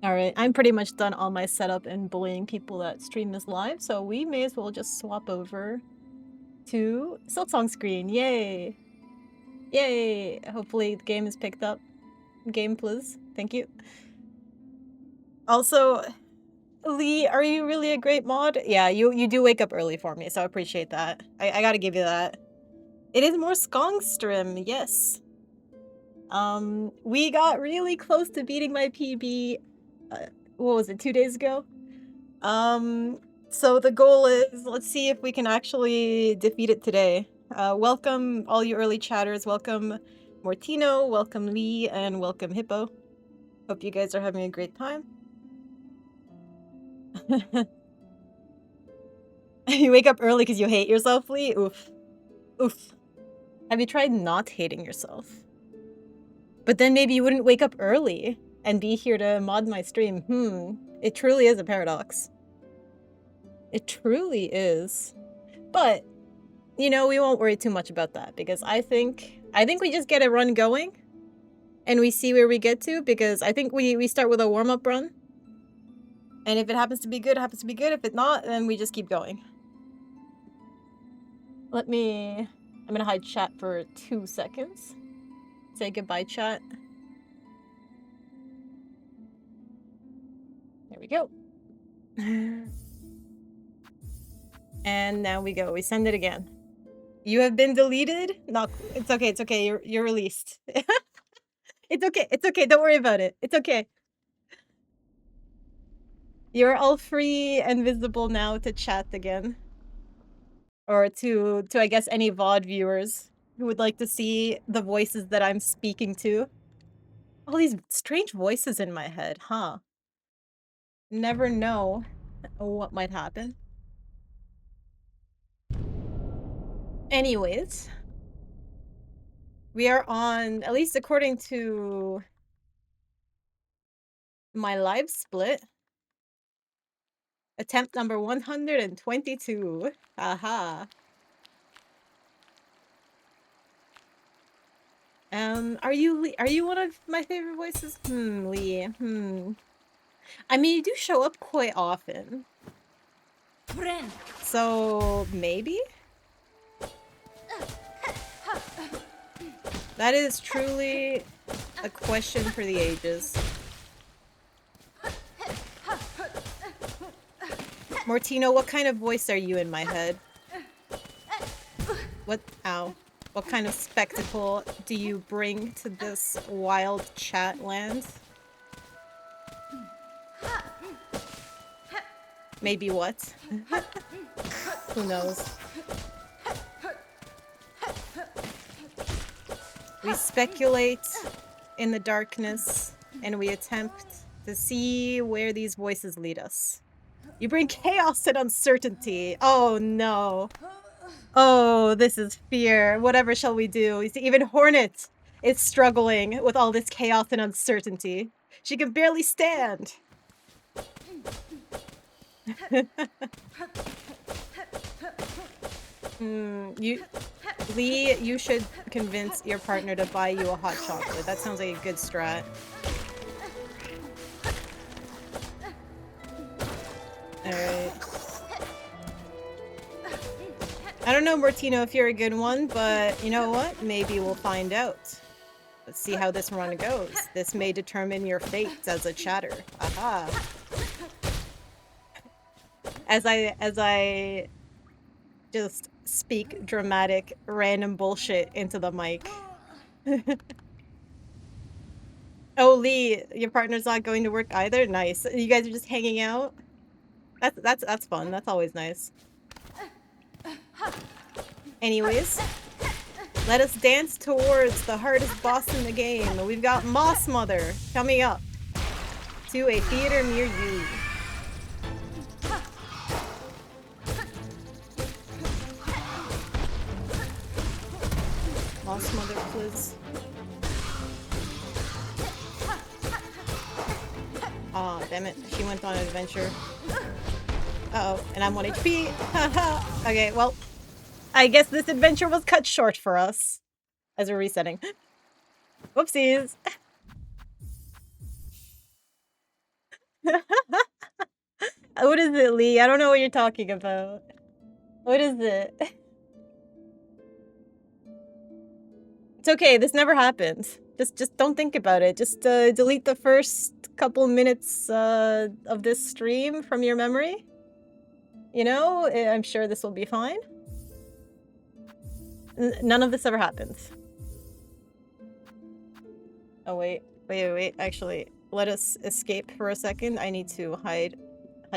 Alright, I'm pretty much done all my setup and bullying people that stream this live, so we may as well just swap over to Silksong screen. Yay! Yay! Hopefully the game is picked up. Game, please. Thank you. Also, Lee, are you really a great mod? Yeah, you do wake up early for me, so I appreciate that. I gotta give you that. It is more Skong stream, yes. We got really close to beating my PB, what was it, 2 days ago? So the goal is, let's see if we can actually defeat it today. Welcome all you early chatters, welcome Mortino, welcome Lee, and welcome Hippo. Hope you guys are having a great time. You wake up early because you hate yourself, Lee? Oof. Oof. Have you tried not hating yourself? But then maybe you wouldn't wake up early and be here to mod my stream. It truly is a paradox. It truly is. But, you know, we won't worry too much about that because I think we just get a run going and we see where we get to, because I think we start with a warm-up run. And if it happens to be good, it happens to be good. If it's not, then we just keep going. I'm gonna hide chat for 2 seconds. Say goodbye, chat. There we go. And now we go. We send it again. You have been deleted? No, it's okay. It's okay. You're released. It's okay. It's okay. Don't worry about it. It's okay. You're all free and visible now to chat again. Or to I guess any VOD viewers who would like to see the voices that I'm speaking to. All these strange voices in my head, huh? Never know what might happen. Anyways, we are on, at least according to my live split, attempt number 122. Aha. Are you one of my favorite voices? Lee. I mean, you do show up quite often. So, maybe? That is truly a question for the ages. Mortino, what kind of voice are you in my head? Ow. What kind of spectacle do you bring to this wild chat land? Maybe what? Who knows? We speculate in the darkness, and we attempt to see where these voices lead us. You bring chaos and uncertainty. Oh no. Oh, this is fear. Whatever shall we do? You see, even Hornet is struggling with all this chaos and uncertainty. She can barely stand. Lee, you should convince your partner to buy you a hot chocolate. That sounds like a good strat. Alright. I don't know, Mortino, if you're a good one, but you know what? Maybe we'll find out. Let's see how this run goes. This may determine your fate as a chatter. Aha. As I just speak dramatic, random bullshit into the mic. Oh, Lee, your partner's not going to work either? Nice. You guys are just hanging out? That's fun. That's always nice. Anyways, let us dance towards the hardest boss in the game. We've got Moss Mother coming up to a theater near you. Moss Mother, please. Aw, oh, damn it. She went on an adventure. Uh-oh, and I'm 1 HP. Haha. Okay, well, I guess this adventure was cut short for us as we're resetting. Whoopsies. What is it, Lee? I don't know what you're talking about. What is it? It's okay, this never happened. Just don't think about it. Just delete the first couple minutes of this stream from your memory. You know, I'm sure this will be fine. None of this ever happens. Oh, wait. Actually, let us escape for a second. I need to hide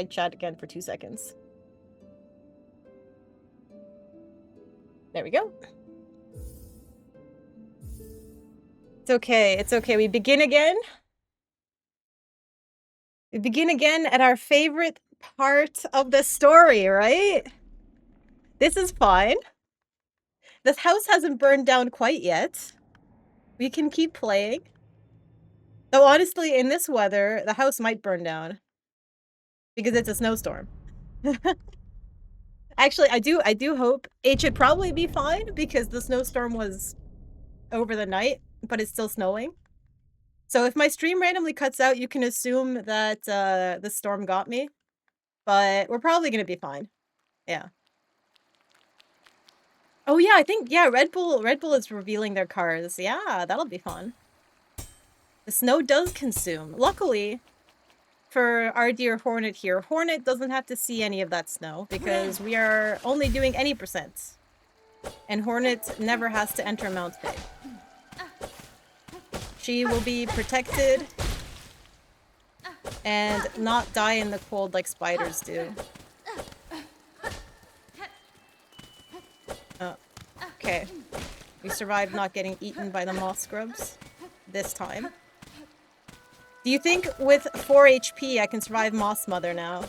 chat again for 2 seconds. There we go. It's okay. It's okay. We begin again. We begin again at our favorite part of the story, right? This is fine. This house hasn't burned down quite yet. We can keep playing. Though honestly, in this weather, the house might burn down. Because it's a snowstorm. Actually, I do hope it should probably be fine because the snowstorm was over the night, but it's still snowing. So if my stream randomly cuts out, you can assume that the storm got me. But we're probably gonna be fine. Yeah. Oh yeah, I think Red Bull is revealing their cars. Yeah, that'll be fun. The snow does consume. Luckily, for our dear Hornet here, Hornet doesn't have to see any of that snow because we are only doing any %. And Hornet never has to enter Mount Bay. She will be protected and not die in the cold like spiders do. Okay. We survived not getting eaten by the moss scrubs this time. Do you think with 4 HP I can survive Moss Mother now?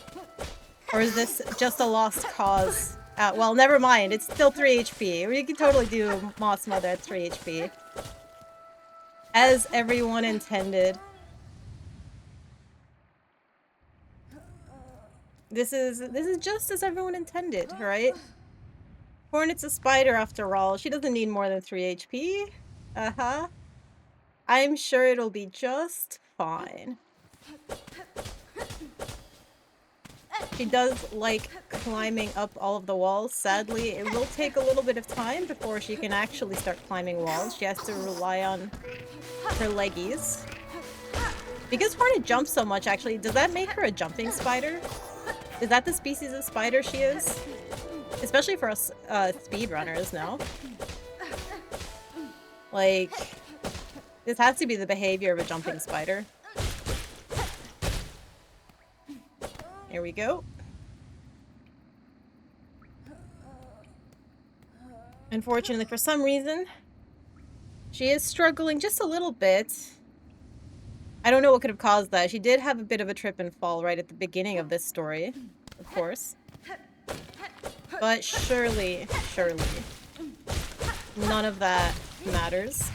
Or is this just a lost cause? Well, never mind. It's still 3 HP. We can totally do Moss Mother at 3 HP. As everyone intended. This is just as everyone intended, right? Hornet's a spider after all. She doesn't need more than 3 HP. Uh-huh. I'm sure it'll be just fine. She does like climbing up all of the walls. Sadly, it will take a little bit of time before she can actually start climbing walls. She has to rely on her leggies. Because Hornet jumps so much, actually, does that make her a jumping spider? Is that the species of spider she is? Especially for us speedrunners, no? Like, this has to be the behavior of a jumping spider. Here we go. Unfortunately, for some reason, she is struggling just a little bit. I don't know what could have caused that. She did have a bit of a trip and fall right at the beginning of this story, of course. But surely, none of that matters.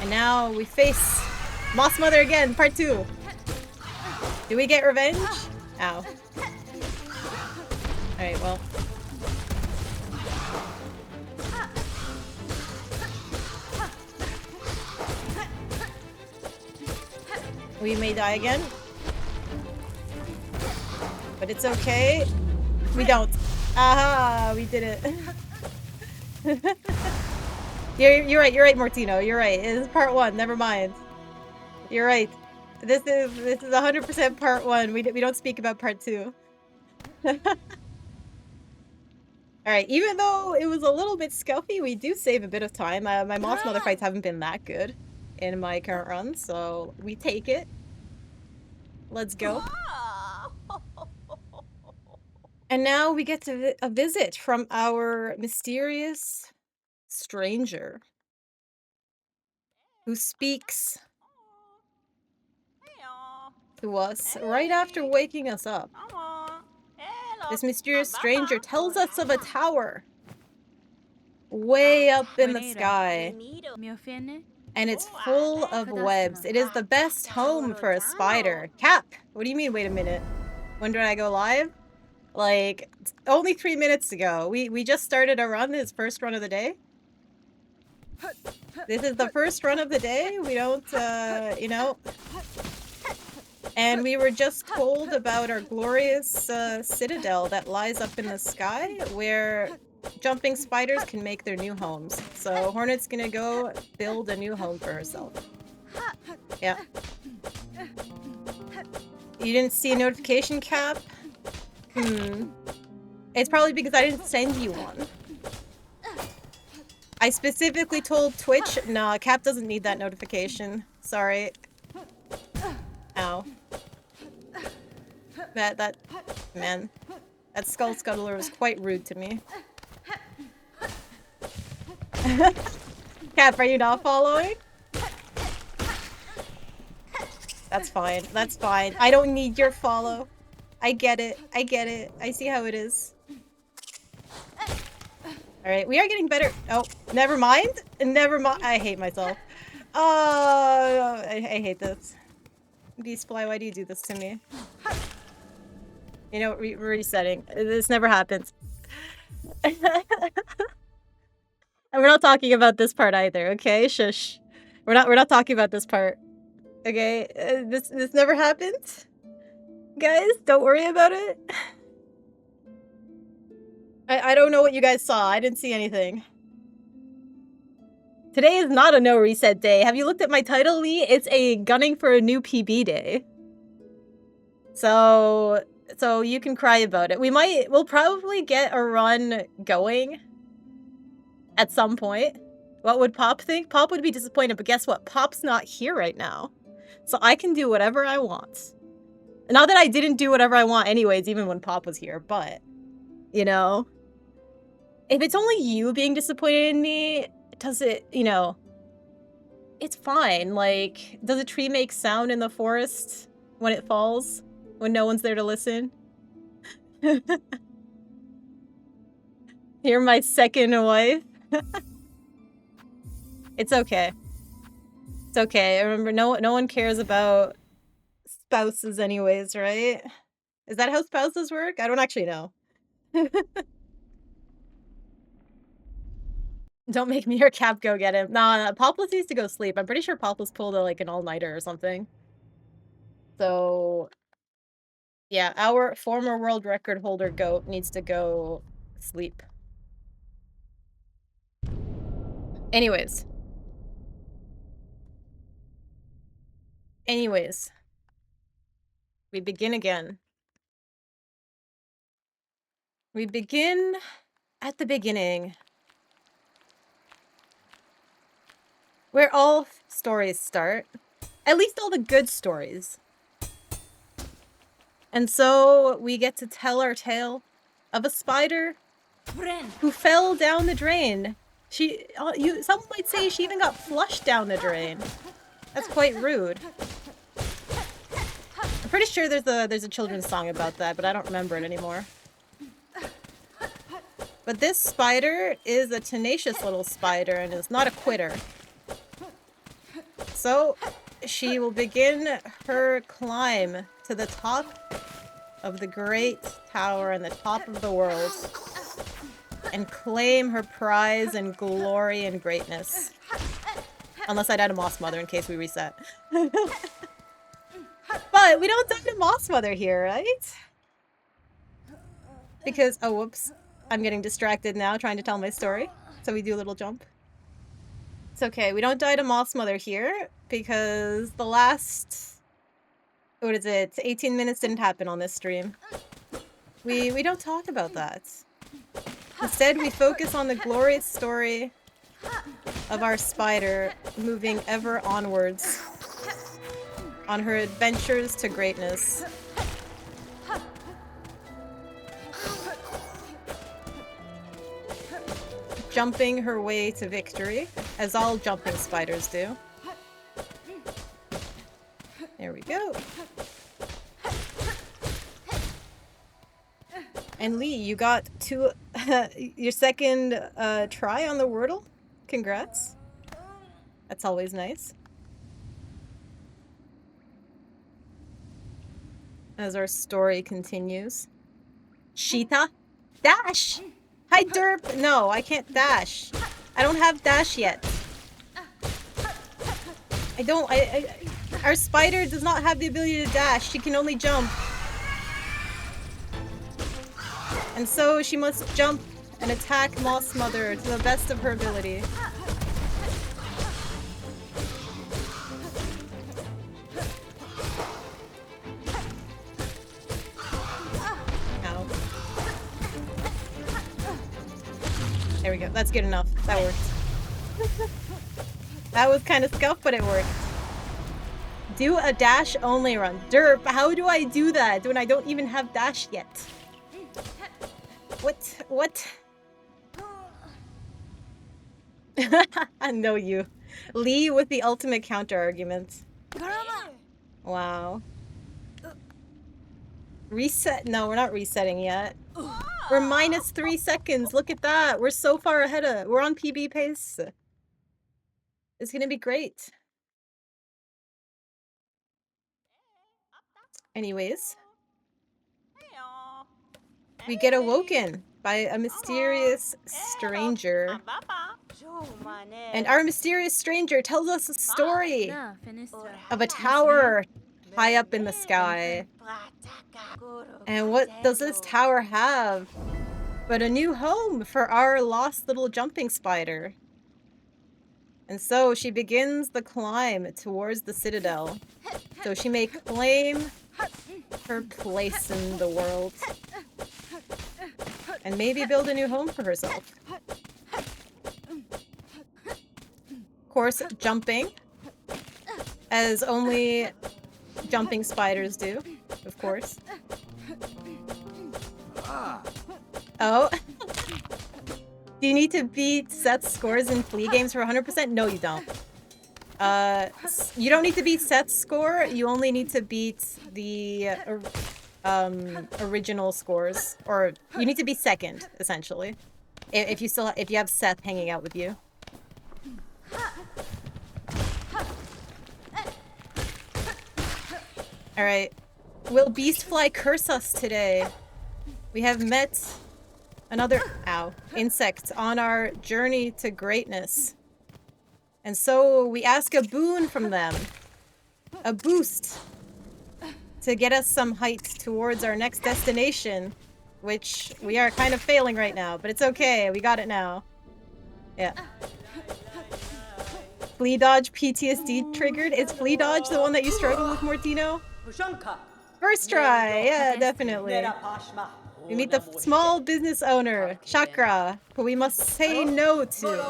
And now we face Moss Mother again, part 2. Do we get revenge? Ow. Alright, well. We may die again. But it's okay. We don't. Aha! We did it. You're right, Mortino. You're right. It is part 1. Never mind. You're right. This is 100% part 1. We don't speak about part 2. Alright, even though it was a little bit scuffy, we do save a bit of time. My Moss Mother fights haven't been that good in my current run, so we take it. Let's go. And now we get to a visit from our mysterious stranger who speaks to us right after waking us up. This mysterious stranger tells us of a tower way up in the sky, and it's full of webs. It is the best home for a spider. Cap, what do you mean, wait a minute? When did I go live? Like, only 3 minutes ago. We just started a run, his first run of the day. This is the first run of the day. We don't, you know. And we were just told about our glorious citadel that lies up in the sky where jumping spiders can make their new homes. So Hornet's gonna go build a new home for herself. Yeah. You didn't see a notification, Cap? It's probably because I didn't send you one. I specifically told Twitch, nah, Cap doesn't need that notification. Sorry. Ow. Man. That skull scuttler was quite rude to me. Cap, are you not following? That's fine. That's fine. I don't need your follow. I get it. I get it. I see how it is. Alright, we are getting better. Oh, never mind. Never mind. I hate myself. Oh, I hate this. Beastfly, why do you do this to me? You know, resetting. This never happens. And we're not talking about this part either, okay? Shush. We're not talking about this part. Okay? This never happened. Guys, don't worry about it. I don't know what you guys saw. I didn't see anything. Today is not a no reset day. Have you looked at my title, Lee? It's a gunning for a new PB day. So you can cry about it. We'll probably get a run going at some point. What would Pop think? Pop would be disappointed, but guess what? Pop's not here right now. So I can do whatever I want. Not that I didn't do whatever I want anyways, even when Pop was here, but, you know. If it's only you being disappointed in me, does it, you know, it's fine. Like, does a tree make sound in the forest when it falls? When no one's there to listen? You're my second wife. It's okay. It's okay. Remember, no one cares about spouses anyways, right? Is that how spouses work? I don't actually know. Don't make me or Cap go get him. Nah, Poplus needs to go sleep. I'm pretty sure Poplus pulled like an all-nighter or something. So, yeah, our former world record holder goat needs to go sleep. Anyways. We begin again. We begin at the beginning. Where all stories start. At least all the good stories. And so we get to tell our tale of a spider who fell down the drain. Some might say she even got flushed down the drain. That's quite rude. I'm pretty sure there's a children's song about that, but I don't remember it anymore. But this spider is a tenacious little spider and is not a quitter. So she will begin her climb to the top of the great tower and the top of the world and claim her prize and glory and greatness. Unless I died a Moss Mother in case we reset. But we don't die to Moss Mother here, right? Because, oh whoops, I'm getting distracted now trying to tell my story. So we do a little jump. It's okay, we don't die to Moss Mother here because the last, what is it, 18 minutes didn't happen on this stream. We don't talk about that. Instead, we focus on the glorious story of our spider moving ever onwards on her adventures to greatness. Jumping her way to victory, as all jumping spiders do. There we go. And Lee, you got your second try on the Wordle. Congrats. That's always nice. As our story continues. Sheeta? Dash! Hi, Derp! No, I can't dash. I don't have dash yet. I Our spider does not have the ability to dash. She can only jump. And so she must jump and attack Moss Mother to the best of her ability. Ow. There we go. That's good enough. That worked. That was kind of scuffed, but it worked. Do a dash only run. Derp, how do I do that when I don't even have dash yet? What? I know you. Lee with the ultimate counter argument. Wow. Reset? No, we're not resetting yet. We're minus 3 seconds. Look at that. We're so far ahead of... We're on PB pace. It's gonna be great. Anyways. We get awoken by a mysterious stranger. And our mysterious stranger tells us a story of a tower high up in the sky. And what does this tower have but a new home for our lost little jumping spider? And so she begins the climb towards the citadel, so she may claim her place in the world and maybe build a new home for herself. Of course, jumping, as only jumping spiders do, of course. Oh. Do you need to beat Seth's scores in Flea games for 100%? No, you don't. You don't need to beat Seth's score. You only need to beat the original scores, or you need to be second, essentially. If you have Seth hanging out with you. All right. Will Beastfly curse us today? We have met another insect on our journey to greatness. And so we ask a boon from them. A boost. To get us some height towards our next destination. Which we are kind of failing right now, but it's okay. We got it now. Yeah. Flea dodge PTSD triggered? Is flea dodge the one that you struggle with, Mortino? First try! Yeah, definitely. We meet the small business owner, Chakra, who we must say no to.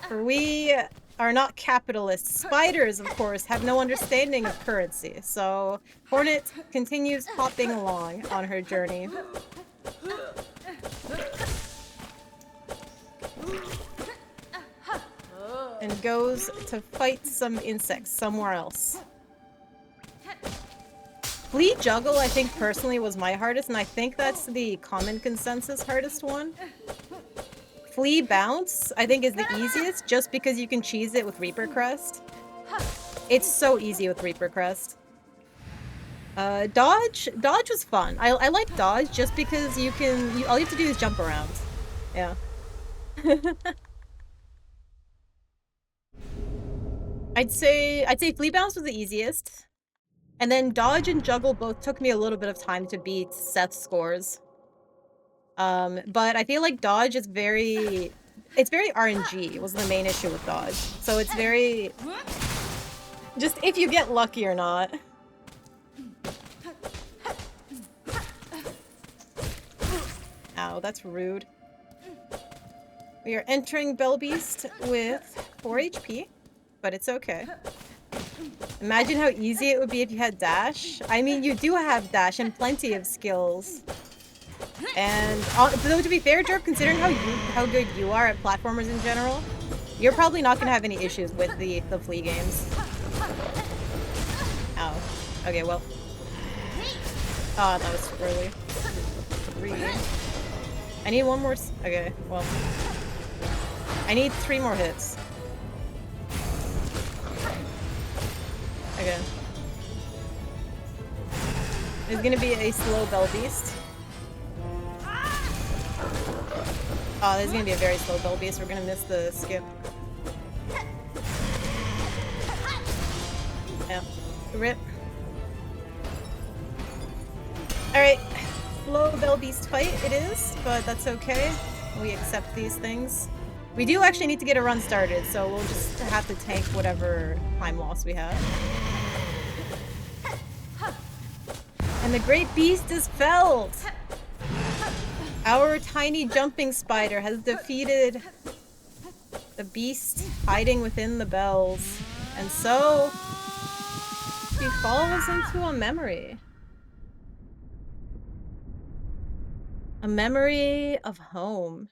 For we are not capitalists. Spiders, of course, have no understanding of currency. So, Hornet continues hopping along on her journey. And goes to fight some insects somewhere else. Flea Juggle, I think, personally, was my hardest, and I think that's the common consensus hardest one. Flea Bounce, I think, is the easiest, just because you can cheese it with Reaper Crest. It's so easy with Reaper Crest. Dodge was fun. I like Dodge just because you can... all you have to do is jump around. Yeah. I'd say Flea Bounce was the easiest. And then Dodge and Juggle both took me a little bit of time to beat Seth's scores. But I feel like Dodge is very... It's very RNG was the main issue with Dodge. So it's very... just if you get lucky or not. Ow, that's rude. We are entering Bellbeast with 4 HP, but it's okay. Imagine how easy it would be if you had dash. I mean, you do have dash and plenty of skills. And though, to be fair, Derp, considering how good you are at platformers in general, you're probably not gonna have any issues with the Flea games. Ow. Okay, well. Oh, that was early. 3. I need one more. Okay, well. I need 3 more hits. Okay. There's gonna be a slow Bellbeast. Oh, there's gonna be a very slow Bellbeast. We're gonna miss the skip. Yeah. Rip. Alright. Low Bell Beast fight it is, but that's okay. We accept these things. We do actually need to get a run started, so we'll just have to tank whatever time loss we have. And the Great Beast is felled! Our tiny jumping spider has defeated the beast hiding within the bells. And so she falls into a memory. A memory of home.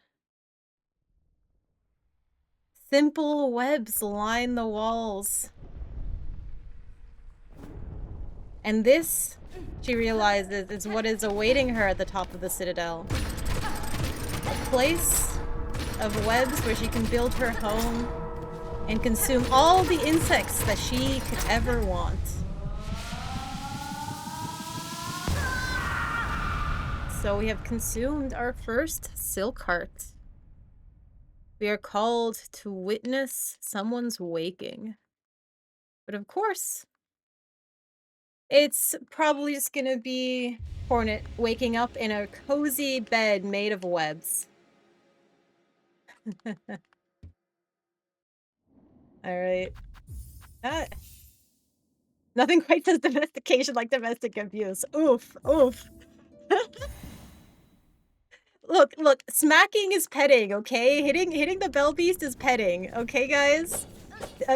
Simple webs line the walls. And this, she realizes, is what is awaiting her at the top of the citadel. A place of webs where she can build her home and consume all the insects that she could ever want. So we have consumed our first silk heart. We are called to witness someone's waking. But of course, it's probably just gonna be Hornet waking up in a cozy bed made of webs. Alright. Nothing quite says domestication like domestic abuse. Oof, oof. Look, smacking is petting, okay? Hitting the bell beast is petting, okay, guys?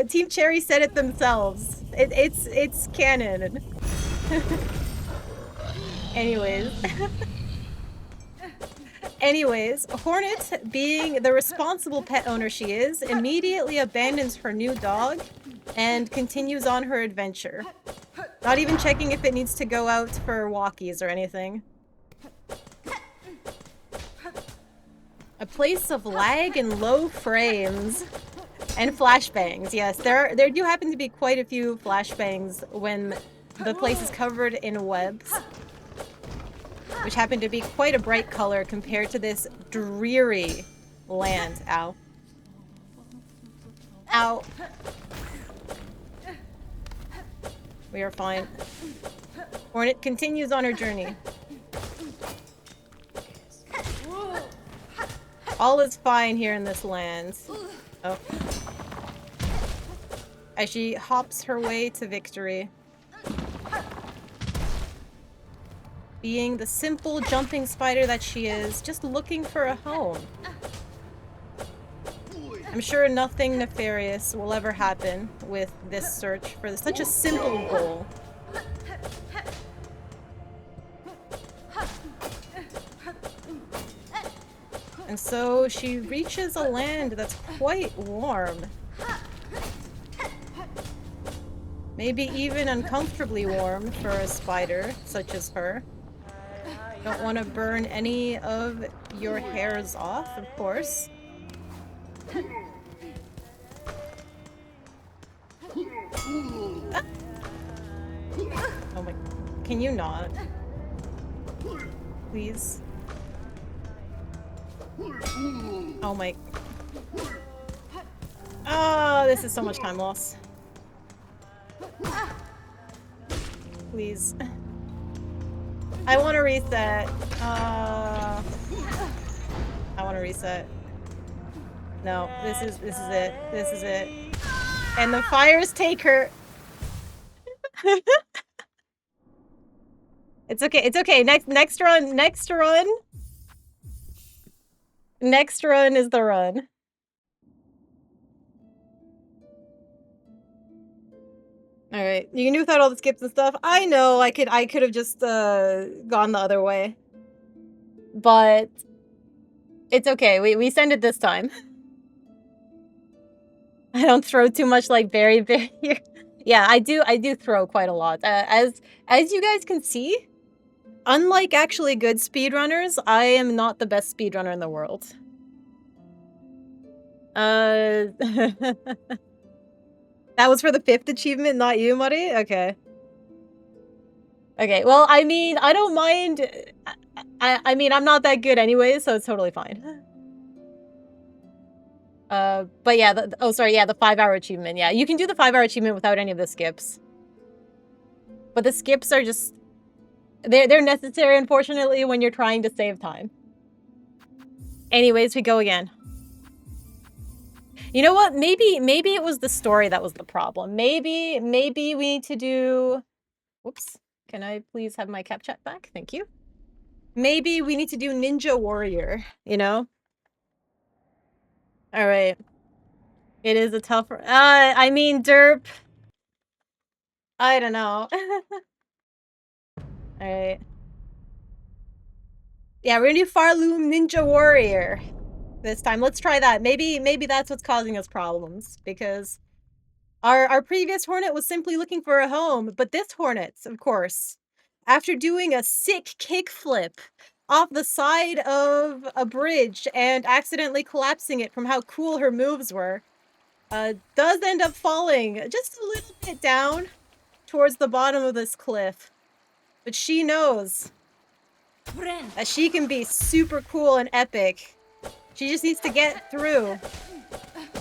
Team Cherry said it themselves. It's canon. Anyways, Hornet, being the responsible pet owner she is, immediately abandons her new dog and continues on her adventure. Not even checking if it needs to go out for walkies or anything. A place of lag and low frames. And flashbangs, yes. There do happen to be quite a few flashbangs when the place is covered in webs. Which happen to be quite a bright color compared to this dreary land. Ow. Ow. We are fine. Hornet continues on her journey. All is fine here in this land. Oh. As she hops her way to victory. Being the simple jumping spider that she is, just looking for a home. I'm sure nothing nefarious will ever happen with this search for such a simple goal. And so she reaches a land that's quite warm. Maybe even uncomfortably warm for a spider such as her. Don't want to burn any of your hairs off, of course. Ah. Oh my... Can you not? Please? Oh my... Oh, this is so much time loss. Please. I want to reset. I want to reset. No, this is it. This is it. And the fires take her. It's okay. It's okay. Next run. Next run. Next run is the run. All right, you can do without all the skips and stuff. I know I could have just gone the other way, but it's okay. We send it this time. I don't throw too much like Berry here. Yeah, I do throw quite a lot. As you guys can see, unlike actually good speedrunners, I am not the best speedrunner in the world. That was for the 5th achievement, not you, Muddy? Okay. Okay, well, I mean, I don't mind. I mean, I'm not that good anyway, so it's totally fine. But yeah, oh, sorry, yeah, the 5-hour achievement. Yeah, you can do the 5-hour achievement without any of the skips. But the skips are just... They're necessary, unfortunately, when you're trying to save time. Anyways, we go again. You know what? Maybe it was the story that was the problem. Maybe we need to do... Whoops. Can I please have my cap chat back? Thank you. Maybe we need to do Ninja Warrior, you know? Alright. It is a tougher... I mean, derp. I don't know. Alright. Yeah, we're gonna do Farloom Ninja Warrior this time. Let's try that. Maybe that's what's causing us problems, because our previous Hornet was simply looking for a home, but this Hornet, of course, after doing a sick kickflip off the side of a bridge and accidentally collapsing it from how cool her moves were, does end up falling just a little bit down towards the bottom of this cliff. But she knows that she can be super cool and epic. She just needs to get through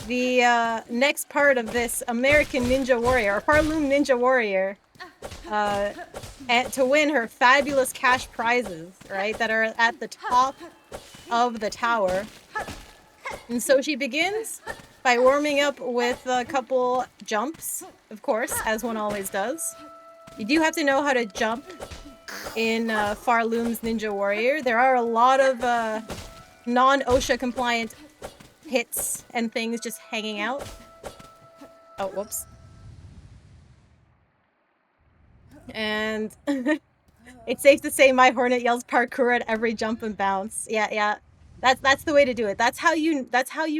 the next part of this American Ninja Warrior, or Farloom Ninja Warrior, and to win her fabulous cash prizes, right, that are at the top of the tower. And so she begins by warming up with a couple jumps, of course, as one always does. You do have to know how to jump in Farloom's Ninja Warrior. There are a lot of non-OSHA compliant hits and things just hanging out. Oh, whoops. And it's safe to say my Hornet yells parkour at every jump and bounce. Yeah. That's the way to do it. That's how you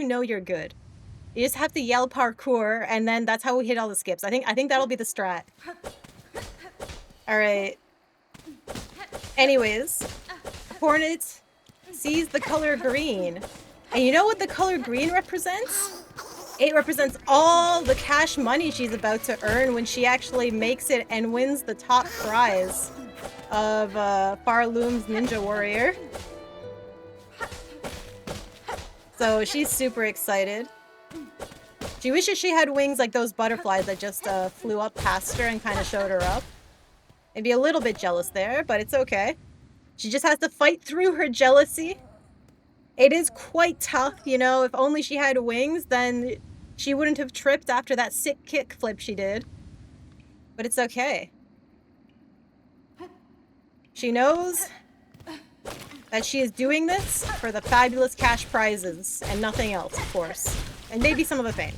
know you're good. You just have to yell parkour, and then that's how we hit all the skips. I think that'll be the strat. Alright. Anyways, Hornet sees the color green. And you know what the color green represents? It represents all the cash money she's about to earn when she actually makes it and wins the top prize of Farloom's Ninja Warrior. So she's super excited. She wishes she had wings like those butterflies that just flew up past her and kind of showed her up. Maybe a little bit jealous there, but it's okay. She just has to fight through her jealousy. It is quite tough, you know. If only she had wings, then she wouldn't have tripped after that sick kickflip she did. But it's okay. She knows that she is doing this for the fabulous cash prizes and nothing else, of course. And maybe some of the fame.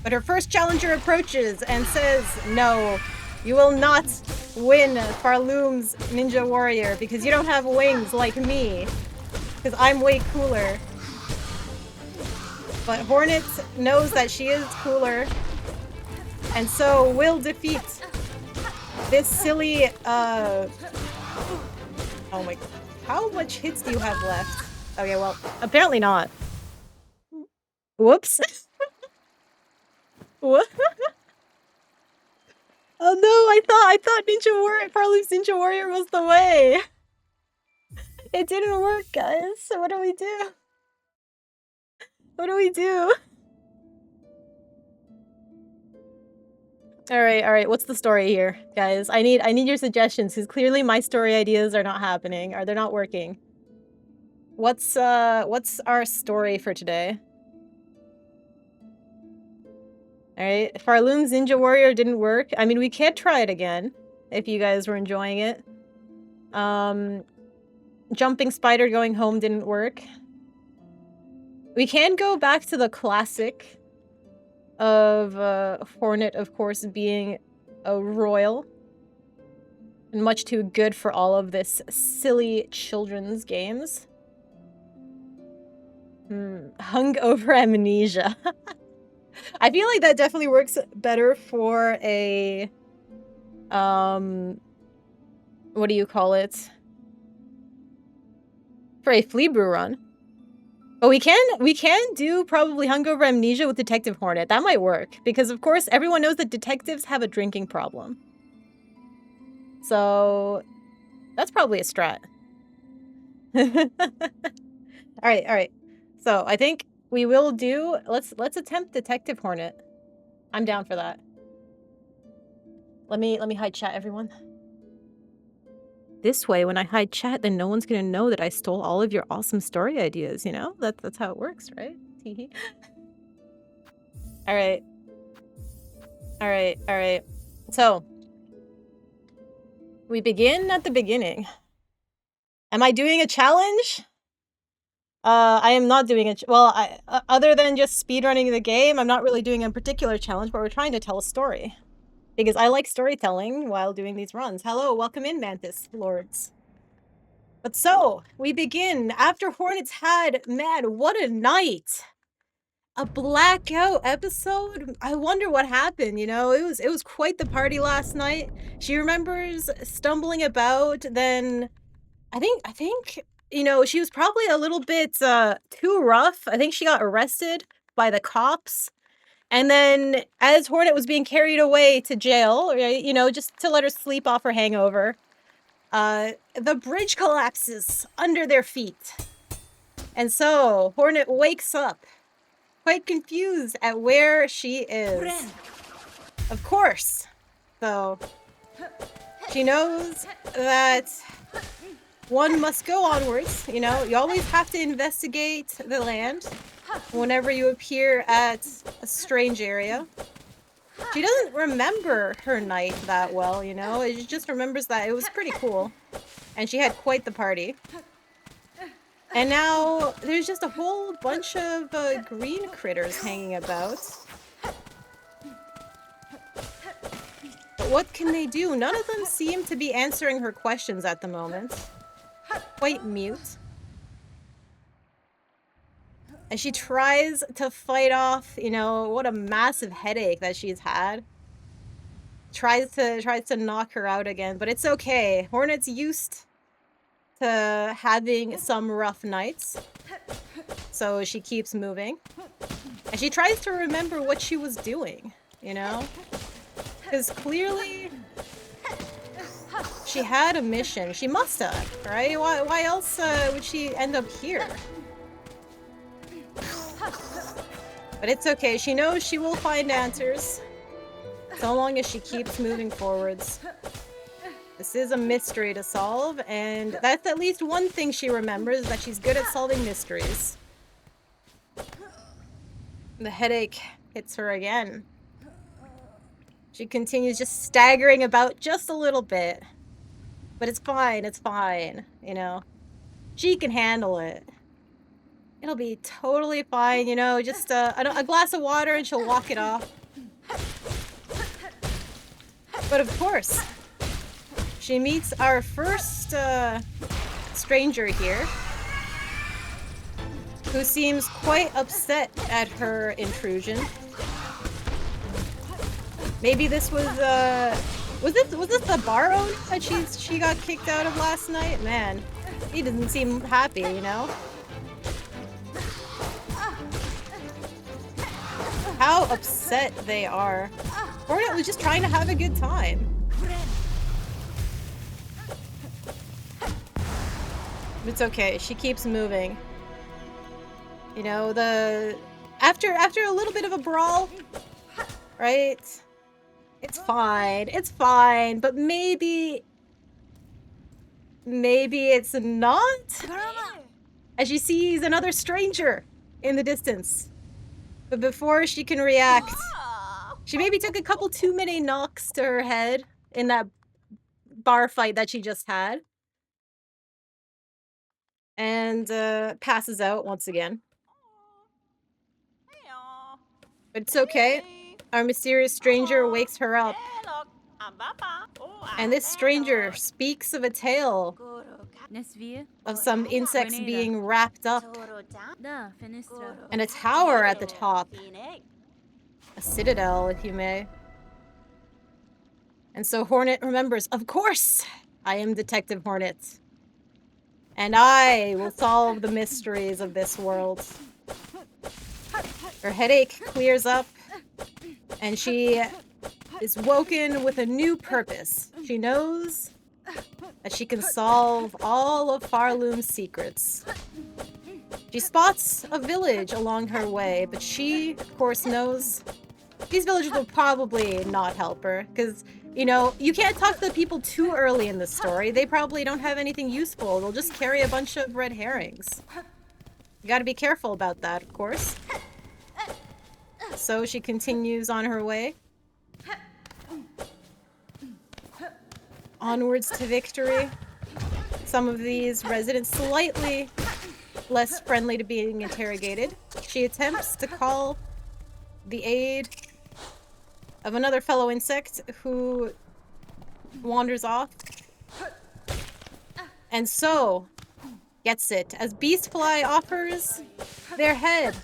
But her first challenger approaches and says, no, you will not win Farloom's Ninja Warrior because you don't have wings like me. Because I'm way cooler. But Hornet knows that she is cooler. And so will defeat this silly, oh my god. How much hits do you have left? Okay, well, apparently not. Whoops. What? Oh no, I thought Ninja Warrior, Farloom's Ninja Warrior was the way. It didn't work, guys. So what do we do? What do we do? Alright, what's the story here, guys? I need your suggestions, because clearly my story ideas are not happening, or they're not working. What's our story for today? Alright, Farloom's Ninja Warrior didn't work. I mean, we can't try it again, if you guys were enjoying it. Jumping Spider Going Home didn't work. We can go back to the classic of Hornet, of course, being a royal. And much too good for all of this silly children's games. Hungover amnesia. I feel like that definitely works better for a... what do you call it? For a flea brew run. But we can do probably Hungover Amnesia with Detective Hornet. That might work. Because, of course, everyone knows that detectives have a drinking problem. So, that's probably a strat. Alright. So, I think we will do... Let's attempt Detective Hornet. I'm down for that. Let me hide chat, everyone. This way, when I hide chat, then no one's gonna know that I stole all of your awesome story ideas, you know? That's how it works, right? Teehee. Alright. Alright. So, we begin at the beginning. Am I doing a challenge? I am not doing it. Well, other than just speedrunning the game, I'm not really doing a particular challenge, but we're trying to tell a story. Because I like storytelling while doing these runs. Hello, welcome in, Mantis Lords. But so, we begin after Hornets had, man, what a night! A blackout episode? I wonder what happened, you know? It was quite the party last night. She remembers stumbling about, then I think you know, she was probably a little bit too rough. I think she got arrested by the cops. And then as Hornet was being carried away to jail, right, you know, just to let her sleep off her hangover, the bridge collapses under their feet. And so Hornet wakes up, quite confused at where she is. Of course. So she knows that one must go onwards, you know, you always have to investigate the land whenever you appear at a strange area. She doesn't remember her night that well, you know, she just remembers that it was pretty cool. And she had quite the party. And now there's just a whole bunch of green critters hanging about. But what can they do? None of them seem to be answering her questions at the moment. Quite mute. And she tries to fight off, you know, what a massive headache that she's had. Tries to knock her out again, but it's okay. Hornet's used to having some rough nights. So she keeps moving. And she tries to remember what she was doing, you know? Because clearly she had a mission. She must have, right? Why else would she end up here? But it's okay. She knows she will find answers. So long as she keeps moving forwards. This is a mystery to solve, and that's at least one thing she remembers, that she's good at solving mysteries. The headache hits her again. She continues just staggering about just a little bit. But it's fine, you know. She can handle it. It'll be totally fine, you know, just a glass of water and she'll walk it off. But of course, she meets our first stranger here, who seems quite upset at her intrusion. Maybe this was this the bar owner that she got kicked out of last night? Man, he doesn't seem happy, you know? How upset they are. Hornet was just trying to have a good time. It's okay, she keeps moving. You know, after a little bit of a brawl, right? It's fine, but maybe it's not? As she sees another stranger in the distance. But before she can react, she maybe took a couple too many knocks to her head in that bar fight that she just had. And passes out once again. But it's okay. Our mysterious stranger wakes her up. And this stranger speaks of a tale of some insects being wrapped up. And a tower at the top. A citadel, if you may. And so Hornet remembers, of course, I am Detective Hornet. And I will solve the mysteries of this world. Her headache clears up. And she is woken with a new purpose. She knows that she can solve all of Farloom's secrets. She spots a village along her way, but she, of course, knows these villagers will probably not help her, because You know, you can't talk to the people too early in the story. They probably don't have anything useful. They'll just carry a bunch of red herrings. You gotta be careful about that, of course. So she continues on her way. Onwards to victory. Some of these residents slightly less friendly to being interrogated. She attempts to call the aid of another fellow insect who wanders off. And so gets it as Beastfly offers their head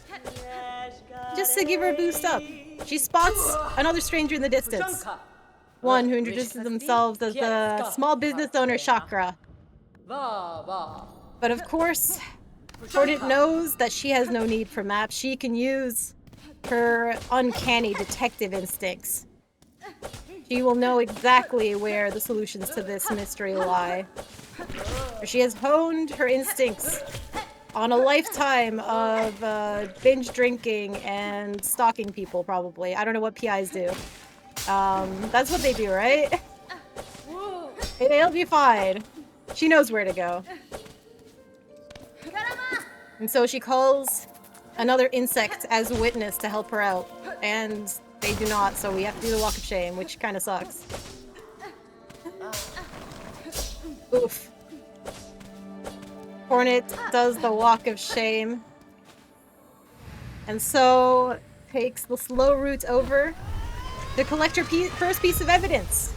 just to give her a boost up. She spots another stranger in the distance. One who introduces themselves as the small business owner Chakra. But of course, Hornet knows that she has no need for maps. She can use her uncanny detective instincts. She will know exactly where the solutions to this mystery lie. She has honed her instincts on a lifetime of binge drinking and stalking people, probably. I don't know what PIs do. That's what they do, right? It'll be fine. She knows where to go. And so she calls another insect as a witness to help her out. And they do not, so we have to do the walk of shame, which kind of sucks. Oof. Hornet does the walk of shame. And so takes the slow route over to collect her first piece of evidence.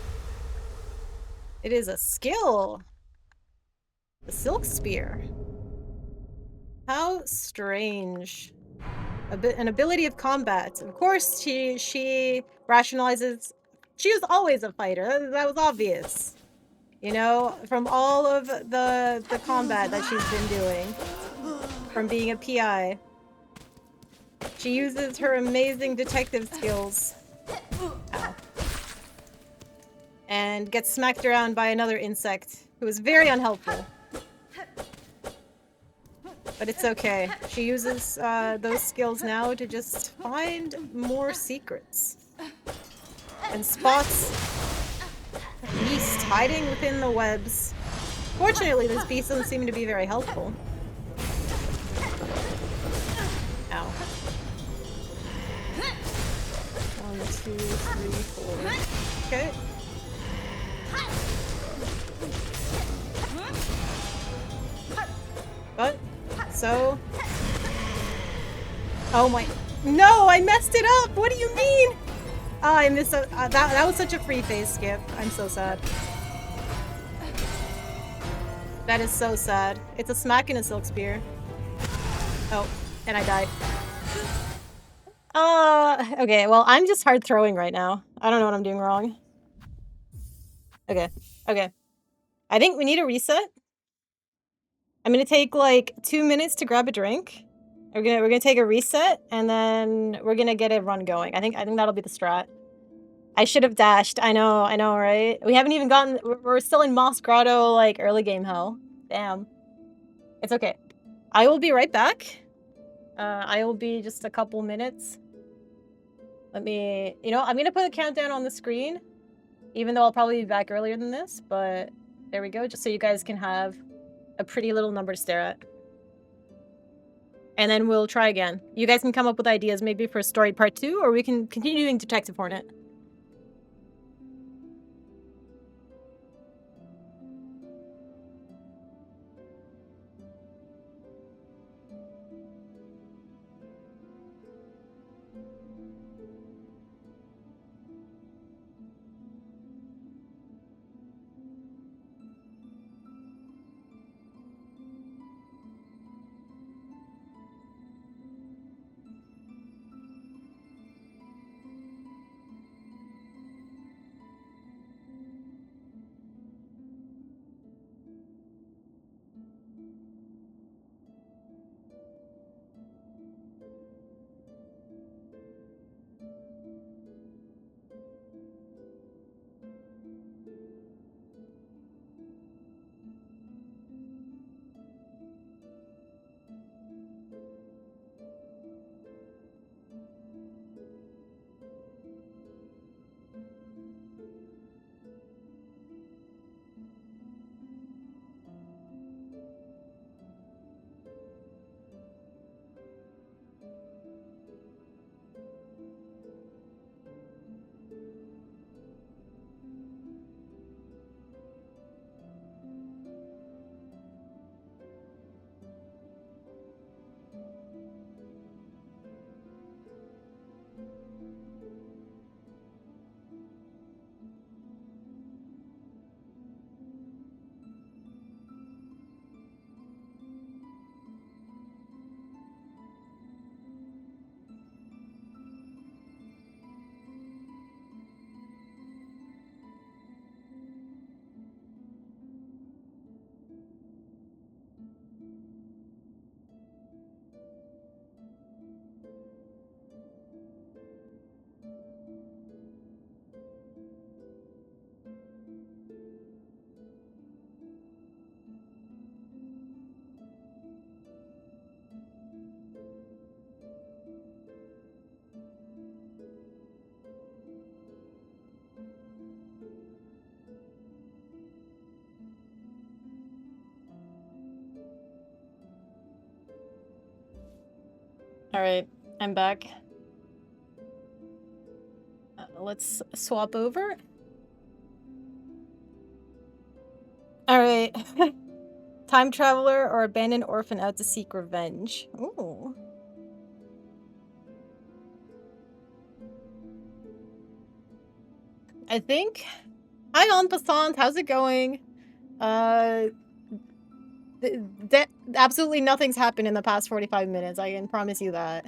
It is a skill. The Silk Spear. How strange. An ability of combat. Of course, she rationalizes. She was always a fighter. That was obvious. You know, from all of the combat that she's been doing. From being a PI. She uses her amazing detective skills. Ow. And gets smacked around by another insect who is very unhelpful. But it's okay. She uses those skills now to just find more secrets. And spots a beast hiding within the webs. Fortunately, this beast doesn't seem to be very helpful. Ow. 1, 2, 3, 4. Okay. But, so... Oh my... No, I messed it up! What do you mean? Oh, I missed a... that was such a free phase skip. I'm so sad. That is so sad. It's a smack and a Silk Spear. Oh, and I died. Okay, well, I'm just hard throwing right now. I don't know what I'm doing wrong. Okay, okay. I think we need a reset. I'm gonna take like 2 minutes to grab a drink. We're gonna take a reset and then we're gonna get a run going. I think that'll be the strat. I should have dashed. I know, right? We haven't even gotten. We're still in Moss Grotto, like early game hell. Damn. It's okay. I will be right back. I will be just a couple minutes. Let me. You know, I'm gonna put a countdown on the screen, even though I'll probably be back earlier than this. But there we go, just so you guys can have a pretty little number to stare at. And then we'll try again. You guys can come up with ideas maybe for story part 2, or we can continue doing Detective Hornet. Alright, I'm back. Let's swap over. Alright. Time traveler or abandoned orphan out to seek revenge. Ooh. I think. Hi, en passant. How's it going? Absolutely nothing's happened in the past 45 minutes. I can promise you that.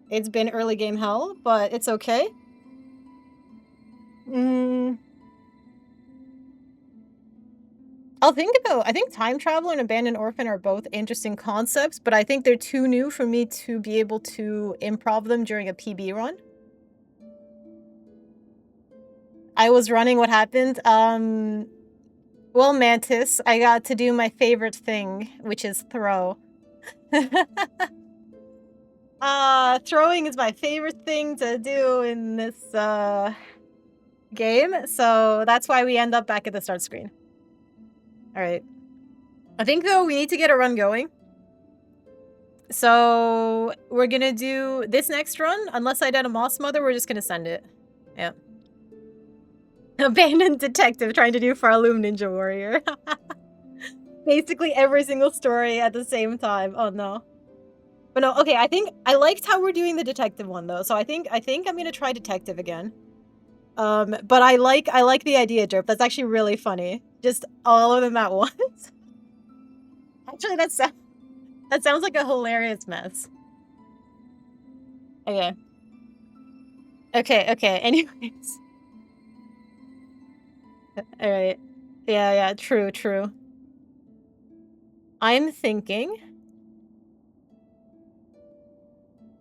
It's been early game hell, but it's okay. I think time travel and abandoned orphan are both interesting concepts, but I think they're too new for me to be able to improv them during a PB run. I was running what happened. Well, Mantis, I got to do my favorite thing, which is throw. Throwing is my favorite thing to do in this, game, so that's why we end up back at the start screen. Alright. I think, though, we need to get a run going. So, we're gonna do this next run. Unless I did a Moss Mother, we're just gonna send it. Yeah. Abandoned detective trying to do Farloom Ninja Warrior. Basically every single story at the same time. Oh, no. But no, okay, I think I liked how we're doing the detective one, though. So I think I'm gonna try detective again. But I like the idea, Derp. That's actually really funny. Just all of them at once. Actually, that sounds like a hilarious mess. Okay. Okay, anyways. Alright. Yeah, true. I'm thinking...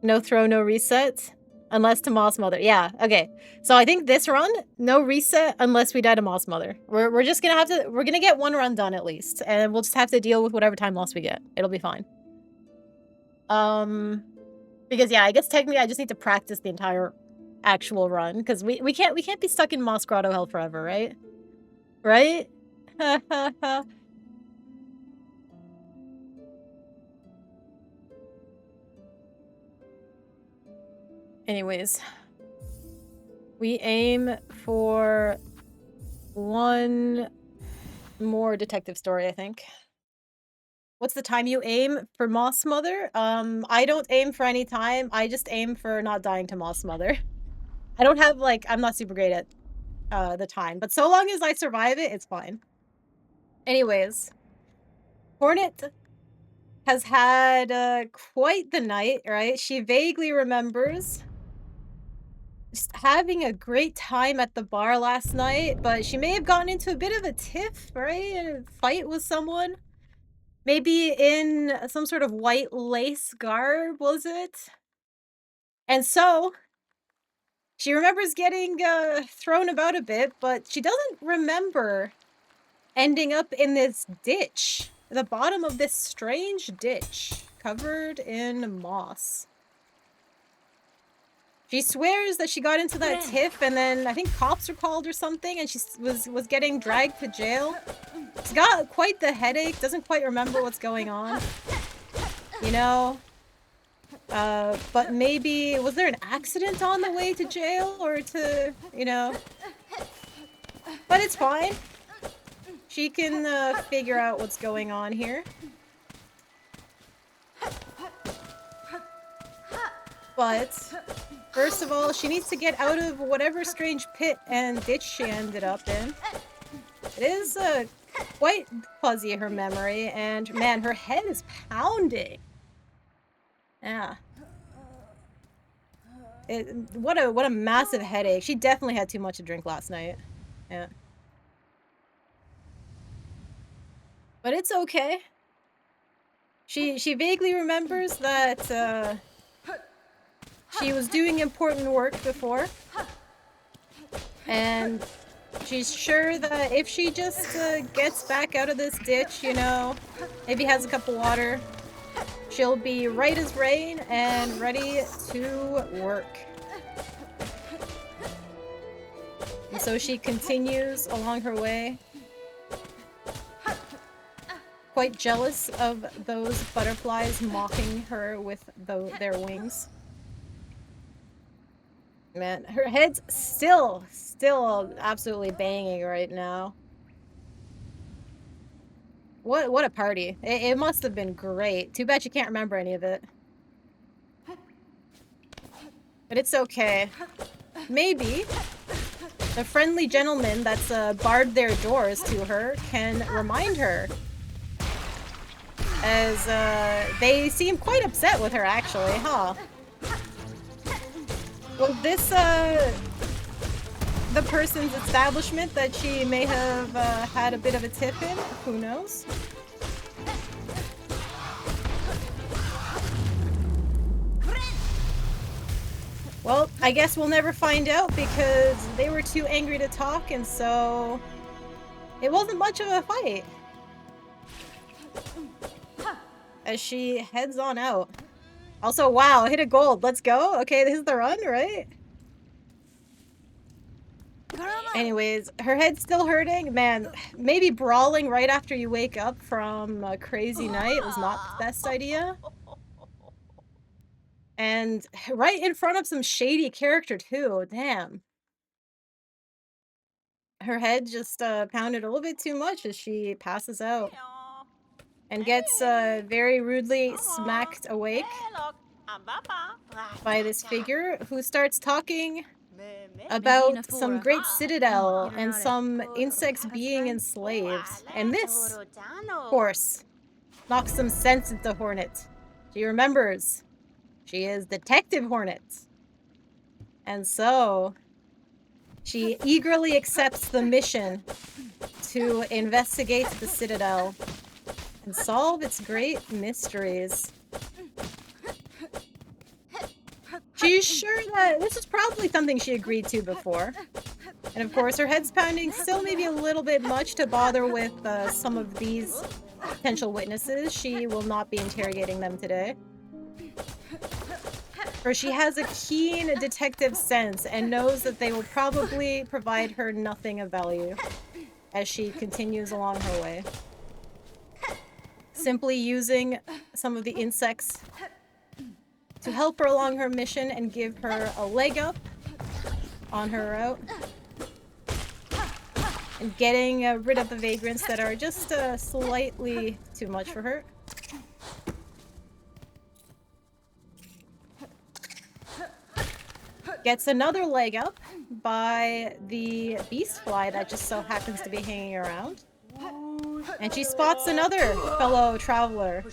No throw, no reset. Unless to Moss Mother. Yeah, okay. So I think this run, no reset unless we die to Moss Mother. We're just gonna have to... We're gonna get one run done at least. And we'll just have to deal with whatever time loss we get. It'll be fine. Because yeah, I guess technically I just need to practice the entire actual run. Because we can't be stuck in Moss Grotto Hell forever, right? Right? Anyways. We aim for one more detective story, I think. What's the time you aim for Moss Mother? I don't aim for any time. I just aim for not dying to Moss Mother. I don't have, like, I'm not super great at the time. But so long as I survive it, it's fine. Anyways. Hornet has had quite the night, right? She vaguely remembers just having a great time at the bar last night, but she may have gotten into a bit of a tiff, right? A fight with someone. Maybe in some sort of white lace garb, was it? And so, she remembers getting thrown about a bit, but she doesn't remember ending up in this ditch. The bottom of this strange ditch, covered in moss. She swears that she got into that tiff and then I think cops were called or something and she was getting dragged to jail. She's got quite the headache, doesn't quite remember what's going on. You know? But maybe, was there an accident on the way to jail or to, you know? But it's fine. She can figure out what's going on here. But, first of all, she needs to get out of whatever strange pit and ditch she ended up in. It is quite fuzzy, her memory, and man, her head is pounding. Yeah. What a massive headache. She definitely had too much to drink last night. Yeah. But it's okay. She vaguely remembers that she was doing important work before. And she's sure that if she just gets back out of this ditch, you know, maybe has a cup of water, she'll be right as rain and ready to work. And so she continues along her way. quite jealous of those butterflies mocking her with their wings. Man, her head's still absolutely banging right now. What a party. It must have been great. Too bad you can't remember any of it. But it's okay. Maybe the friendly gentleman that's barred their doors to her can remind her. As they seem quite upset with her, actually, huh? Was this the person's establishment that she may have had a bit of a tip in? Who knows? Well, I guess we'll never find out because they were too angry to talk, and so it wasn't much of a fight. As she heads on out. Also, wow, hit a gold. Let's go. Okay, this is the run, right? Anyways, her head's still hurting. Man, maybe brawling right after you wake up from a crazy night was not the best idea. And right in front of some shady character, too. Damn. Her head just pounded a little bit too much as she passes out. And gets very rudely smacked awake by this figure who starts talking about some great citadel and some insects being enslaved. And this, of course, knocks some sense into Hornet. She remembers she is Detective Hornet. And so she eagerly accepts the mission to investigate the citadel and solve its great mysteries. She's sure that this is probably something she agreed to before. And of course, her head's pounding still maybe a little bit much to bother with some of these potential witnesses. She will not be interrogating them today. For she has a keen detective sense and knows that they will probably provide her nothing of value as she continues along her way. Simply using some of the insects to help her along her mission and give her a leg up on her route. And getting rid of the vagrants that are just slightly too much for her. Gets another leg up by the beast fly that just so happens to be hanging around. And she spots another fellow traveler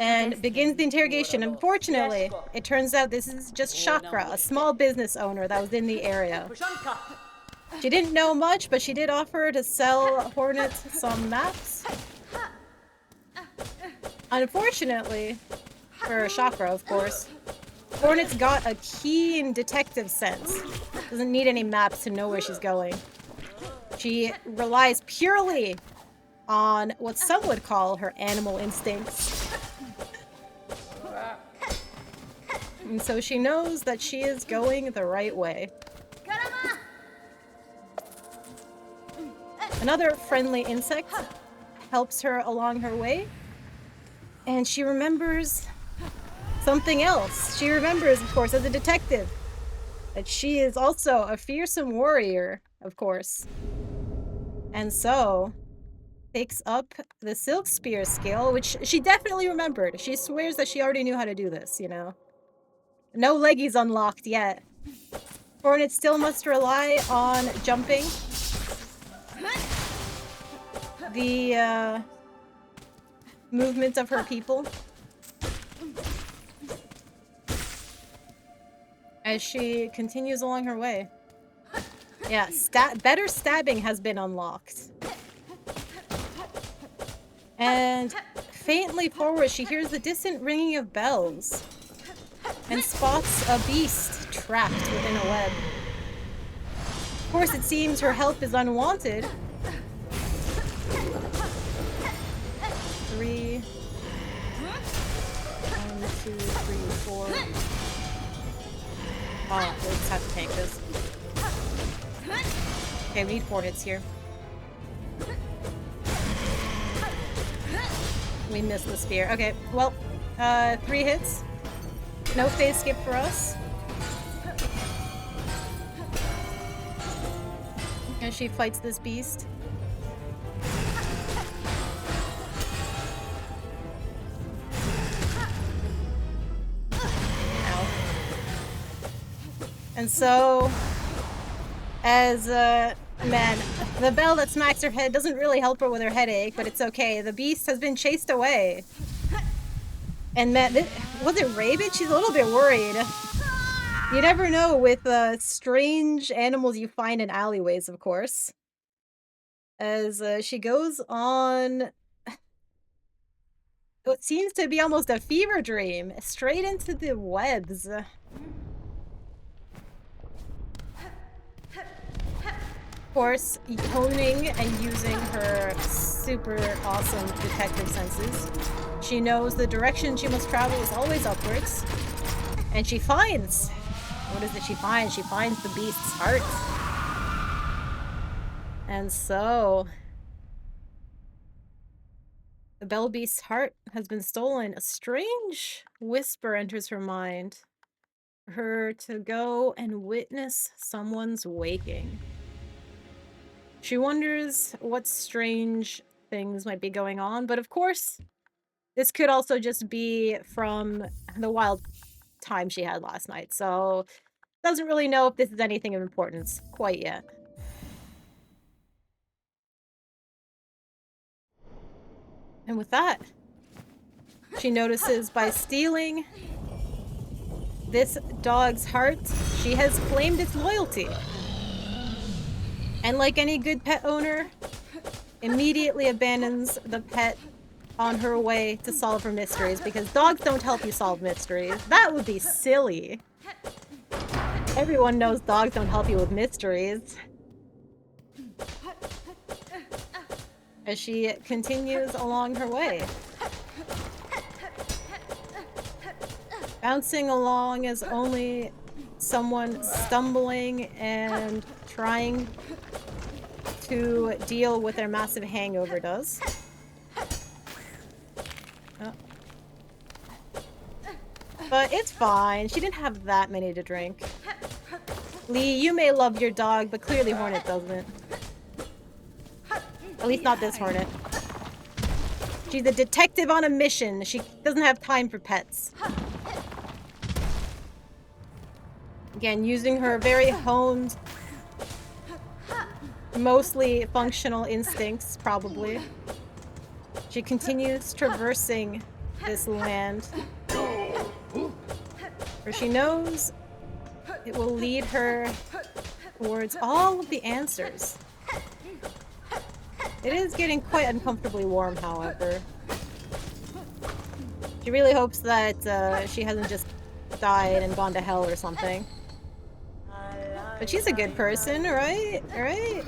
and begins the interrogation. Unfortunately, it turns out this is just Chakra, a small business owner that was in the area. She didn't know much, but she did offer to sell Hornet some maps. Unfortunately, for Chakra, of course, Hornet's got a keen detective sense. Doesn't need any maps to know where she's going. She relies purely on what some would call her animal instincts. And so she knows that she is going the right way. Another friendly insect helps her along her way. And she remembers something else. She remembers, of course, as a detective, that she is also a fearsome warrior, of course. And so takes up the Silk Spear skill, which she definitely remembered. She swears that she already knew how to do this, you know. No leggies unlocked yet. Hornet still must rely on jumping. The movement of her people. As she continues along her way. Yeah, better stabbing has been unlocked. And faintly forward, she hears the distant ringing of bells and spots a beast trapped within a web. Of course, it seems her help is unwanted. 3. 1, 2, 3, 4. Oh, we'll just have to tank this. Okay, we need Hornets here. We missed the spear. Okay, well, 3 hits. No phase skip for us. As she fights this beast. Ow. And so, as, man, the bell that smacks her head doesn't really help her with her headache, but it's okay. The beast has been chased away. And man, was it rabid? She's a little bit worried. You never know with strange animals you find in alleyways, of course. As she goes on what seems to be almost a fever dream, straight into the webs. Of course, honing and using her super awesome detective senses, she knows the direction she must travel is always upwards. And she finds... What is it she finds? She finds the beast's heart. And so... The bell beast's heart has been stolen. A strange whisper enters her mind. For her to go and witness someone's waking. She wonders what strange things might be going on, but of course, this could also just be from the wild time she had last night, so doesn't really know if this is anything of importance quite yet. And with that, she notices by stealing this dog's heart, she has claimed its loyalty. And like any good pet owner, immediately abandons the pet on her way to solve her mysteries, because dogs don't help you solve mysteries. That would be silly. Everyone knows dogs don't help you with mysteries. As she continues along her way. Bouncing along as only someone stumbling and trying to deal with their massive hangover does. Oh. But it's fine. She didn't have that many to drink. Lee, you may love your dog, but clearly Hornet doesn't. At least not this Hornet. She's a detective on a mission. She doesn't have time for pets. Again, using her very honed, mostly functional instincts, probably. She continues traversing this land, where she knows it will lead her towards all of the answers. It is getting quite uncomfortably warm, however. She really hopes that she hasn't just died and gone to hell or something. But she's a good person, right? Right?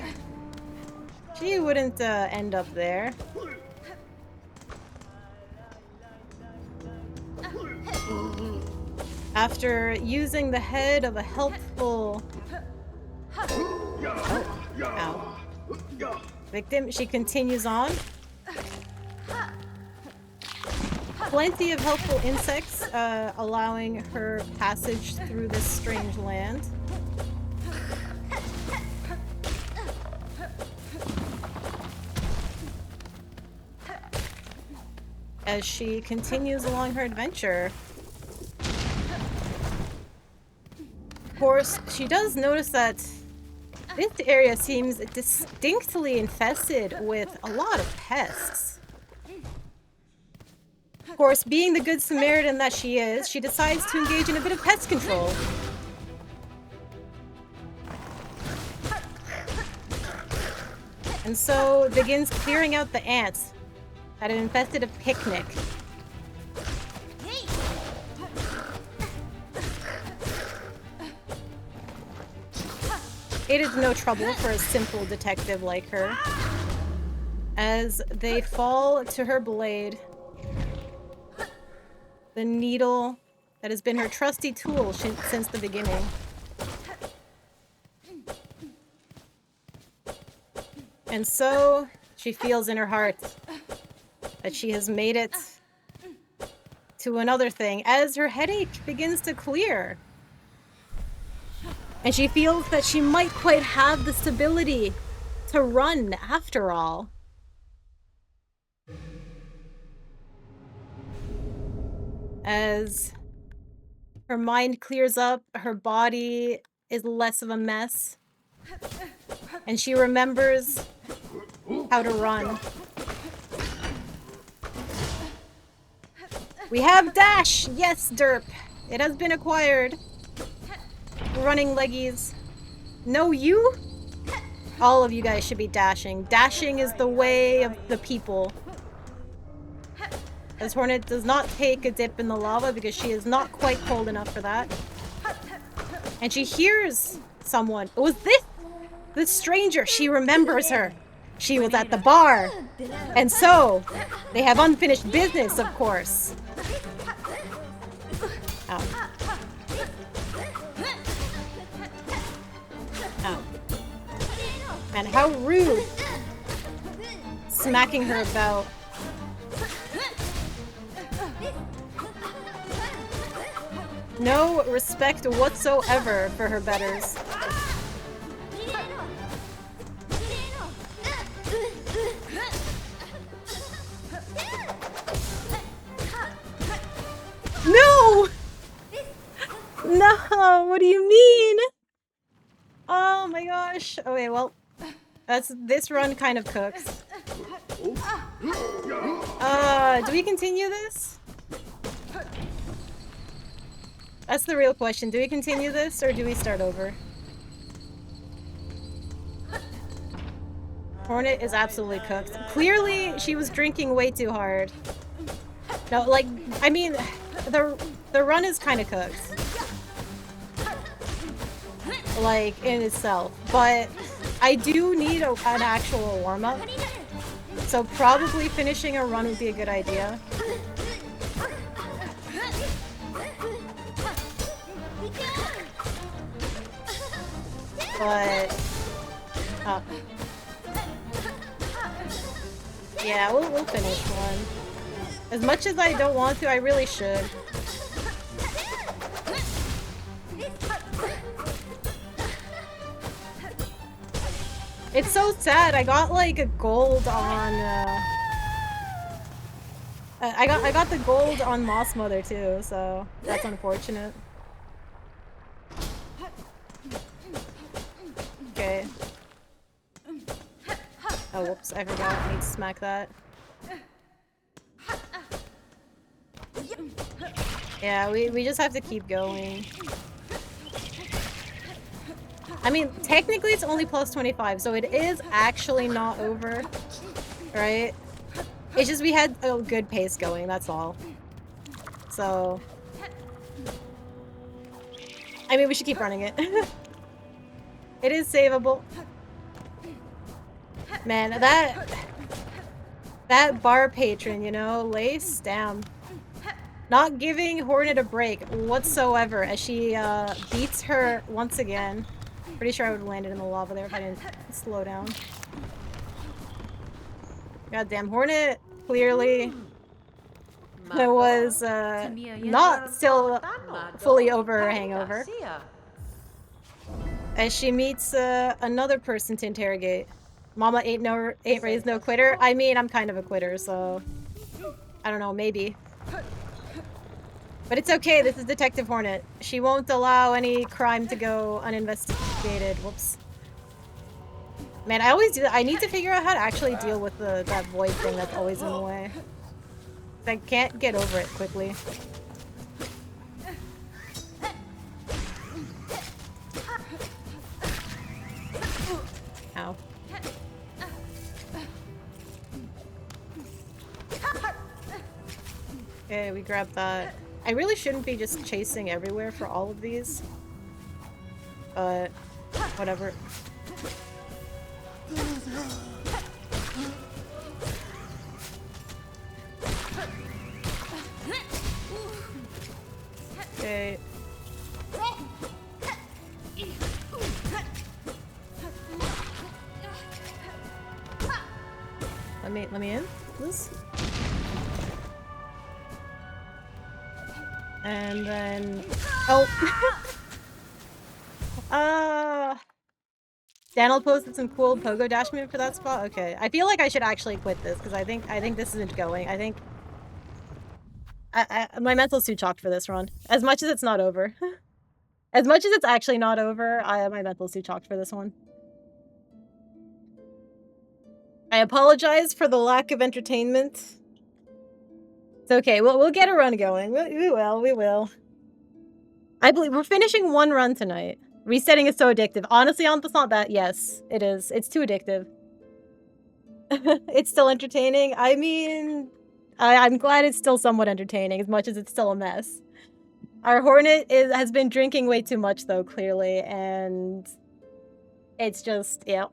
She wouldn't end up there. After using the head of a helpful victim, she continues on. Plenty of helpful insects allowing her passage through this strange land. As she continues along her adventure. Of course, she does notice that this area seems distinctly infested with a lot of pests. Of course, being the good Samaritan that she is, she decides to engage in a bit of pest control. And so begins clearing out the ants that had infested a picnic. It is no trouble for a simple detective like her. As they fall to her blade, the needle that has been her trusty tool since the beginning. And so she feels in her heart that she has made it to another thing as her headache begins to clear. And she feels that she might quite have the stability to run after all. As her mind clears up, her body is less of a mess. And she remembers how to run. We have dash! Yes, derp. It has been acquired. Running leggies. No, you? All of you guys should be dashing. Dashing is the way of the people. As Hornet does not take a dip in the lava because she is not quite cold enough for that. And she hears someone. It was this stranger. She remembers her. She was at the bar. And so, they have unfinished business, of course. Ow. Ow. Man, how rude. Smacking her about. No respect whatsoever for her betters. No! No, what do you mean? Oh my gosh. Okay, well, this run kind of cooks. Do we continue this? That's the real question. Do we continue this or do we start over? Hornet is absolutely cooked. Clearly, she was drinking way too hard. No, like, I mean, the run is kind of cooked. Like, in itself. But I do need an actual warm-up. So probably finishing a run would be a good idea. But... yeah, we'll finish one. As much as I don't want to, I really should. It's so sad. I got like a gold on I got the gold on Moss Mother too, so that's unfortunate. Okay. Oh, whoops, I forgot. I need to smack that. Yeah, we just have to keep going. I mean, technically it's only plus 25, so it is actually not over, right? It's just we had a good pace going, that's all. So... I mean, we should keep running it. It is savable. Man, that bar patron, you know, Lace, damn. Not giving Hornet a break whatsoever as she beats her once again. Pretty sure I would have landed in the lava there if I didn't slow down. Goddamn, Hornet clearly was not still fully over her hangover. As she meets another person to interrogate. Mama ain't raised no quitter. I mean, I'm kind of a quitter, so I don't know, maybe. But it's okay, this is Detective Hornet. She won't allow any crime to go uninvestigated. Whoops. Man, I always do that. I need to figure out how to actually deal with that void thing that's always in the way. I can't get over it quickly. Ow. Okay, we grabbed that. I really shouldn't be just chasing everywhere for all of these. But, whatever. Okay. Let me in, please. And then... Oh! Daniel posted some cool pogo dash move for that spot? Okay. I feel like I should actually quit this, because I think this isn't going. I think... my mental's too chalked for this run. As much as it's not over. As much as it's actually not over, my mental's too chalked for this one. I apologize for the lack of entertainment. It's okay. We'll get a run going. We will. I believe we're finishing one run tonight. Resetting is so addictive. Honestly, it's not that. Yes, it is. It's too addictive. It's still entertaining. I mean, I'm glad it's still somewhat entertaining, as much as it's still a mess. Our Hornet has been drinking way too much, though, clearly, and it's just, yeah.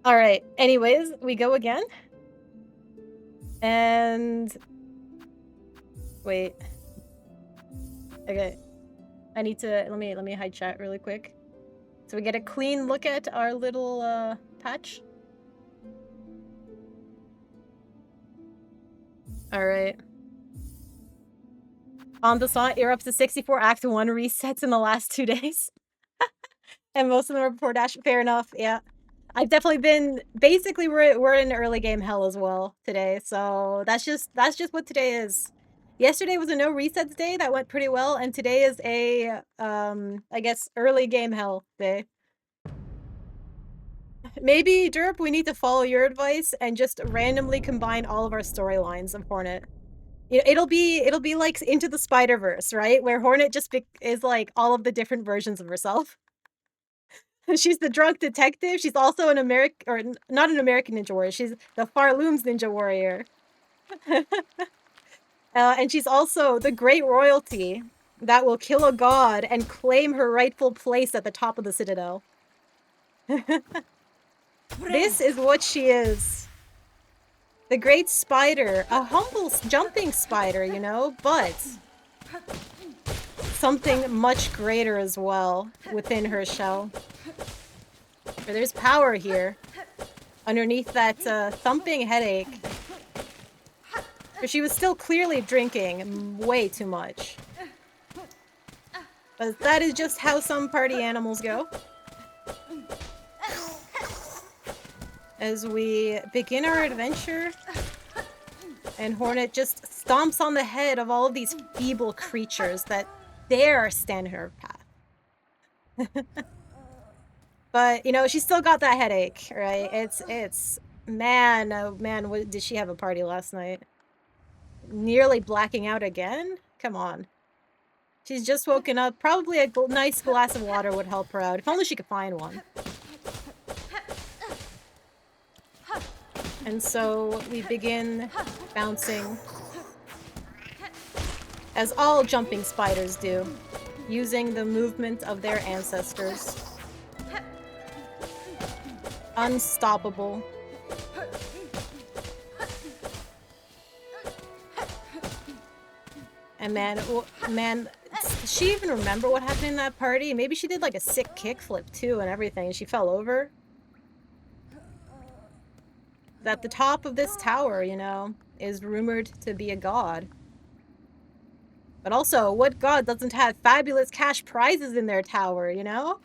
Alright, anyways, we go again. And... Wait. Okay. I need to... Let me hide chat really quick. So we get a clean look at our little, patch. Alright. On the song, you're up to 64 Act 1 resets in the last 2 days. And most of them are before dash. Fair enough, yeah. I've definitely been... Basically, we're in early game hell as well today, so that's just what today is. Yesterday was a no resets day, that went pretty well, and today is a, I guess, early game hell day. Maybe, Derp, we need to follow your advice and just randomly combine all of our storylines of Hornet. It'll be like Into the Spider-Verse, right? Where Hornet just is like all of the different versions of herself. She's the drunk detective. She's also an not an American ninja warrior. She's the Farlooms ninja warrior. And she's also the great royalty that will kill a god and claim her rightful place at the top of the citadel. This is what she is. The great spider. A humble jumping spider, you know, but something much greater as well within her shell. There's power here. Underneath that thumping headache. But she was still clearly drinking way too much. But that is just how some party animals go. As we begin our adventure, and Hornet just stomps on the head of all of these feeble creatures that dare stand in her path. But, you know, she's still got that headache, right? It's... Man, oh man, did she have a party last night? Nearly blacking out again? Come on. She's just woken up. Probably a nice glass of water would help her out. If only she could find one. And so we begin bouncing. As all jumping spiders do. Using the movement of their ancestors. Unstoppable. And man, does she even remember what happened in that party? Maybe she did like a sick kickflip too and everything, and she fell over. At the top of this tower, you know, is rumored to be a god. But also, what god doesn't have fabulous cash prizes in their tower, you know?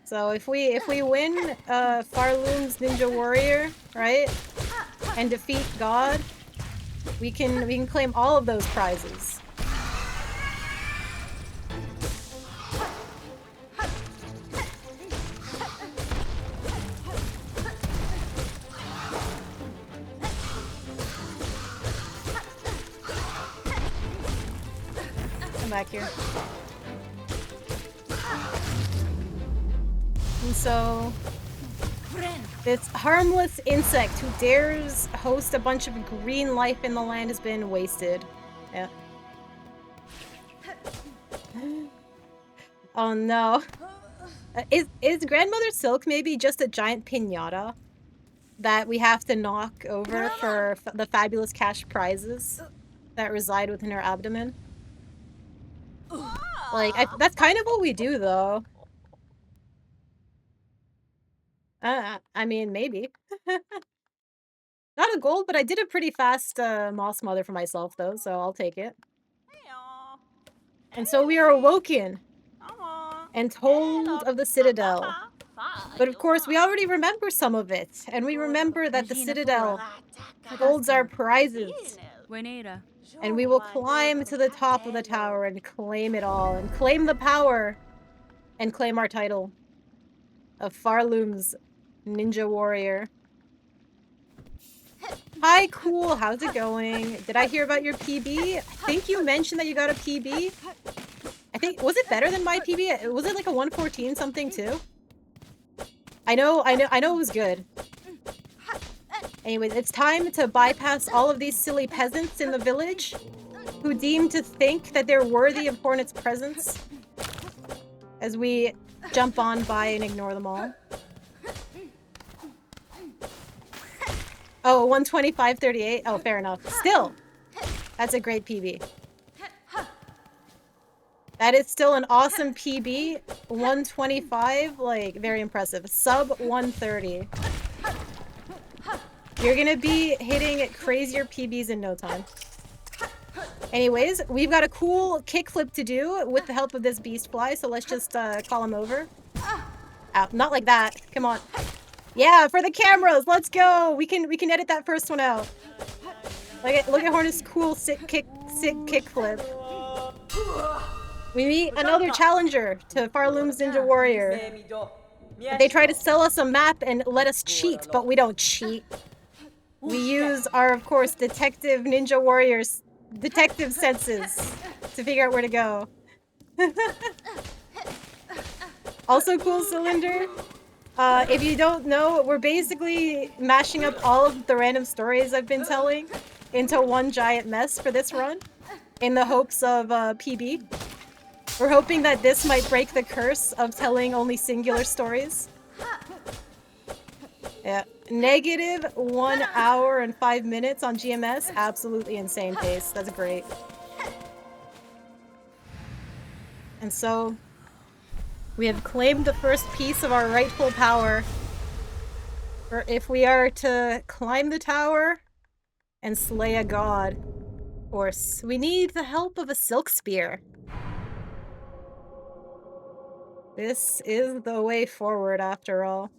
So if we win Farloom's Ninja Warrior, right? And defeat God, we can claim all of those prizes. Come back here. And so, this harmless insect who dares host a bunch of green life in the land has been wasted. Yeah. Oh no. Is Grandmother Silk maybe just a giant piñata that we have to knock over for the fabulous cash prizes that reside within her abdomen? Like, that's kind of what we do, though. I mean, maybe. Not a gold, but I did a pretty fast moss mother for myself, though, so I'll take it. And so we are awoken and told of the Citadel. But of course, we already remember some of it, and we remember that the Citadel holds our prizes. And we will climb to the top of the tower and claim it all, and claim the power, and claim our title of Farloom's Ninja Warrior. Hi, cool. How's it going? Did I hear about your PB? I think you mentioned that you got a PB. I think, was it better than my PB? Was it like a 114 something too? I know it was good. Anyways, it's time to bypass all of these silly peasants in the village who deem to think that they're worthy of Hornet's presence as we jump on by and ignore them all. Oh, 125.38? Oh, fair enough. Still, that's a great PB. That is still an awesome PB. 125, like, very impressive. Sub 130. You're gonna be hitting crazier PBs in no time. Anyways, we've got a cool kickflip to do with the help of this beast fly, so let's just call him over. Ow, not like that. Come on. Yeah, for the cameras, let's go. We can edit that first one out. Look at Hornet's cool sick kickflip. We meet another challenger to Farloom's Ninja Warrior. They try to sell us a map and let us cheat, but we don't cheat. We use our, of course, detective Ninja Warriors detective senses to figure out where to go. Also cool cylinder. If you don't know, we're basically mashing up all of the random stories I've been telling into one giant mess for this run in the hopes of PB. We're hoping that this might break the curse of telling only singular stories. Yeah. Negative 1 hour and 5 minutes on GMS. Absolutely insane pace. That's great. And so, we have claimed the first piece of our rightful power. For if we are to climb the tower and slay a god, of course, we need the help of a silk spear. This is the way forward, after all.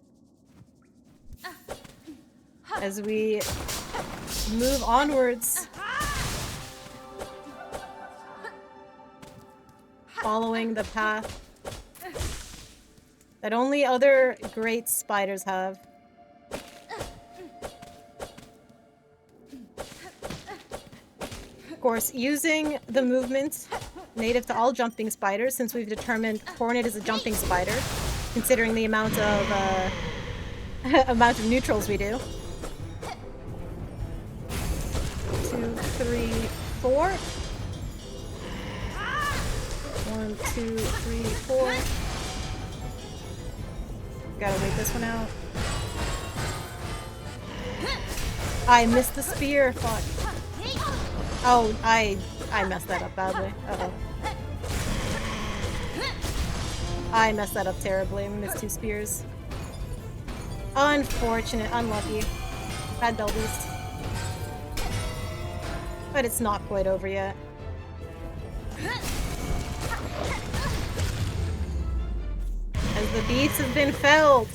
As we move onwards, following the path that only other great spiders have. Of course, using the movement native to all jumping spiders, since we've determined Hornet is a jumping spider, considering the amount of amount of neutrals we do. 2, 3, 4. 1, 2, 3, 4. Gotta wait this one out. I missed the spear. Fuck. Oh, I messed that up badly. Uh-oh. I messed that up terribly. I missed 2 spears. Unfortunate. Unlucky. Bad Bell Beast. But it's not quite over yet. As the beast has been felled.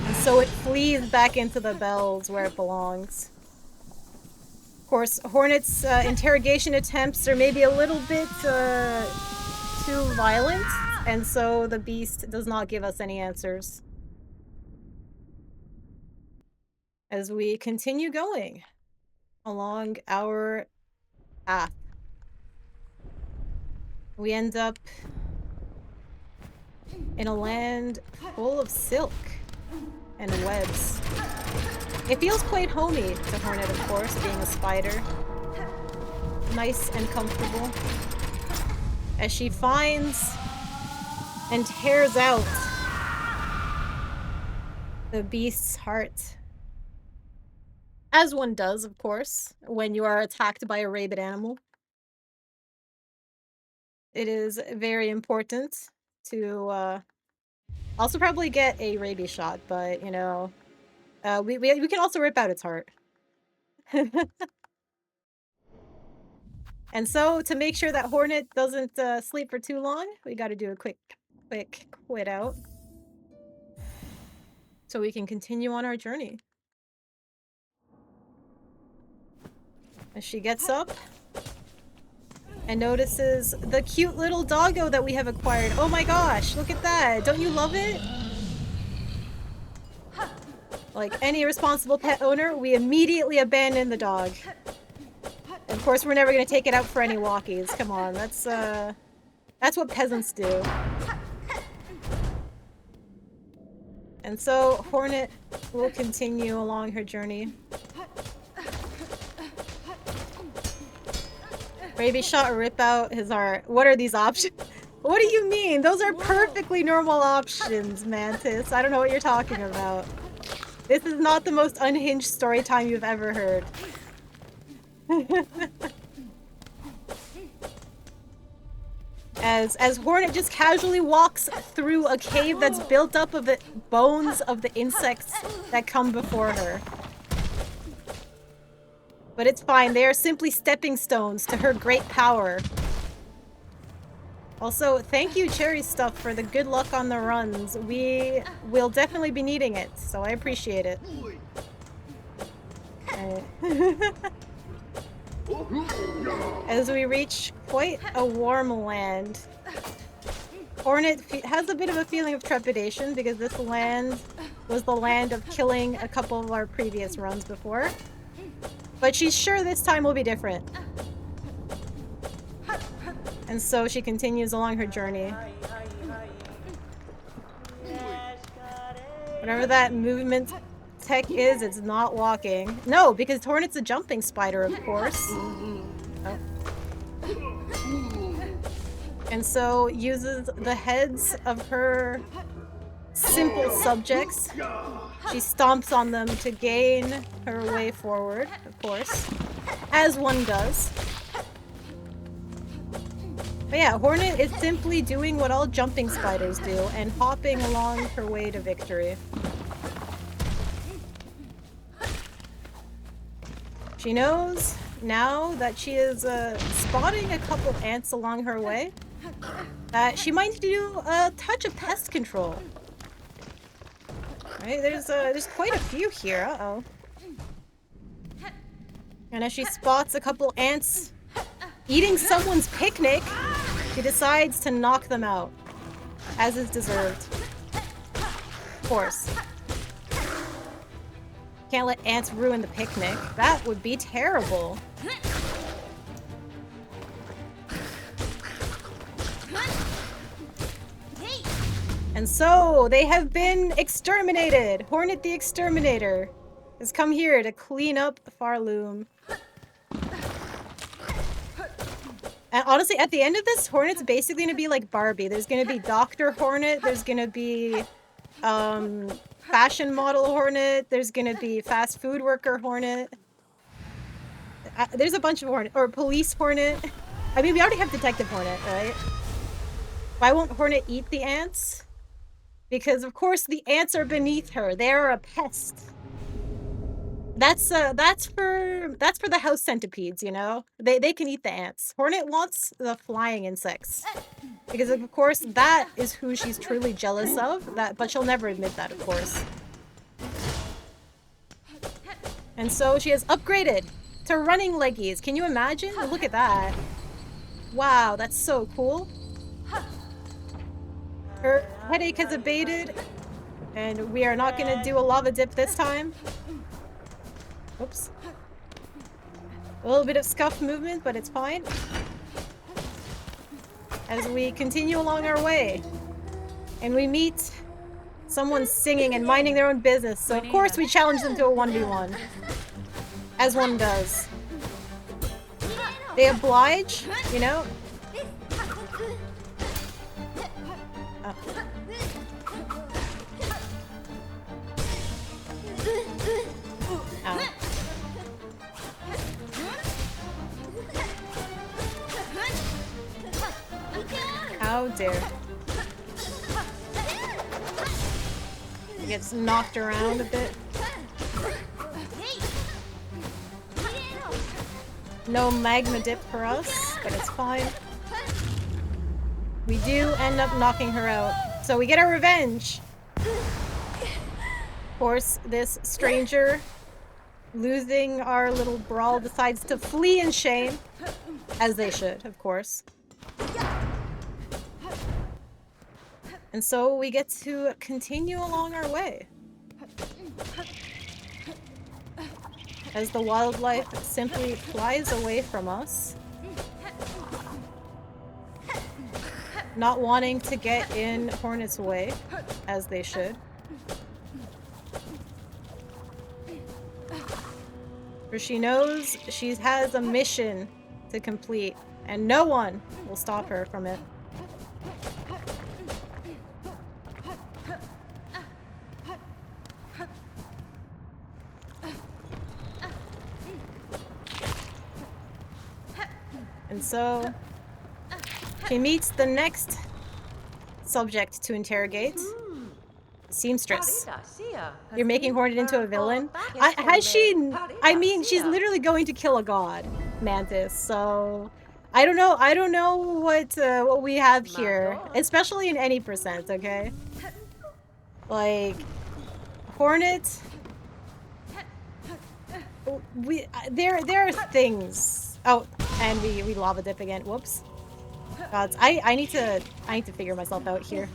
And so it flees back into the bells where it belongs. Of course, Hornet's interrogation attempts are maybe a little bit too violent, and so the beast does not give us any answers. As we continue going along our path, we end up in a land full of silk and webs. It feels quite homey to Hornet, of course, being a spider. Nice and comfortable. As she finds and tears out the beast's heart. As one does, of course, when you are attacked by a rabid animal. It is very important to Also probably get a rabies shot, but, you know, we can also rip out its heart. And so, to make sure that Hornet doesn't, sleep for too long, we gotta do a quick quit out. So we can continue on our journey. As she gets up and notices the cute little doggo that we have acquired. Oh my gosh, look at that. Don't you love it? Like any responsible pet owner, we immediately abandon the dog. And of course, we're never gonna take it out for any walkies. Come on, that's what peasants do. And so, Hornet will continue along her journey. Rabies shot or rip out is our... What are these options? What do you mean? Those are perfectly normal options, Mantis. I don't know what you're talking about. This is not the most unhinged story time you've ever heard. As Hornet just casually walks through a cave that's built up of the bones of the insects that come before her. But it's fine, they are simply stepping stones to her great power. Also, thank you, Cherry Stuff, for the good luck on the runs. We will definitely be needing it, so I appreciate it. As we reach quite a warm land, Hornet has a bit of a feeling of trepidation because this land was the land of killing a couple of our previous runs before. But she's sure this time will be different. And so she continues along her journey. Whatever that movement tech is, it's not walking. No, because Hornet's a jumping spider, of course. Oh. And so uses the heads of her simple subjects. She stomps on them to gain her way forward, of course. As one does. But yeah, Hornet is simply doing what all jumping spiders do and hopping along her way to victory. She knows now that she is spotting a couple ants along her way that she might do a touch of pest control. Right, there's quite a few here. Uh-oh. And as she spots a couple ants eating someone's picnic, she decides to knock them out, as is deserved. Of course. Can't let ants ruin the picnic. That would be terrible. And so, they have been exterminated! Hornet the Exterminator has come here to clean up Farloom. And honestly, at the end of this, Hornet's basically gonna be like Barbie. There's gonna be Dr. Hornet, there's gonna be, fashion model Hornet, there's gonna be fast food worker Hornet. There's a bunch of Hornet, or police Hornet. I mean, we already have Detective Hornet, right? Why won't Hornet eat the ants? Because, of course, the ants are beneath her. They are a pest. That's for the house centipedes, you know? They can eat the ants. Hornet wants the flying insects. Because, of course, that is who she's truly jealous of. But she'll never admit that, of course. And so she has upgraded to running leggies. Can you imagine? Look at that. Wow, that's so cool. Her headache has abated, and we are not going to do a lava dip this time. Oops. A little bit of scuffed movement, but it's fine. As we continue along our way, and we meet someone singing and minding their own business, so of course we challenge them to a 1v1. As one does. They oblige, you know? Oh. Ow. How dare. She gets knocked around a bit. No magma dip for us, but it's fine. We do end up knocking her out, so we get our revenge. Of course, this stranger, losing our little brawl, decides to flee in shame, as they should, of course. And so we get to continue along our way. As the wildlife simply flies away from us. Not wanting to get in Hornet's way, as they should. For she knows she has a mission to complete, and no one will stop her from it. And so she meets the next subject to interrogate. Seamstress. You're making Hornet into a villain? Has she... I mean, she's literally going to kill a god, Mantis, so... I don't know what we have here, especially in any percent, okay? Like... Hornet... There are things... Oh, and we lava dip again. Whoops. Gods, I need to figure myself out here.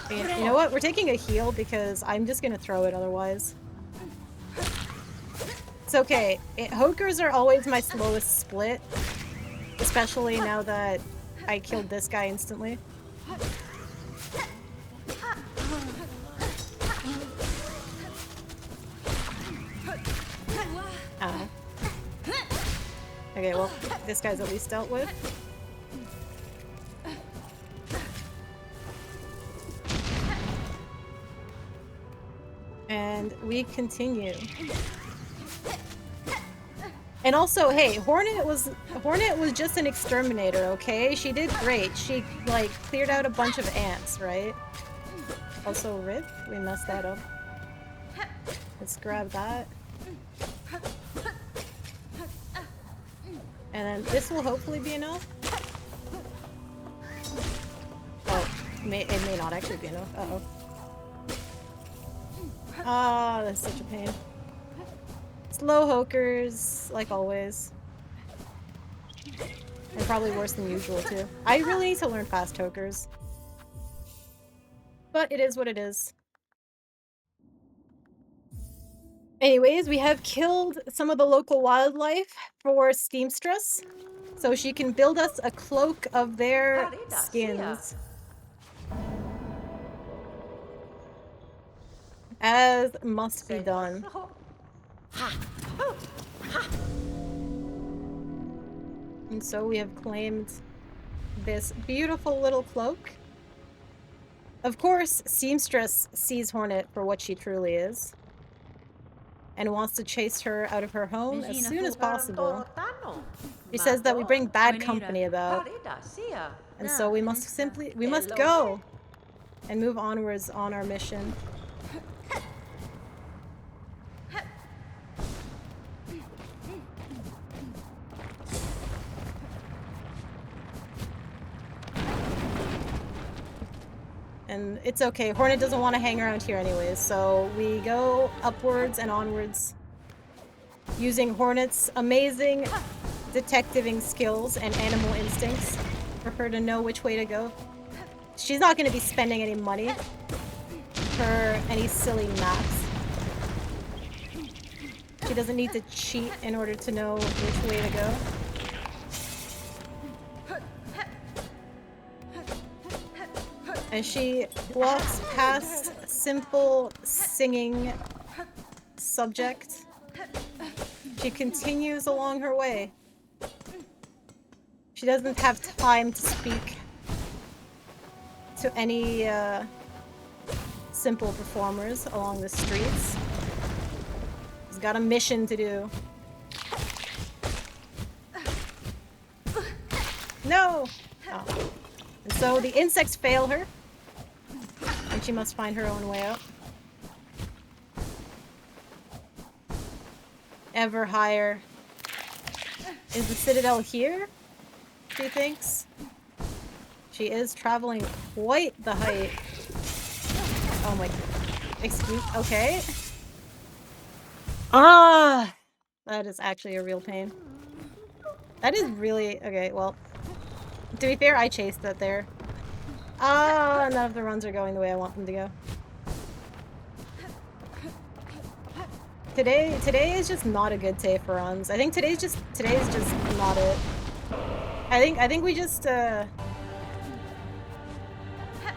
You know what? We're taking a heal because I'm just gonna throw it otherwise. It's okay. Hokers are always my slowest split, especially now that I killed this guy instantly. Okay, well, this guy's at least dealt with. And we continue. And also, hey, Hornet was just an exterminator, okay? She did great. She, like, cleared out a bunch of ants, right? Also, RIP, we messed that up. Let's grab that. And then this will hopefully be enough. Oh, it may not actually be enough. Uh-oh. Ah, that's such a pain. Slow hokers, like always. And probably worse than usual, too. I really need to learn fast hokers. But it is what it is. Anyways, we have killed some of the local wildlife for Steamstress, so she can build us a cloak of their skins. As must be done. And so we have claimed this beautiful little cloak. Of course, Seamstress sees Hornet for what she truly is. And wants to chase her out of her home as soon as possible. She says that we bring bad company about. And so we must go and move onwards on our mission. And it's okay, Hornet doesn't want to hang around here anyways, so we go upwards and onwards. Using Hornet's amazing detectiving skills and animal instincts for her to know which way to go. She's not going to be spending any money for any silly maps. She doesn't need to cheat in order to know which way to go. And she walks past simple singing subject. She continues along her way. She doesn't have time to speak to any simple performers along the streets. She's got a mission to do. No! Oh. And so the insects fail her. and she must find her own way out. Ever higher. Is the Citadel here? She thinks. She is traveling quite the height. Oh my... Excuse... Okay. Ah! That is actually a real pain. That is really... Okay, well... To be fair, I chased that there. Ah, none of the runs are going the way I want them to go. Today is just not a good day for runs. I think today's just not it. I think we just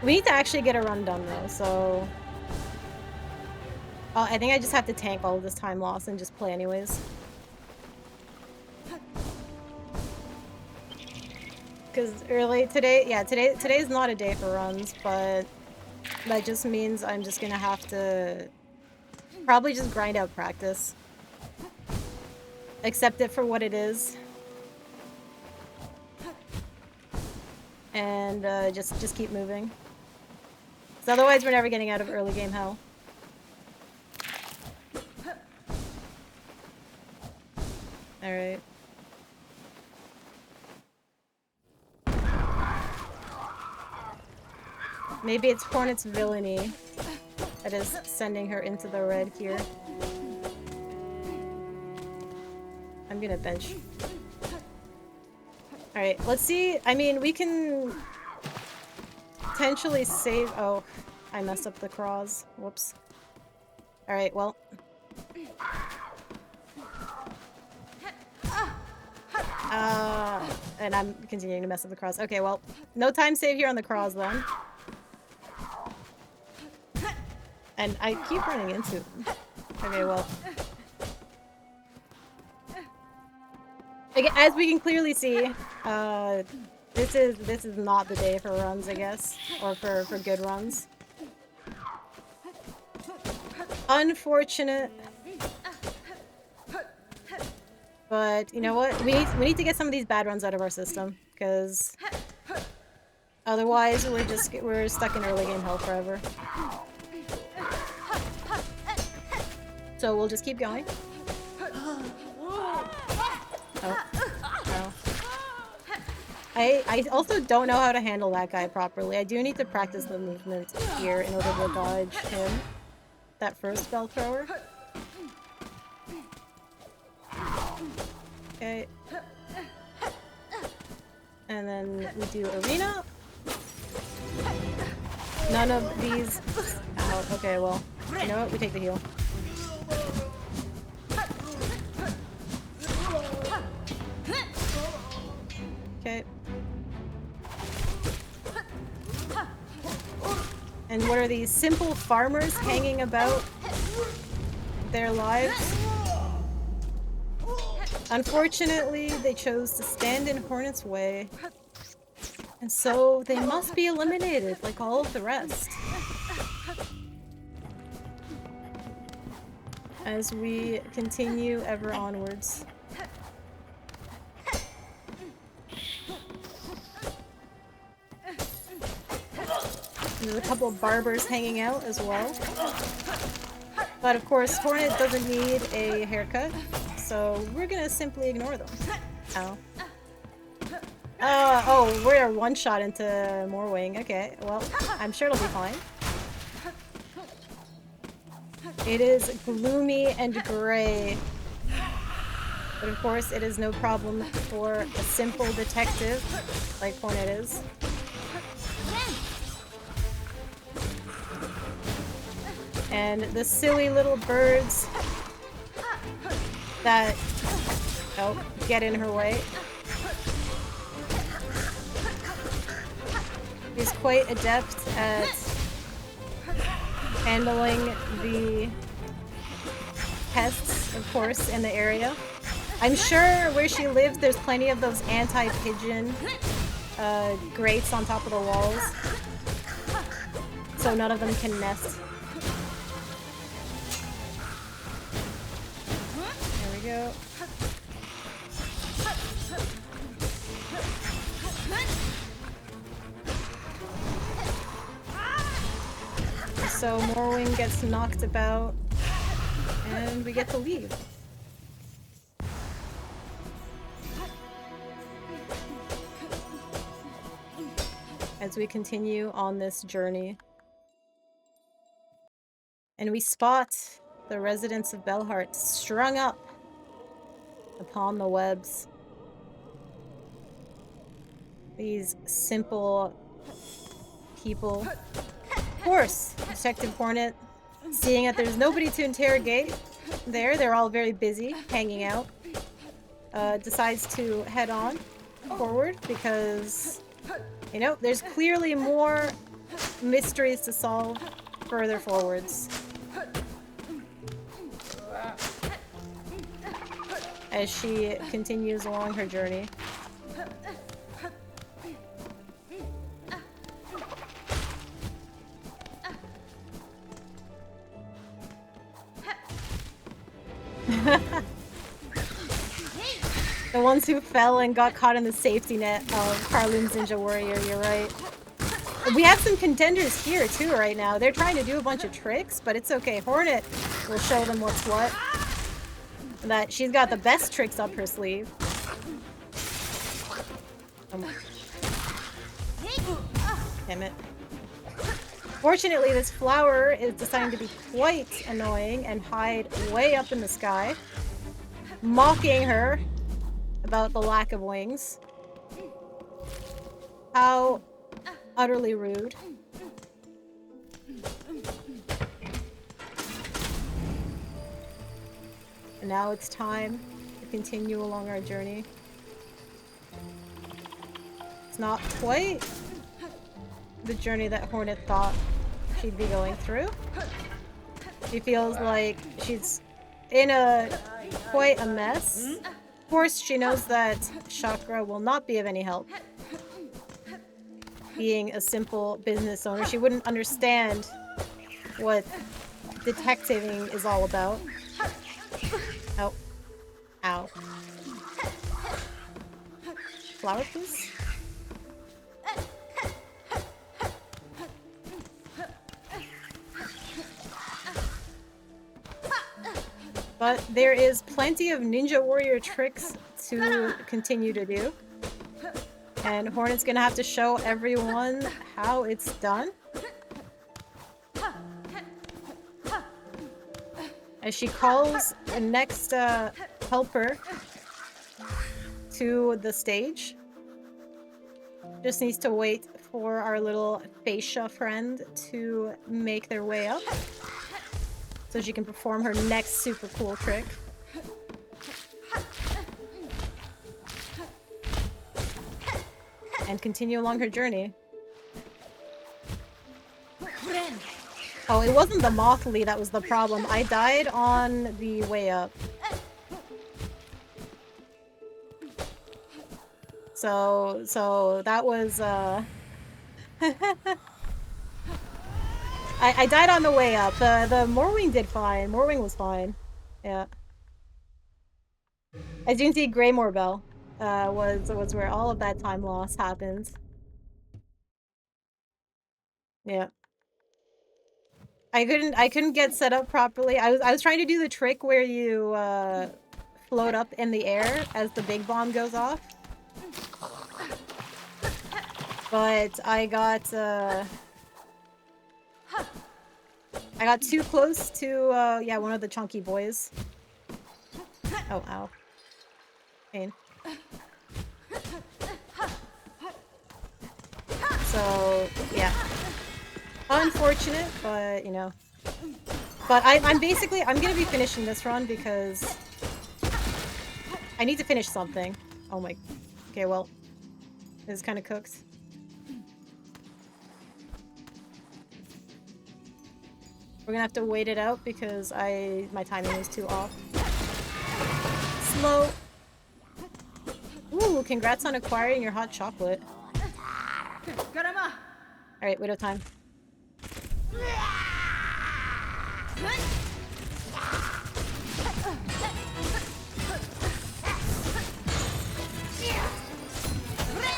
we need to actually get a run done though, so I think I just have to tank all of this time loss and just play anyways. Because early today, yeah, today's not a day for runs, but that just means I'm just gonna have to probably just grind out practice. Accept it for what it is. And just keep moving. Because otherwise we're never getting out of early game hell. Alright. Maybe it's Hornet's villainy that is sending her into the red here. I'm gonna bench. Alright, let's see. I mean, we can potentially save... Oh, I messed up the craws. Whoops. Alright, well. And I'm continuing to mess up the craws. Okay, well, no time save here on the craws then. And I keep running into them. Okay, well. Again, as we can clearly see, this is not the day for runs, I guess, or for good runs. Unfortunate. But you know what? We need to get some of these bad runs out of our system, because otherwise we're stuck in early game hell forever. So we'll just keep going. Oh. No. I also don't know how to handle that guy properly. I do need to practice the movement here in order to dodge him. That first spell thrower. Okay. And then we do arena. None of these... Ow, okay, well, you know what? We take the heal. Okay. And what are these simple farmers hanging about their lives? Unfortunately, they chose to stand in Hornet's way. And so they must be eliminated like all of the rest. As we continue ever onwards. There's a couple of barbers hanging out as well. But of course, Hornet doesn't need a haircut, so we're gonna simply ignore them. Ow. Oh, we're one shot into Morwing. Okay, well, I'm sure it'll be fine. It is gloomy and gray. But of course, it is no problem for a simple detective like Hornet is. And the silly little birds that, get in her way. He's quite adept at handling the pests, of course, in the area. I'm sure where she lives, there's plenty of those anti-pigeon grates on top of the walls, so none of them can nest. There we go. so Morwing gets knocked about, and we get to leave. As we continue on this journey. And we spot the residents of Belhart strung up upon the webs. These simple people. Of course, Detective Hornet, seeing that there's nobody to interrogate there, they're all very busy hanging out, decides to head on forward because, you know, there's clearly more mysteries to solve further forwards. As she continues along her journey. The ones who fell and got caught in the safety net of Carlin's Ninja Warrior, you're right. We have some contenders here too right now. They're trying to do a bunch of tricks, but it's okay. Hornet will show them what's what. That she's got the best tricks up her sleeve. Damn it. Fortunately, this flower is deciding to be quite annoying and hide way up in the sky, mocking her about the lack of wings. How utterly rude. And now it's time to continue along our journey. It's not quite the journey that Hornet thought she'd be going through. She feels like she's in quite a mess. Of course, she knows that Chakra will not be of any help. Being a simple business owner, she wouldn't understand what detectiving is all about. Oh. Ow. Flower, please? But there is plenty of Ninja Warrior tricks to continue to do. And Hornet's gonna have to show everyone how it's done. As she calls the next helper to the stage. Just needs to wait for our little fascia friend to make their way up. So she can perform her next super cool trick. And continue along her journey. Oh, it wasn't the Mothly that was the problem. I died on the way up. So that was, I died on the way up. The Morwing did fine. Morwing was fine. Yeah. As you can see, Greymore Bell was where all of that time loss happened. Yeah. I couldn't get set up properly. I was trying to do the trick where you float up in the air as the big bomb goes off. But I got too close to yeah, one of the chunky boys. Oh, ow. Pain. So, yeah. Unfortunate, but, you know. But I'm gonna be finishing this run because I need to finish something. Oh my... Okay, well. This is kind of cooked. We're gonna have to wait it out because my timing is too off. Slow. Ooh, congrats on acquiring your hot chocolate. Alright, widow time.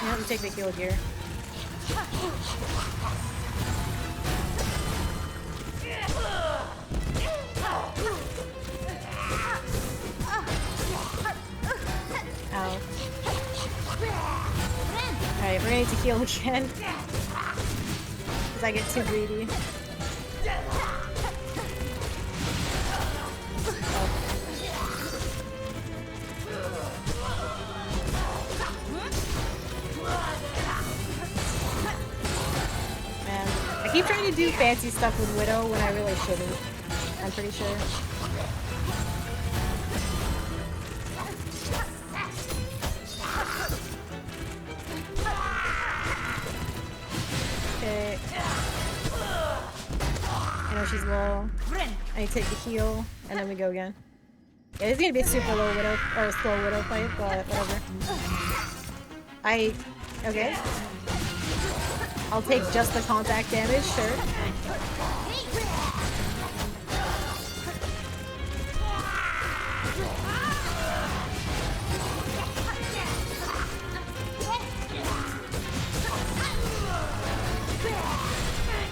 You have to take the heal here. We're gonna need to heal again. Because I get too greedy. Man, I keep trying to do fancy stuff with Widow when I really shouldn't. I'm pretty sure. Okay. I know she's low. I need to take the heal, and then we go again. Yeah, this is gonna be a super low Widow, or a slow Widow fight, but whatever. Okay. I'll take just the contact damage, sure.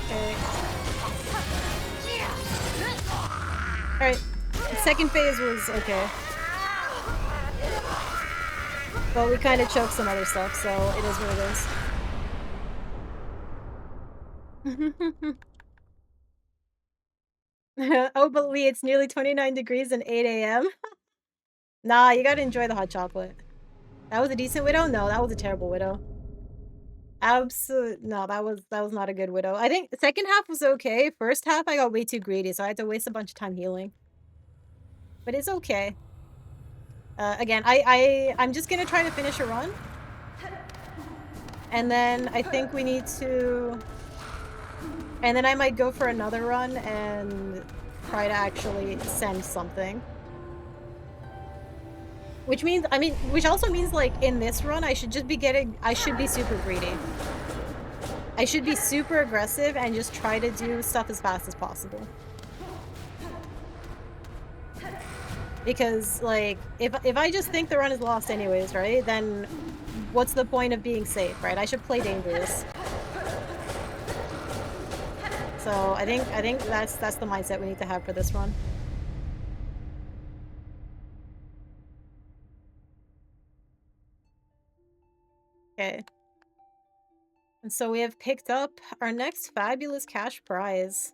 Okay. Alright. The second phase was okay. But we kind of choked some other stuff, so it is what it is. Oh, but Lee, it's nearly 29 degrees and 8 a.m. Nah, you gotta enjoy the hot chocolate. That was a decent Widow? No, that was a terrible Widow. No, that was not a good Widow. I think the second half was okay. First half, I got way too greedy, so I had to waste a bunch of time healing. But it's okay. Again, I'm just gonna try to finish a run. And then I think we need to... And then I might go for another run and try to actually send something. Which means, which also means, like, in this run, I should be super greedy. I should be super aggressive and just try to do stuff as fast as possible. Because, like, if I just think the run is lost anyways, right, then what's the point of being safe, right? I should play dangerous. So I think that's the mindset we need to have for this run. Okay. And so we have picked up our next fabulous cash prize.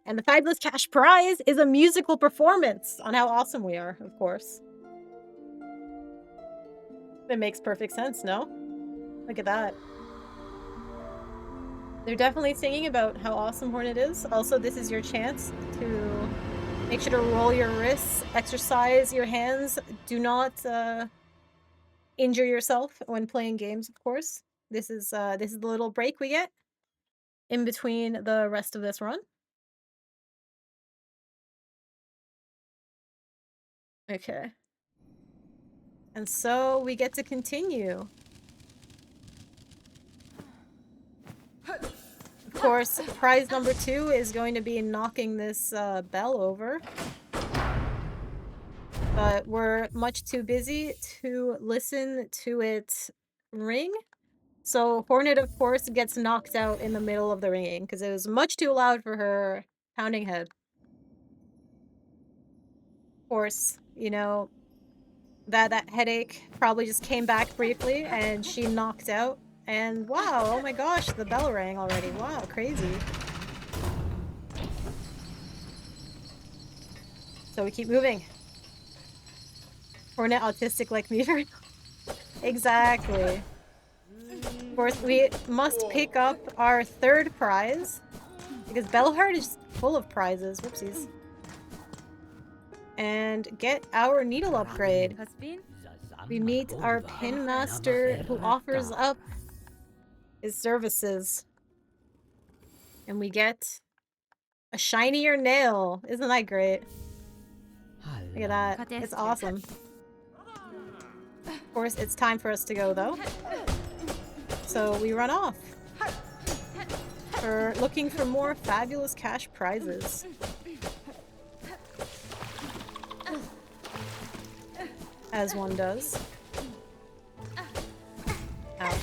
And the fabulous cash prize is a musical performance on how awesome we are, of course. It makes perfect sense, no? Look at that. They're definitely singing about how awesome Hornet is. Also, this is your chance to make sure to roll your wrists, exercise your hands. Do not injure yourself when playing games, of course. This is the little break we get in between the rest of this run. Okay. And so we get to continue. Of course, prize number 2 is going to be knocking this bell over. But we're much too busy to listen to it ring. So Hornet, of course, gets knocked out in the middle of the ringing because it was much too loud for her pounding head. Of course, you know, that headache probably just came back briefly and she knocked out. And wow, oh my gosh, the bell rang already. Wow, crazy. So we keep moving. Hornet autistic like me. Exactly. Of course, we must pick up our 3rd prize. Because Bellheart is full of prizes. Whoopsies. And get our needle upgrade. We meet our pin master who offers up his services. And we get a shinier nail. Isn't that great? Look at that. It's awesome. Of course, it's time for us to go, though. So we run off. We're looking for more fabulous cash prizes. As one does. Ow.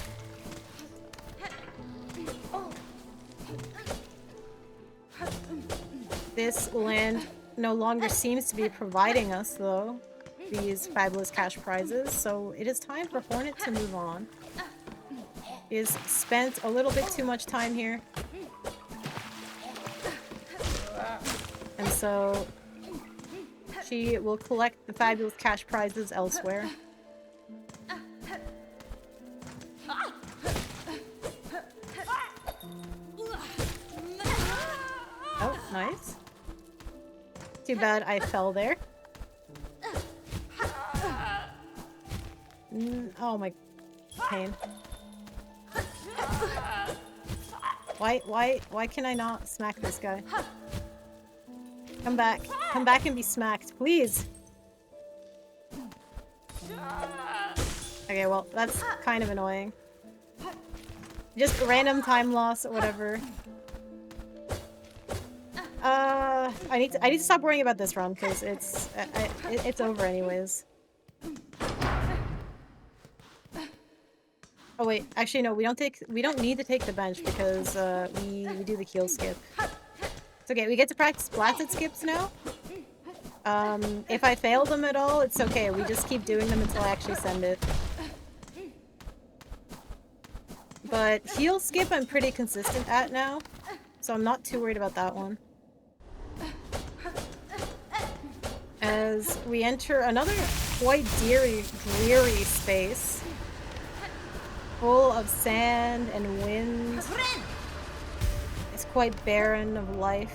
This land no longer seems to be providing us, though, these fabulous cash prizes, so it is time for Hornet to move on. is spent a little bit too much time here. And so she will collect the fabulous cash prizes elsewhere. Oh, nice. Too bad I fell there. Oh my pain. Why can I not smack this guy? Come back. Come back and be smacked, please. Okay, well, that's kind of annoying. Just random time loss or whatever. I need to stop worrying about this run because it's over anyways. Oh wait, actually no, we don't need to take the bench because we do the heal skip. It's okay, we get to practice blasted skips now. If I fail them at all, it's okay. We just keep doing them until I actually send it. But heal skip I'm pretty consistent at now, so I'm not too worried about that one. As we enter another quite dreary space, full of sand and wind. It's quite barren of life.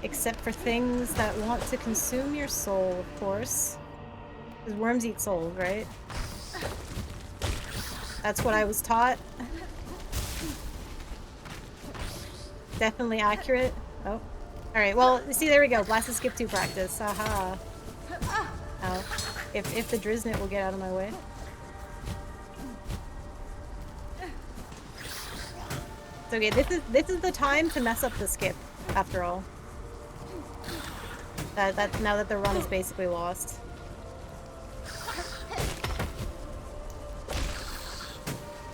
Except for things that want to consume your soul, of course. Because worms eat souls, right? That's what I was taught. Definitely accurate. Oh. Alright, well, see, there we go. Blasted skip 2 practice. Aha. Ow. If the Driznit will get out of my way. It's okay, this is the time to mess up the skip, after all. Now that the run is basically lost.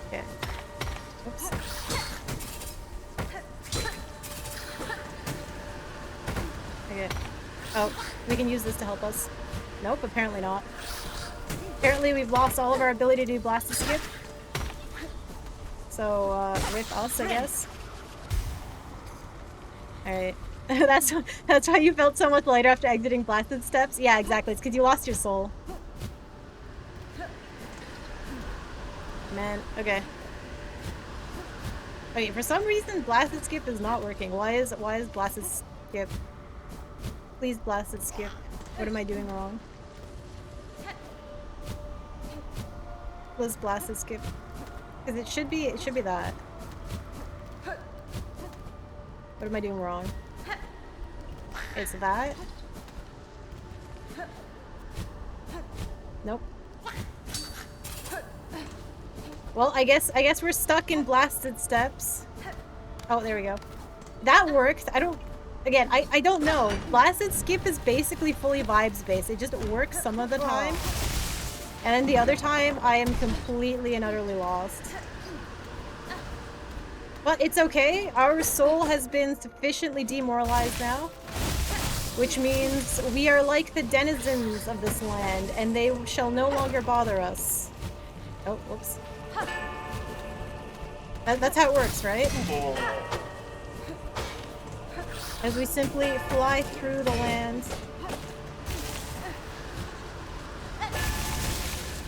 Okay. Oops. Okay. Oh, we can use this to help us. Nope, apparently not. Apparently we've lost all of our ability to do blasted skip. So, rip us, I guess. Alright. That's why you felt so much lighter after exiting blasted steps? Yeah, exactly. It's because you lost your soul. Man, okay. Okay, for some reason blasted skip is not working. Why is blasted skip? Please blasted skip. What am I doing wrong? Let's blasted skip. Because it should be that. What am I doing wrong? It's that? Nope. Well, I guess we're stuck in blasted steps. Oh, there we go. That worked. I don't know. Blasted skip is basically fully vibes based. It just works some of the time. And then the other time, I am completely and utterly lost. But it's okay. Our soul has been sufficiently demoralized now. Which means we are like the denizens of this land, and they shall no longer bother us. Oh, whoops. That's how it works, right? As we simply fly through the land.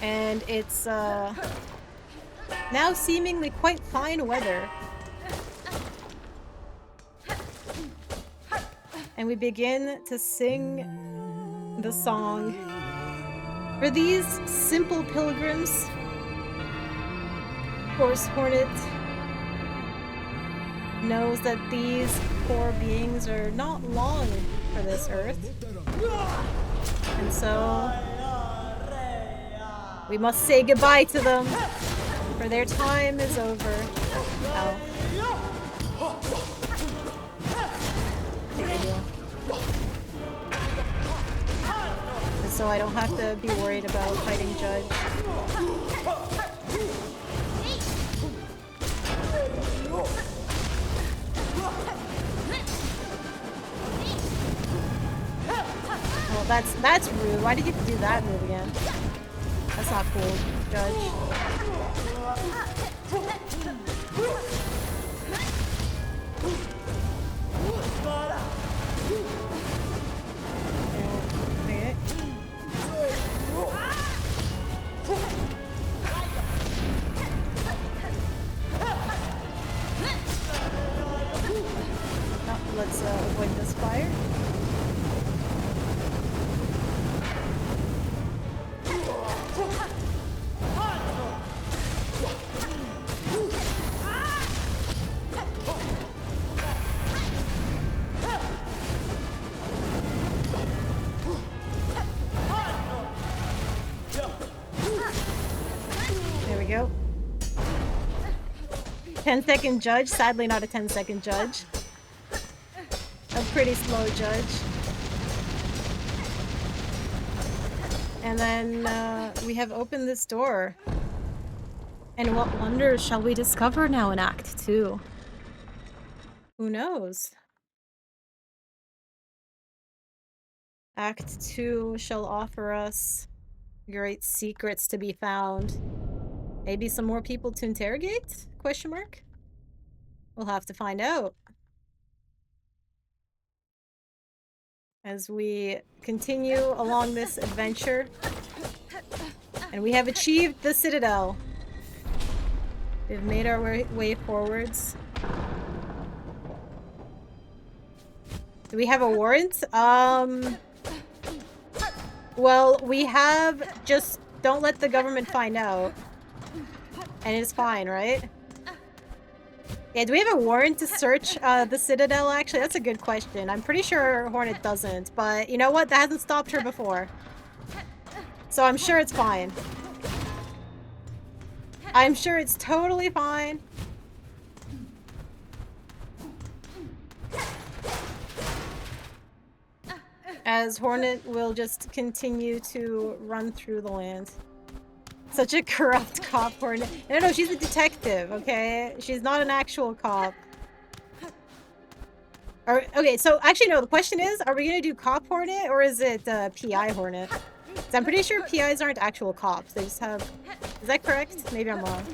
And it's, now seemingly quite fine weather. And we begin to sing the song. For these simple pilgrims, Horse Hornet knows that these poor beings are not long for this earth. And so we must say goodbye to them, for their time is over. Ow. And so I don't have to be worried about fighting Judge. Well, that's rude. Why did you do that move again? That's not cool, Judge. Okay. Oh, let's avoid this fire. There we go. 10-second judge. Sadly, not a 10-second judge. A pretty slow judge. And then we have opened this door. And what wonders shall we discover now in Act 2? Who knows? Act 2 shall offer us great secrets to be found. Maybe some more people to interrogate? Question mark? We'll have to find out. As we continue along this adventure. And we have achieved the Citadel. We've made our way forwards. Do we have a warrant? Well, we have just don't let the government find out. And it's fine, right? Yeah, do we have a warrant to search the Citadel, actually? That's a good question. I'm pretty sure Hornet doesn't, but you know what? That hasn't stopped her before. So I'm sure it's fine. I'm sure it's totally fine. As Hornet will just continue to run through the land. Such a corrupt cop, Hornet. No, she's a detective, okay? She's not an actual cop. Okay, so actually no, the question is, are we gonna do cop Hornet or is it PI Hornet? 'Cause I'm pretty sure PIs aren't actual cops. They just have... Is that correct? Maybe I'm wrong.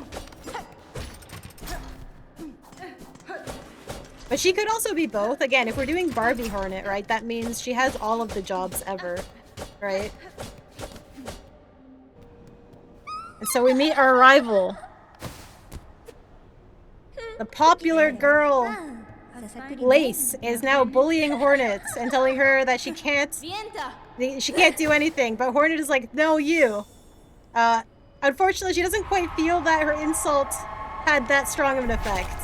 But she could also be both. Again, if we're doing Barbie Hornet, right, that means she has all of the jobs ever, right? And so we meet our rival. The popular girl, Lace, is now bullying Hornet and telling her that she can't do anything. But Hornet is like, no, you. Unfortunately, she doesn't quite feel that her insult had that strong of an effect.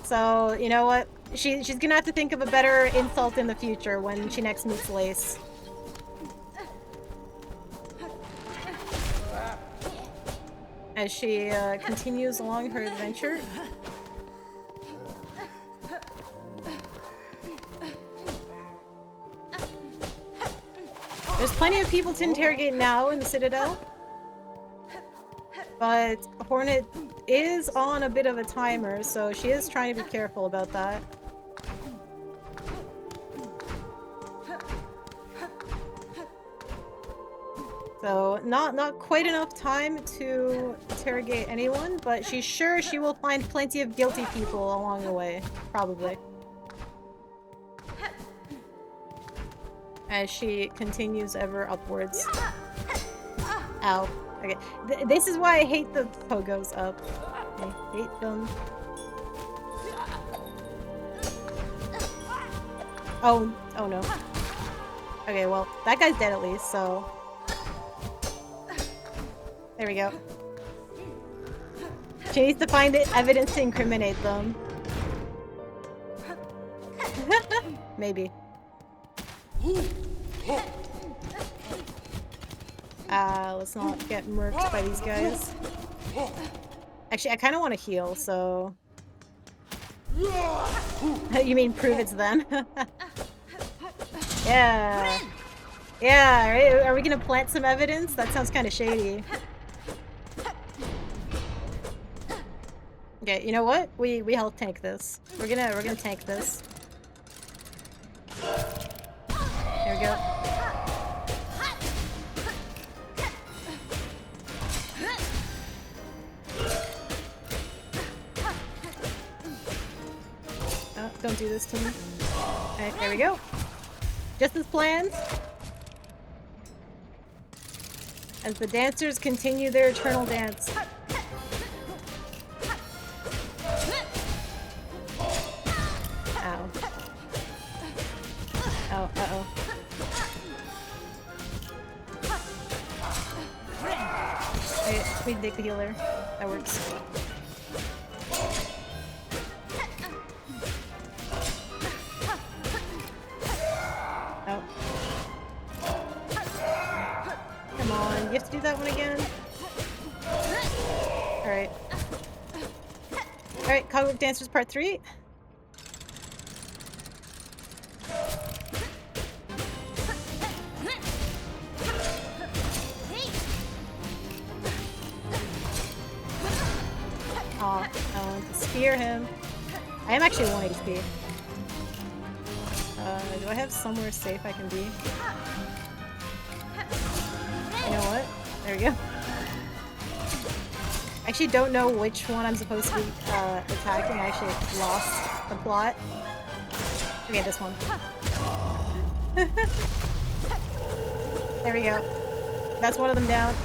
So, you know what? She's gonna have to think of a better insult in the future when she next meets Lace. As she continues along her adventure. There's plenty of people to interrogate now in the Citadel. But Hornet is on a bit of a timer, so she is trying to be careful about that. So, not quite enough time to interrogate anyone, but she's sure she will find plenty of guilty people along the way. Probably. As she continues ever upwards. Ow. Okay. This is why I hate the pogos up. I hate them. Oh no. Okay, well, that guy's dead at least, so... There we go. She needs to find the evidence to incriminate them. Maybe. Let's not get murked by these guys. Actually, I kind of want to heal, so... You mean prove it's them? Yeah. Yeah, right? Are we gonna plant some evidence? That sounds kind of shady. Okay, you know what? We health tank this. We're gonna tank this. There we go. Oh, don't do this to me. Alright, there we go. Just as planned. As the dancers continue their eternal dance. Ow. Oh, uh-oh. Wait, we dig the healer. That works. Oh. Come on, you have to do that one again? Alright. Alright, Cogwork Dancers Part 3. Aw, I want to spear him. I am actually 1 HP. Do I have somewhere safe I can be? You know what? There we go. I actually don't know which one I'm supposed to be attacking. I actually lost the plot. Okay, this one. There we go. That's one of them down.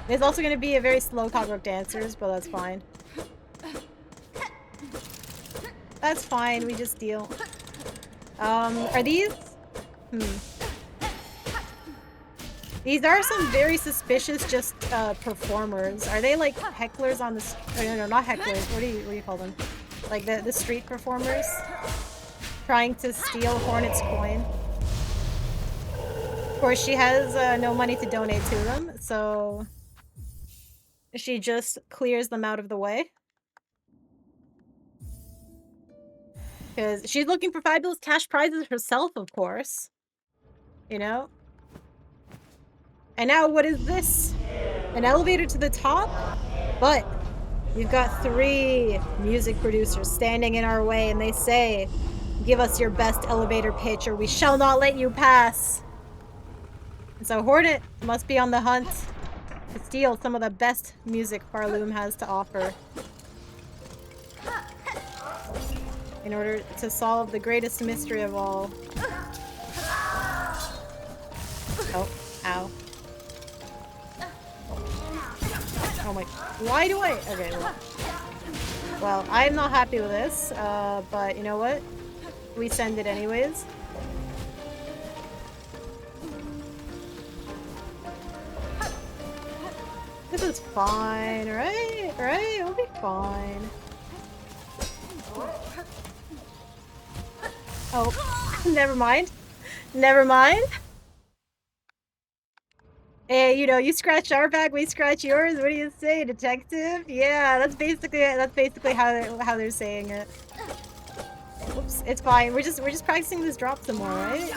There's also going to be a very slow Cogwork Dancers, but that's fine. That's fine, we just deal. Are these? These are some very suspicious just performers. Are they like hecklers on the no, not hecklers. What do you call them? Like the street performers? Trying to steal Hornet's coin. Of course, she has no money to donate to them, so she just clears them out of the way. Because she's looking for fabulous cash prizes herself, of course. You know? And now what is this? An elevator to the top? But we've got 3 music producers standing in our way, and they say, "Give us your best elevator pitch or we shall not let you pass." And so Hornet must be on the hunt to steal some of the best music Farloom has to offer. In order to solve the greatest mystery of all. Oh, ow. Oh my, why do I? Okay, well, I'm not happy with this, but you know what? We send it anyways. This is fine, right? Right? It'll be fine. Oh, never mind. Never mind. Hey, you know, you scratch our back, we scratch yours. What do you say, detective? Yeah, that's basically how they're saying it. Oops, it's fine. We're just practicing this drop some more, right?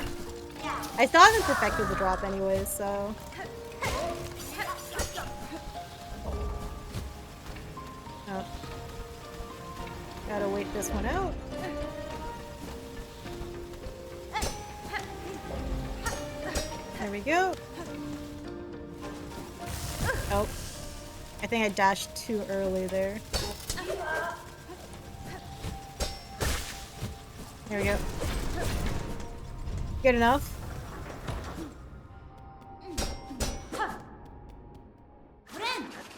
I still haven't perfected the drop anyways, so. Oh. Gotta wait this one out. There we go. Oh. I think I dashed too early there. There we go. Good enough.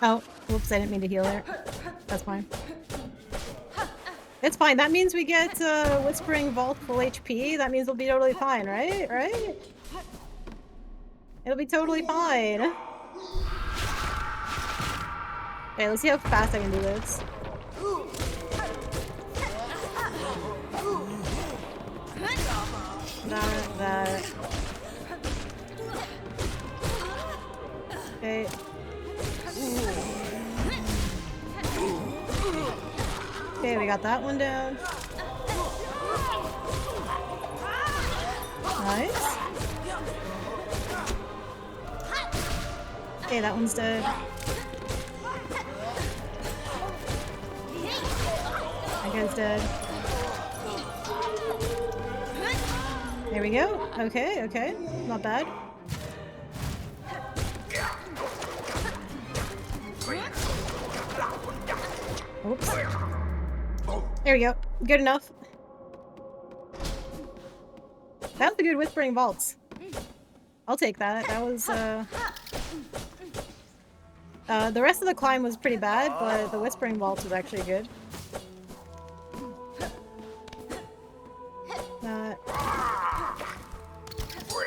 Oh, whoops, I didn't mean to heal there. That's fine. It's fine. That means we get Whispering Vault full HP. That means we'll be totally fine, right? Right? It'll be totally fine. Okay, let's see how fast I can do this. That. Okay. Okay, we got that one down. Nice. Okay, that one's dead. That guy's dead. There we go. Okay, okay. Not bad. Oops. There we go. Good enough. That was a good Whispering Vaults. I'll take that. That was, the rest of the climb was pretty bad, but the Whispering Vaults was actually good.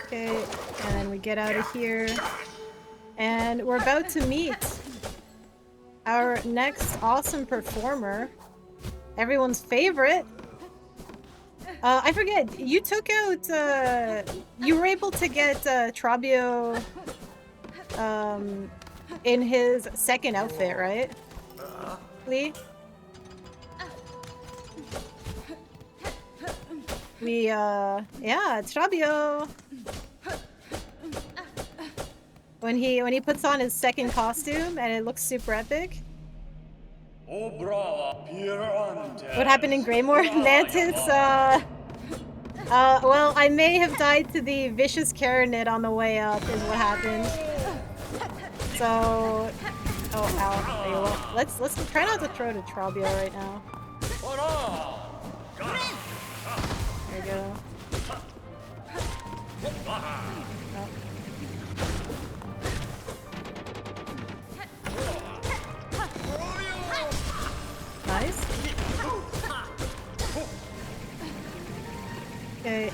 Okay, and then we get out of here. And we're about to meet our next awesome performer. Everyone's favorite. I forget, you took out, you were able to get, Trabio, in his second outfit, right? Lee? Yeah, Trabio! When he puts on his second costume and it looks super epic. What happened in Greymore? Mantis, well, I may have died to the vicious Karenid on the way up is what happened. So... Oh, ow. Okay, well, let's try not to throw to Trabio right now. There we go. Oh. Nice. Okay.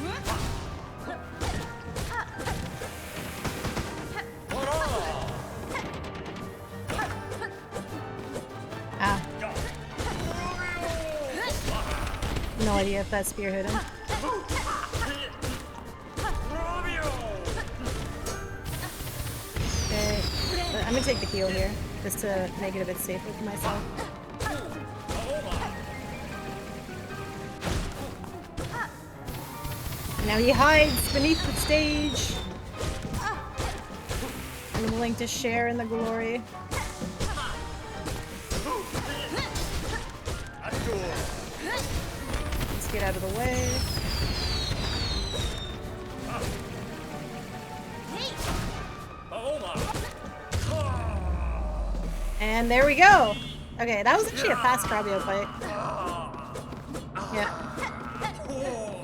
Ah. No idea if that spear hit him. Okay. I'm gonna take the heal here, just to make it a bit safer for myself. Now he hides beneath the stage. I'm willing to share in the glory. Let's get out of the way. And there we go. Okay, that was actually a fast Trabio fight. Yeah.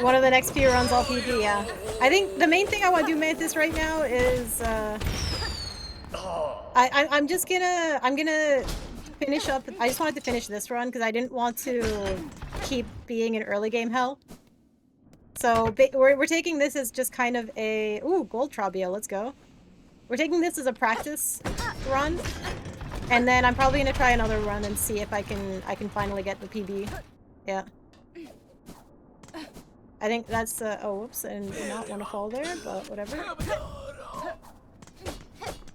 One of the next few runs all PB, yeah. I think the main thing I want to do Mantis right now is I'm gonna finish up. I just wanted to finish this run because I didn't want to keep being in early game hell. So we're taking this as just kind of a gold Trabio, let's go. We're taking this as a practice run. And then I'm probably gonna try another run and see if I can finally get the PB. Yeah. I think that's oh whoops, I did not want to fall there, but whatever.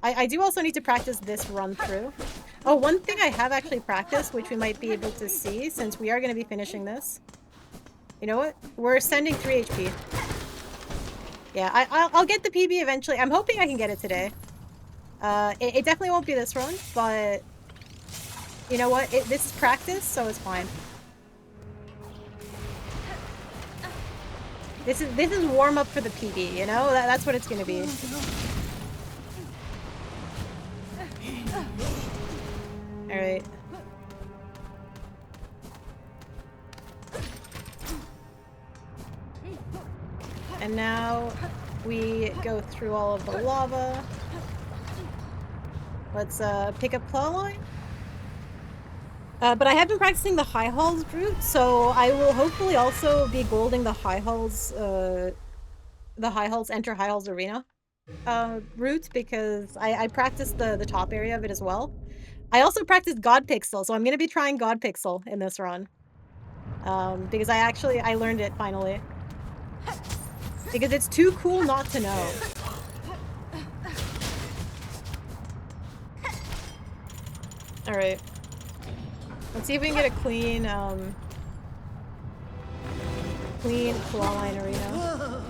I do also need to practice this run through. Oh, one thing I have actually practiced, which we might be able to see since we are going to be finishing this. You know what? We're sending 3 HP. Yeah, I'll get the PB eventually. I'm hoping I can get it today. It definitely won't be this run, but you know what? This is practice, so it's fine. This is warm up for the PB, you know? That's what it's gonna be. Alright. And now we go through all of the lava. Let's pick up Clawline. But I have been practicing the High Halls route, so I will hopefully also be golding the High Halls Enter High Halls Arena route, because I practiced the top area of it as well. I also practiced God Pixel, so I'm going to be trying God Pixel in this run. Because I learned it finally. Because it's too cool not to know. Alright. Let's see if we can get a clean Clawline arena.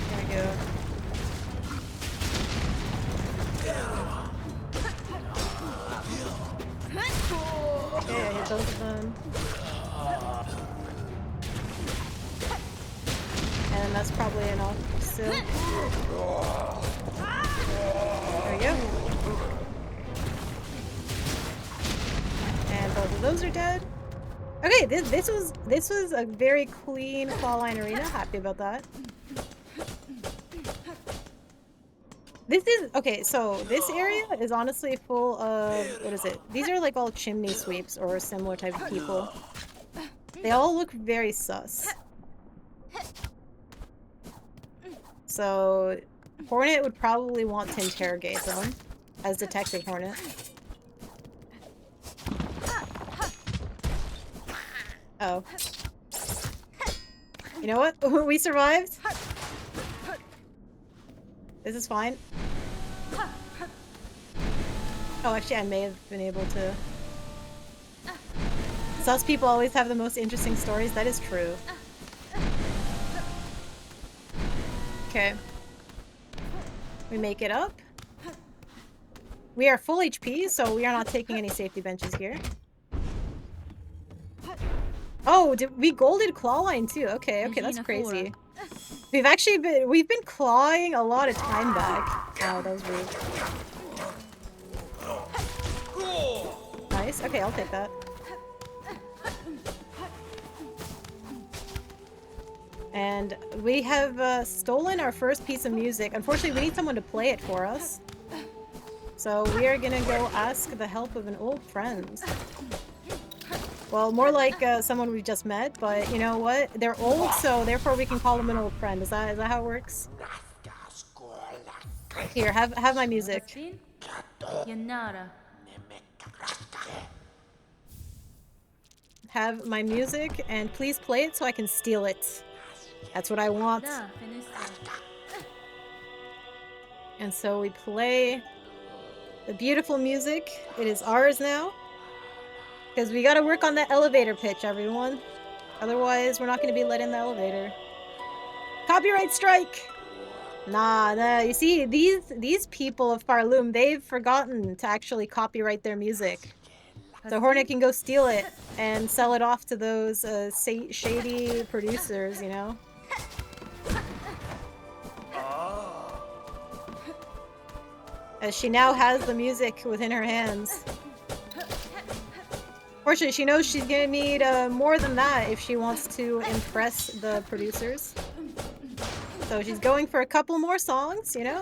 There we go. Okay, I hit both of them. And that's probably enough still. There we go. And both of those are dead. Okay, this was a very clean clawline arena. Happy about that. This is okay, so this area is honestly full of what is it? These are like all chimney sweeps or similar type of people. They all look very sus. So Hornet would probably want to interrogate them as Detective Hornet. Oh. You know what? We survived. This is fine. Oh, actually, I may have been able to. Sus people always have the most interesting stories. That is true. Okay. We make it up. We are full HP, so we are not taking any safety benches here. Oh, we golded clawline too. Okay, that's crazy. We've been clawing a lot of time back. Oh, that was rude. Nice. Okay, I'll take that. And we have stolen our first piece of music. Unfortunately, we need someone to play it for us. So we are gonna go ask the help of an old friend. Well, more like someone we just met, but you know what? They're old, so therefore we can call them an old friend. Is that how it works? Here, have my music. Have my music, and please play it so I can steal it. That's what I want. And so we play the beautiful music. It is ours now. Because we gotta work on that elevator pitch, everyone. Otherwise, we're not gonna be let in the elevator. Copyright strike! Nah, you see, these people of Farloom, they've forgotten to actually copyright their music. So Hornet can go steal it and sell it off to those shady producers, you know? As she now has the music within her hands. Fortunately, she knows she's gonna need more than that if she wants to impress the producers. So she's going for a couple more songs, you know?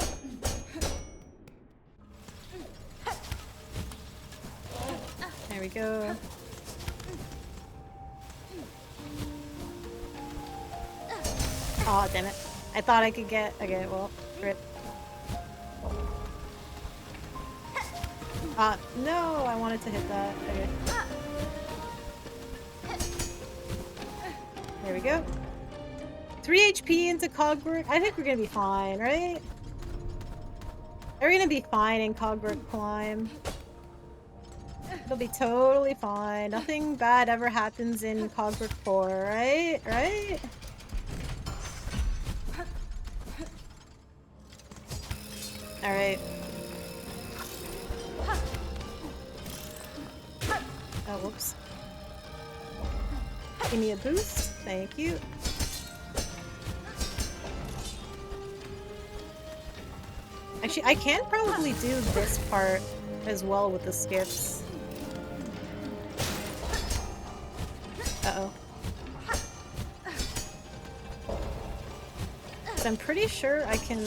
There we go. Aw, damn it. I thought I could get... Okay, well, rip. No, I wanted to hit that. Okay. There we go. 3 HP into Cogwork. I think we're gonna be fine, right? We're gonna be fine in Cogwork Climb. It'll be totally fine. Nothing bad ever happens in Cogwork 4, right? Right? Alright. Oh, whoops. Give me a boost. Thank you. Actually, I can probably do this part as well with the skips. Uh-oh. So I'm pretty sure I can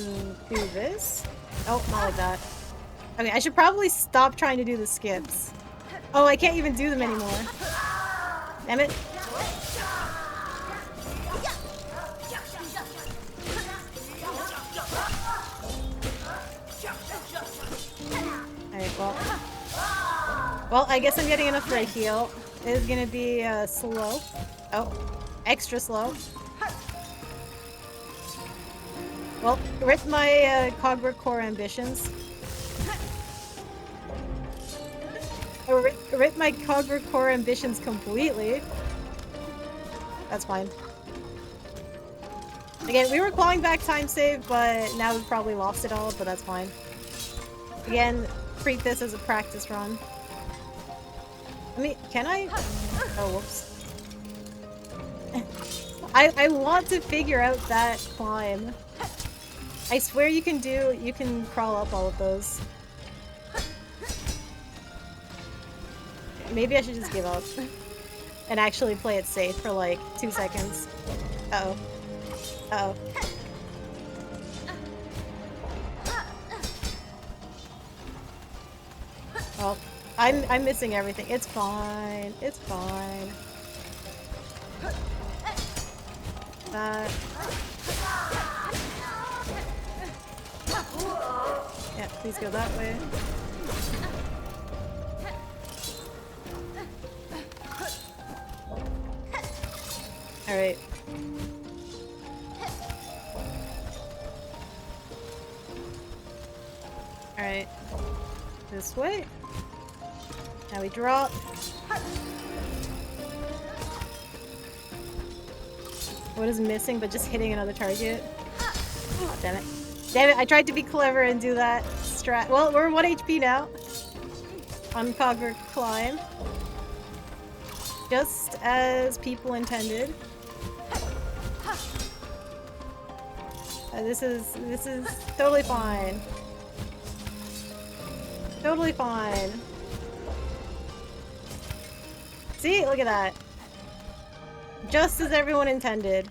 do this. Oh, not like that. Okay, I should probably stop trying to do the skips. Oh, I can't even do them anymore. Damn it. Alright, well, I guess I'm getting enough for a heal. It is gonna be slow. Oh, extra slow. Well, rip my Cogwork Core ambitions. Rip my Cogwork Core ambitions completely. That's fine. Again, we were clawing back time save, but now we've probably lost it all, but that's fine. Again, treat this as a practice run. I mean, can I? Oh, whoops. I want to figure out that climb. I swear you can crawl up all of those. Maybe I should just give up and actually play it safe for like 2 seconds. Uh-oh. Uh-oh. Well, I'm missing everything. It's fine. It's fine. That. Yeah, please go that way. Alright. Alright. This way. Now we drop. What is missing but just hitting another target? Oh, damn it. Damn it, I tried to be clever and do that strat. Well, we're 1 HP now. Unconquered climb. Just as people intended. This is totally fine. Totally fine. See? Look at that. Just as everyone intended.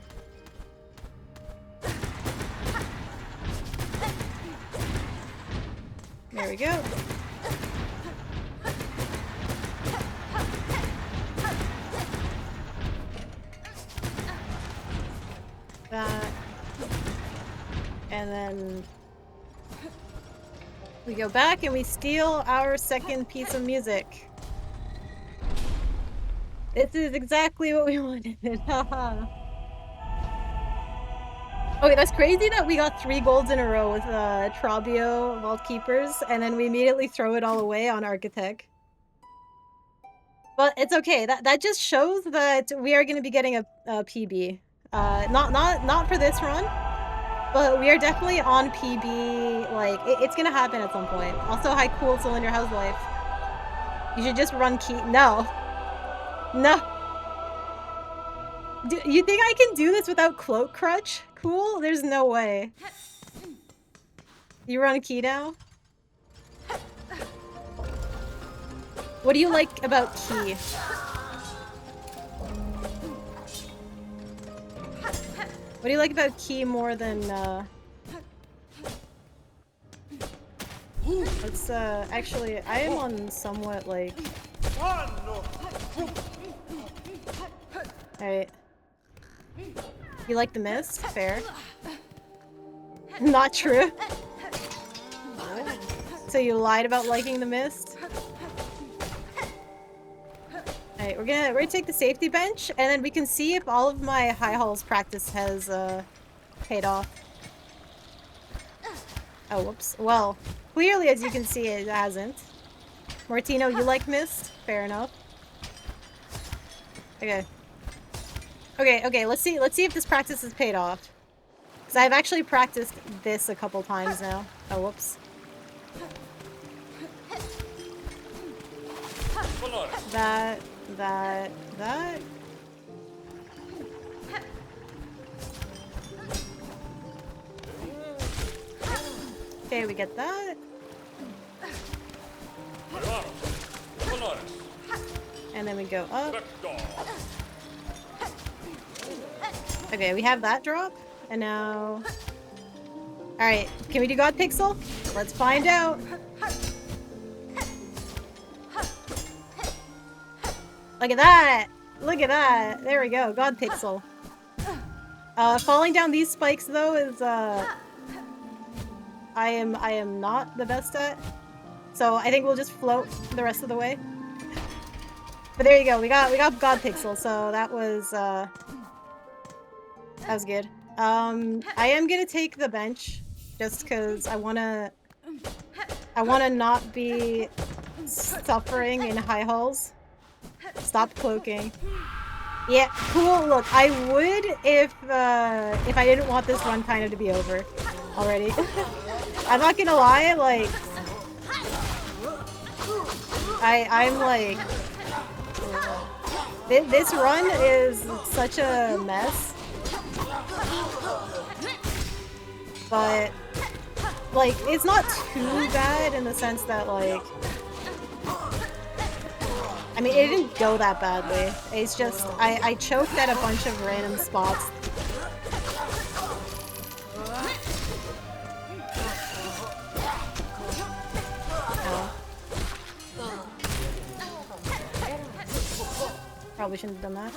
There we go. That. And then we go back and we steal our second piece of music. This is exactly what we wanted. Okay, that's crazy that we got 3 golds in a row with Trabio Vault Keepers, and then we immediately throw it all away on Architect. But it's okay. That just shows that we are going to be getting a PB. Not for this run, but we are definitely on PB. Like it's going to happen at some point. Also, hi, cool Cylinder. How's life? You should just run key. No. No. Do you think I can do this without Cloak Crutch? Cool? There's no way. You run key now? What do you like about key? What do you like about key more than let's actually I am on somewhat like alright. You like the mist? Fair. Not true. So you lied about liking the mist? Alright, we're gonna take the safety bench, and then we can see if all of my high halls practice has paid off. Oh, whoops. Well, clearly as you can see it hasn't. Martino, you like mist? Fair enough. Okay. Okay, let's see if this practice has paid off. Because I've actually practiced this a couple times now. Oh, whoops. That. Okay, we get that. And then we go up. Okay, we have that drop. And now... Alright, can we do God Pixel? Let's find out. Look at that! Look at that! There we go, God Pixel. Falling down these spikes though is I am not the best at. So I think we'll just float the rest of the way. But there you go, we got God Pixel, so that was good. I am gonna take the bench just cause I wanna not be suffering in high halls. Stop cloaking. Yeah, cool. Look, I would if I didn't want this run kind of to be over already. I'm not gonna lie, like I'm like This run is such a mess. But, like, it's not too bad in the sense that, like... I mean, it didn't go that badly. It's just, I choked at a bunch of random spots. Probably shouldn't have done that.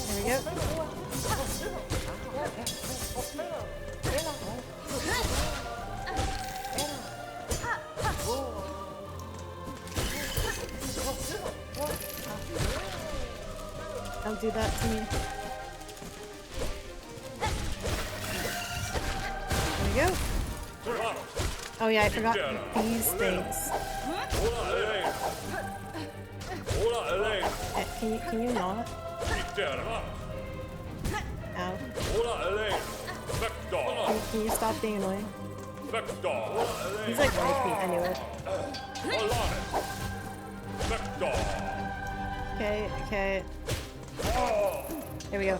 There we go. Don't do that to me. There we go. Oh yeah, I forgot these things. Can you not? Ow. Can you stop being annoying? He's like right feet anyway. Okay, okay. There we go.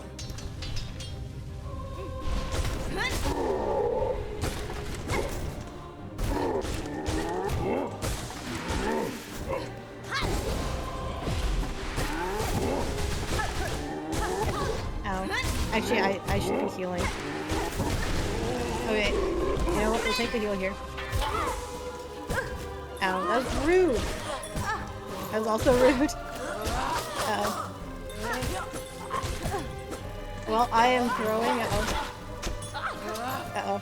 Ow. Actually, I should be healing. Okay. You know what? We'll take the heal here. Ow. That was rude. That was also rude. Uh-oh. Well, I am throwing. Uh-oh. Uh-oh.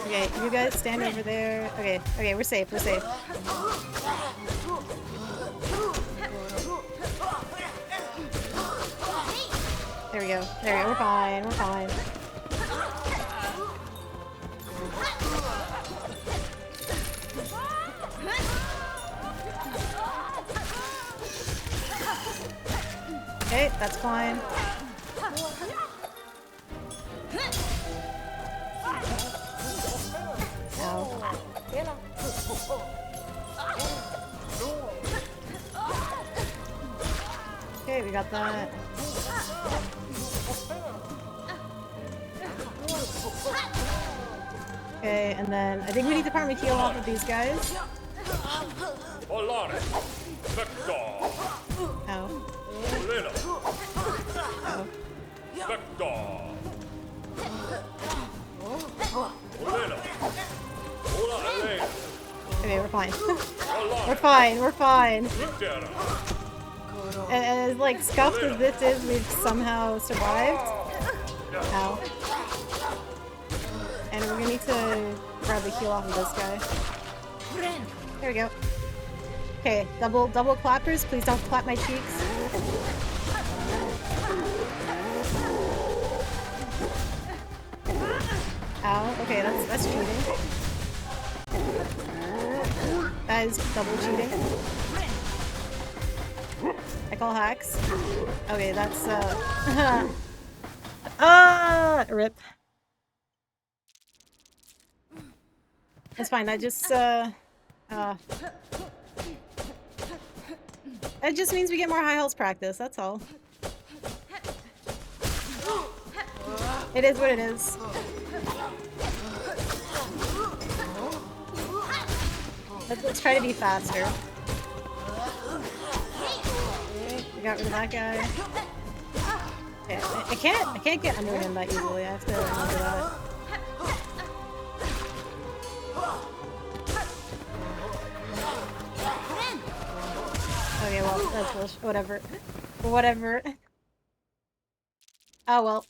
Okay, you guys stand over there. Okay, okay, we're safe, we're safe. There we go. There we go. We're fine, we're fine. Okay, that's fine. Ow. Okay, we got that. Okay, and then I think we need to partly heal off of these guys. Ow. Oh. Okay, we're fine. We're fine, we're fine. And as like scuffed as this is, we've somehow survived. Ow. And we're gonna need to grab the heal off of this guy. There we go. Okay, double clappers. Please don't clap my cheeks. Ow. Okay, that's cheating. That is double cheating. I call hacks. Okay, that's rip. That's fine. That just it just means we get more high health practice, that's all. It is what it is. Let's try to be faster. We got rid of that guy. Okay, I can't get under him that easily. I have to remember that. Okay, well, that's bullshit. Whatever. Whatever. Oh well.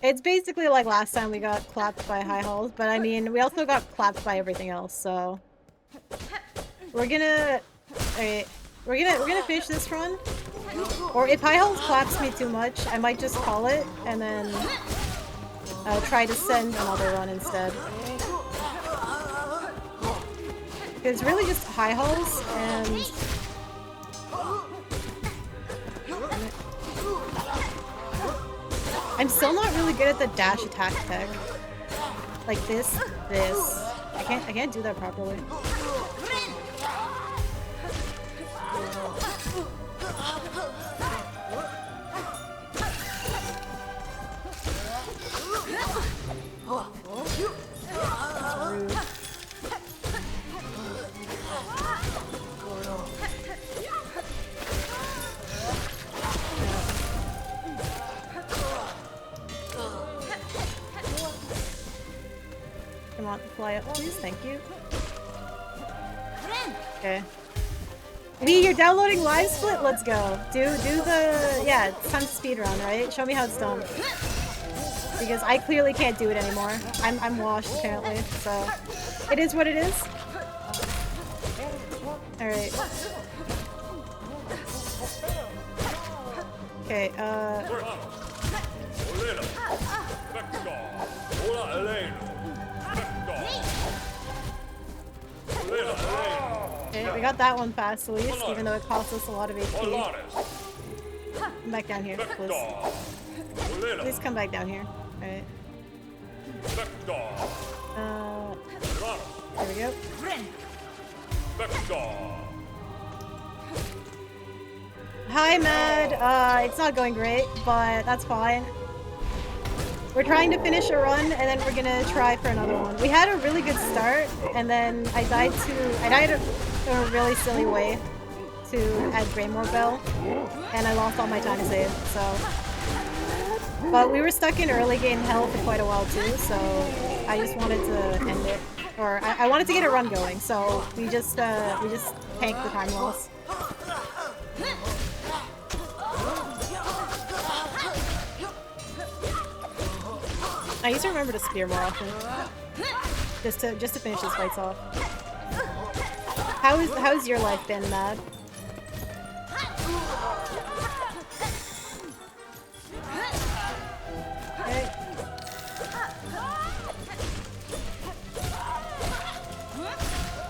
It's basically like last time we got clapped by high halls, but I mean, we also got clapped by everything else, so... We're gonna... Okay, we're gonna finish this run. Or if high halls claps me too much, I might just call it, and then... try to send another run instead. It's really just high halls, and... I'm still not really good at the dash attack tech. Like this, I can't do that properly. Rude. Come on, fly up, please. Thank you. Okay. V, you're downloading live split? Let's go. Do the... Yeah, it's time to speedrun, right? Show me how it's done. Because I clearly can't do it anymore. I'm washed, apparently, so... It is what it is. Alright. Okay, Okay, we got that one fast at least, even though it cost us a lot of HP. Come back down here, please. Please come back down here. Alright. There we go. Hi, Mad. It's not going great, but that's fine. We're trying to finish a run, and then we're gonna try for another one. We had a really good start, and then I died in a really silly way to add Greymore Bell, and I lost all my time to save, so... But we were stuck in early game hell for quite a while too, so I just wanted to end it. Or, I wanted to get a run going, so we just tanked the time loss. I used to remember to spear more often, just to finish these fights off. How's your life been, Mad? Okay.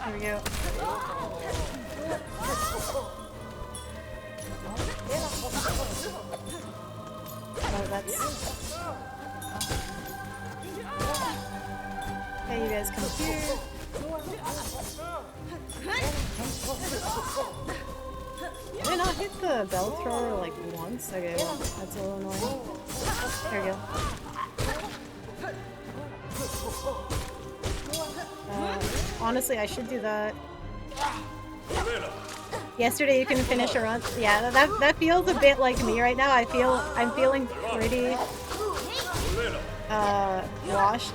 There we go. Oh, that's... Okay, you guys come here. Did I not hit the bell thrower like once? Okay, well, that's a little annoying. There we go. Honestly, I should do that. Yesterday you can finish a run. Yeah, that feels a bit like me right now. I'm feeling pretty washed.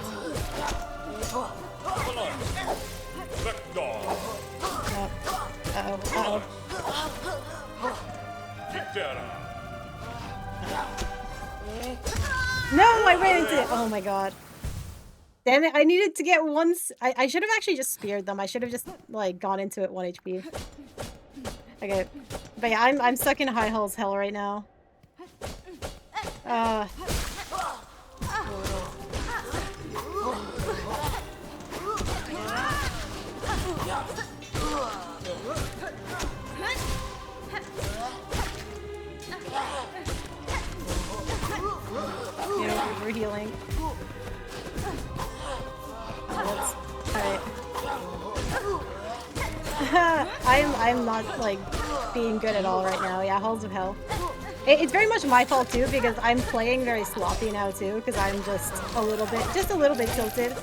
Uh-oh. No, I ran into it! Oh my god. Damn it, I needed to get one... I should have actually just speared them. I should have just, like, gone into it 1 HP. Okay. But yeah, I'm stuck in high hell's hell right now. Yeah, we're healing. Alright. I'm not, like, being good at all right now. Yeah, Halls of Hell. It's very much my fault, too, because I'm playing very sloppy now, too, because I'm just a little bit tilted.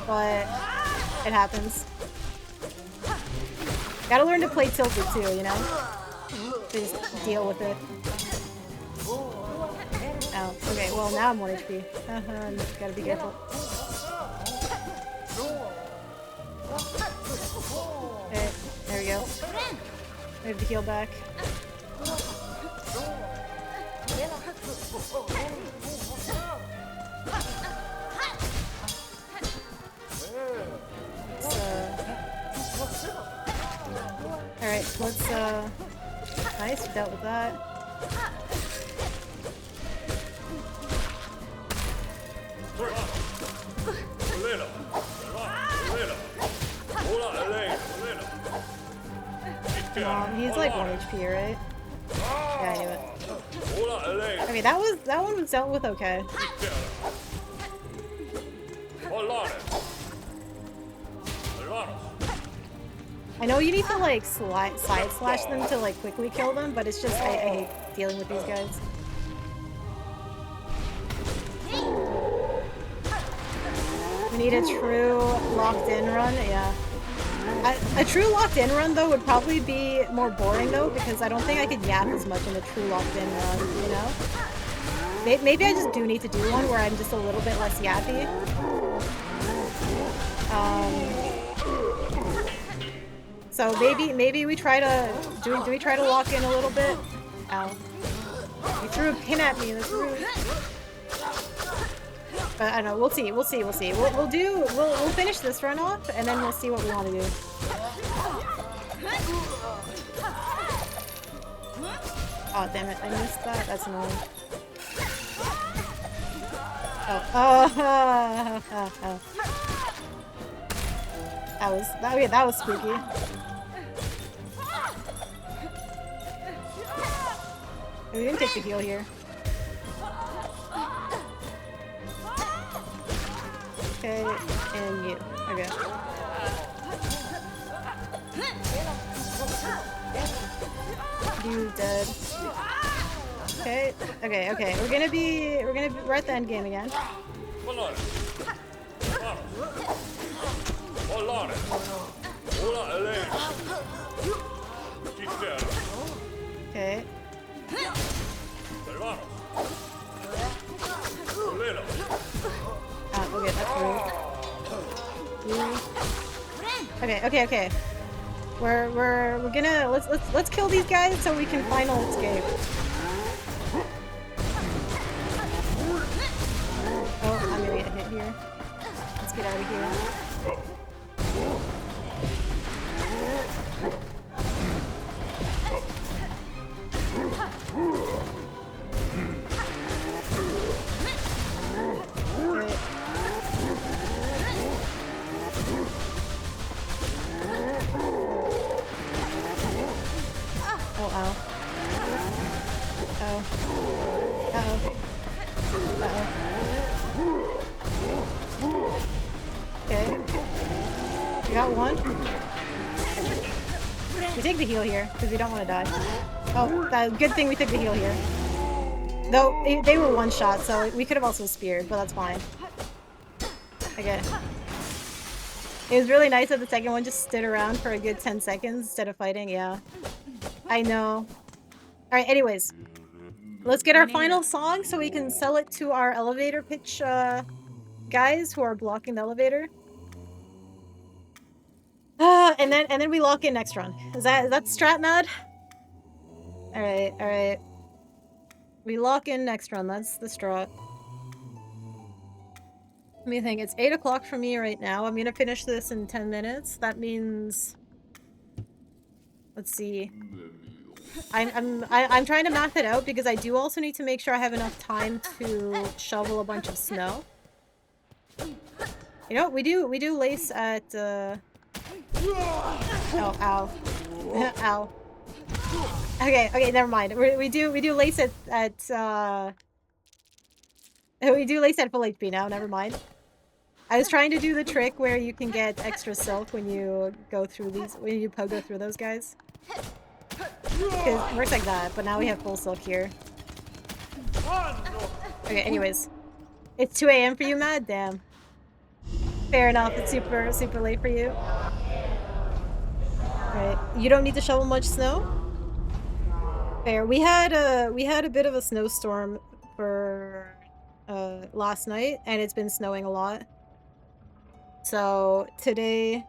But it happens. Gotta learn to play tilted, too, you know? Just deal with it. Oh, okay, well, now I'm 1 HP. Gotta be careful. Okay, there we go. I have to heal back. Alright, let's, nice, we dealt with that. Come on, he's like 1 HP, right? Yeah, I knew it. Okay, that one was dealt with okay. I know you need to like side slash them to like quickly kill them, but it's just I hate dealing with these guys. We need a true locked-in run, yeah. A true locked-in run though would probably be more boring though, because I don't think I could yap as much in a true locked-in run, you know? Maybe I just do need to do one where I'm just a little bit less yappy. So maybe we try to do we try to lock in a little bit? Ow. You threw a pin at me, that's rude. But I don't know, we'll see. We'll finish this run off and then we'll see what we want to do. Oh damn it, I missed that. That's annoying. Oh. That was spooky. We didn't take the heal here. Okay, and you. Okay. You dead. Okay. We're gonna be we're at the end game again. Okay. Okay, that's rude. Okay. We're gonna let's kill these guys so we can final escape. Oh, I'm gonna get hit here. Let's get out of here. Okay. We got one. We take the heal here, because we don't want to die. Oh, good thing we took the heal here. Though, they were one shot, so we could have also speared, but that's fine. Okay. It was really nice that the second one just stood around for a good 10 seconds instead of fighting, yeah. I know. Alright, anyways. Let's get our final song so we can sell it to our elevator pitch guys who are blocking the elevator. And then we lock in next run. Is that strat mad? Alright. We lock in next run, that's the strat. Let me think, it's 8 o'clock for me right now. I'm gonna finish this in 10 minutes. That means... Let's see. I'm trying to math it out because I do also need to make sure I have enough time to shovel a bunch of snow. You know, we do lace at Oh, ow. Ow. Okay, never mind. We do lace at we do lace at full HP now, never mind. I was trying to do the trick where you can get extra silk when you go through these, when you pogo through those guys. Because it works like that, but now we have full silk here. Okay, anyways. It's 2 AM for you, Mad? Damn. Fair enough, it's super late for you. Alright, you don't need to shovel much snow? Fair. We had a bit of a snowstorm for last night, and it's been snowing a lot. So today's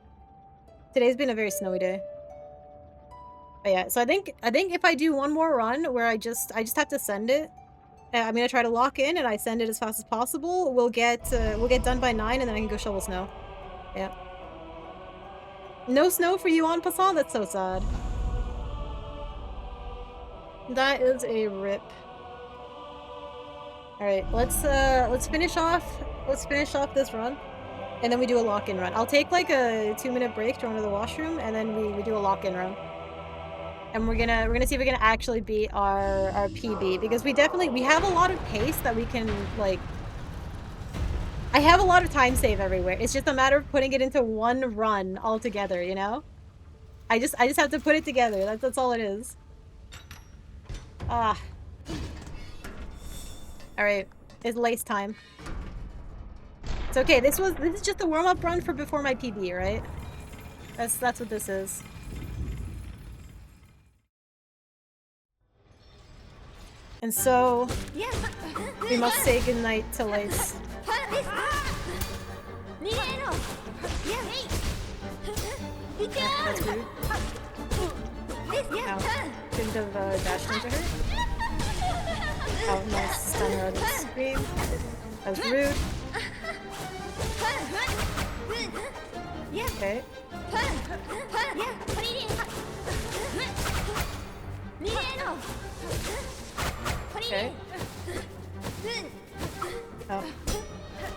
been a very snowy day. But yeah, so I think if I do one more run where I just have to send it, I'm gonna try to lock in and I send it as fast as possible. We'll get done by 9 and then I can go shovel snow. Yeah. No snow for you en passant? That's so sad. That is a rip. Alright, let's finish off this run. And then we do a lock-in run. I'll take like a 2-minute break to run to the washroom and then we do a lock-in run. And we're gonna see if we can actually beat our PB, because we have a lot of pace that we can, like, I have a lot of time save everywhere. It's just a matter of putting it into one run altogether, you know? I just have to put it together. That's all it is. Ah. Alright. It's lace time. It's okay, this is just a warm-up run for before my PB, right? That's what this is. And so we must say goodnight to Lace. That's rude. Ow. Shouldn't have dashed into her. Oh, nice stunner out of the screen. That was rude. Okay. Okay. Oh.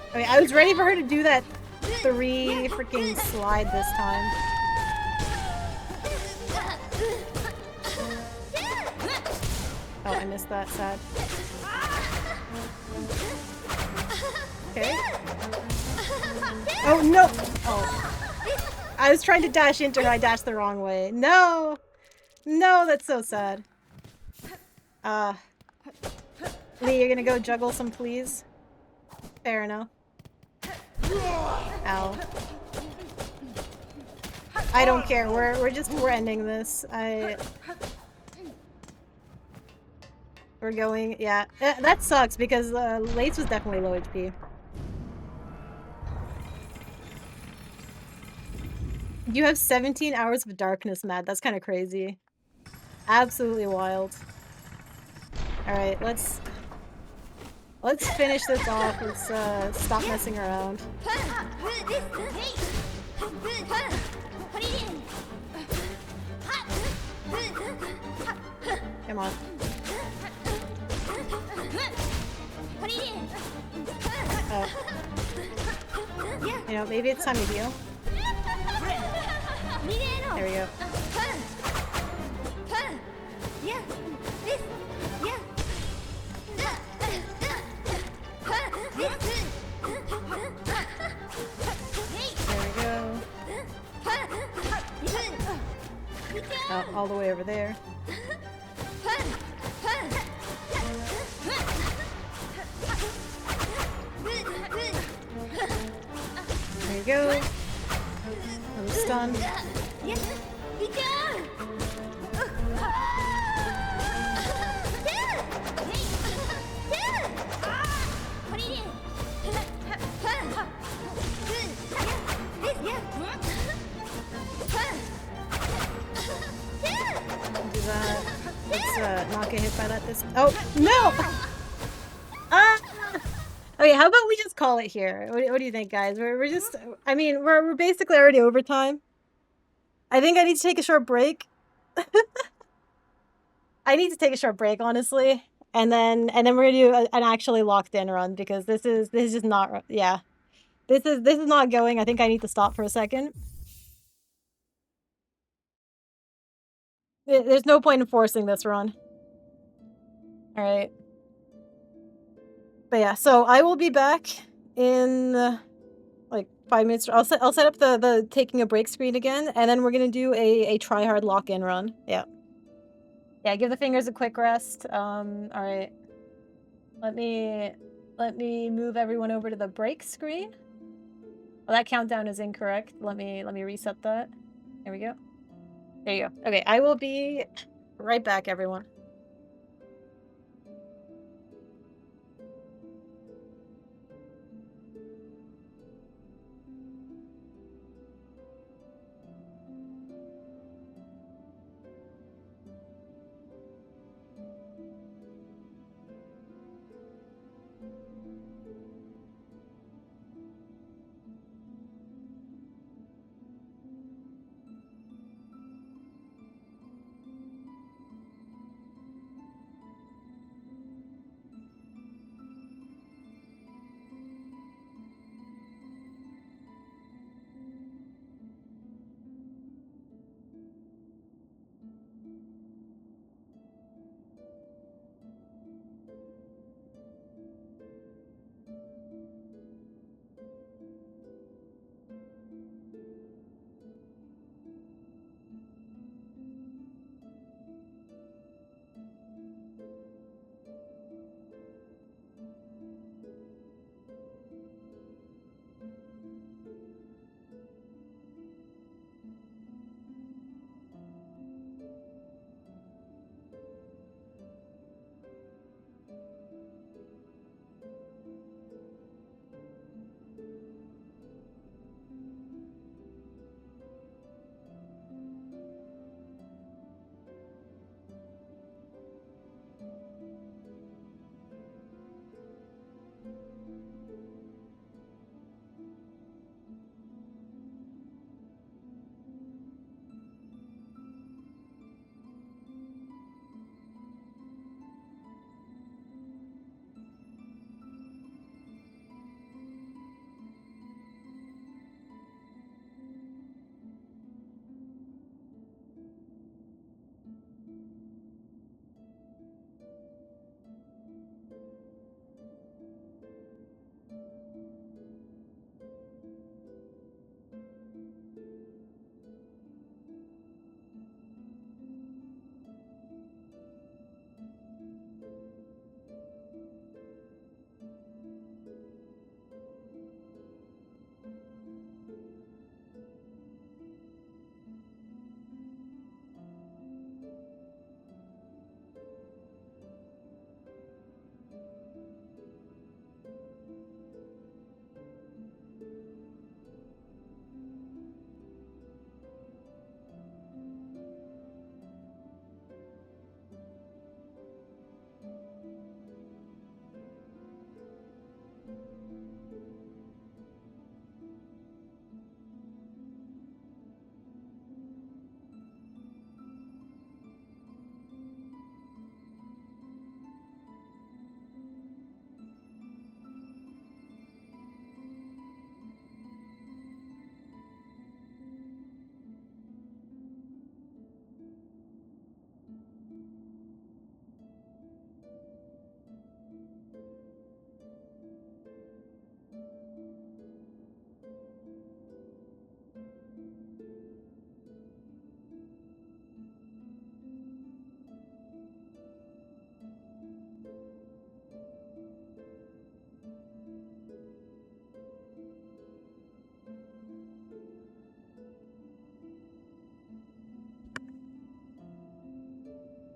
Okay, I was ready for her to do that 3 freaking slide this time. Oh, I missed that. Sad. Okay. Oh, no! Oh. I was trying to dash into her, I dashed the wrong way. No! No, that's so sad. Lee, you're gonna go juggle some please? Fair enough. Ow. I don't care, we're ending this. We're going, yeah. That sucks because Lace was definitely low HP. You have 17 hours of darkness, Matt. That's kind of crazy. Absolutely wild. Alright, let's finish this off. Let's stop messing around. Come on. You know, maybe it's time to heal. There we go. Oh, all the way over there. There you go. I'm stunned. Do that. Let's not get hit by that this— oh, no! Ah! Okay, how about we just call it here? What do you think, guys? We're just— I mean, we're basically already overtime. I think I need to take a short break. I need to take a short break, honestly, and then we're gonna do an actually locked in run because this is just not— yeah, this is not going. I think I need to stop for a second. There's no point in forcing this run. All right. But yeah, so I will be back in like 5 minutes. I'll set up the taking a break screen again, and then we're gonna do a try hard lock in run. Yeah. Yeah, give the fingers a quick rest. All right. Let me move everyone over to the break screen. Well, that countdown is incorrect. Let me reset that. There we go. There you go. Okay, I will be right back, everyone.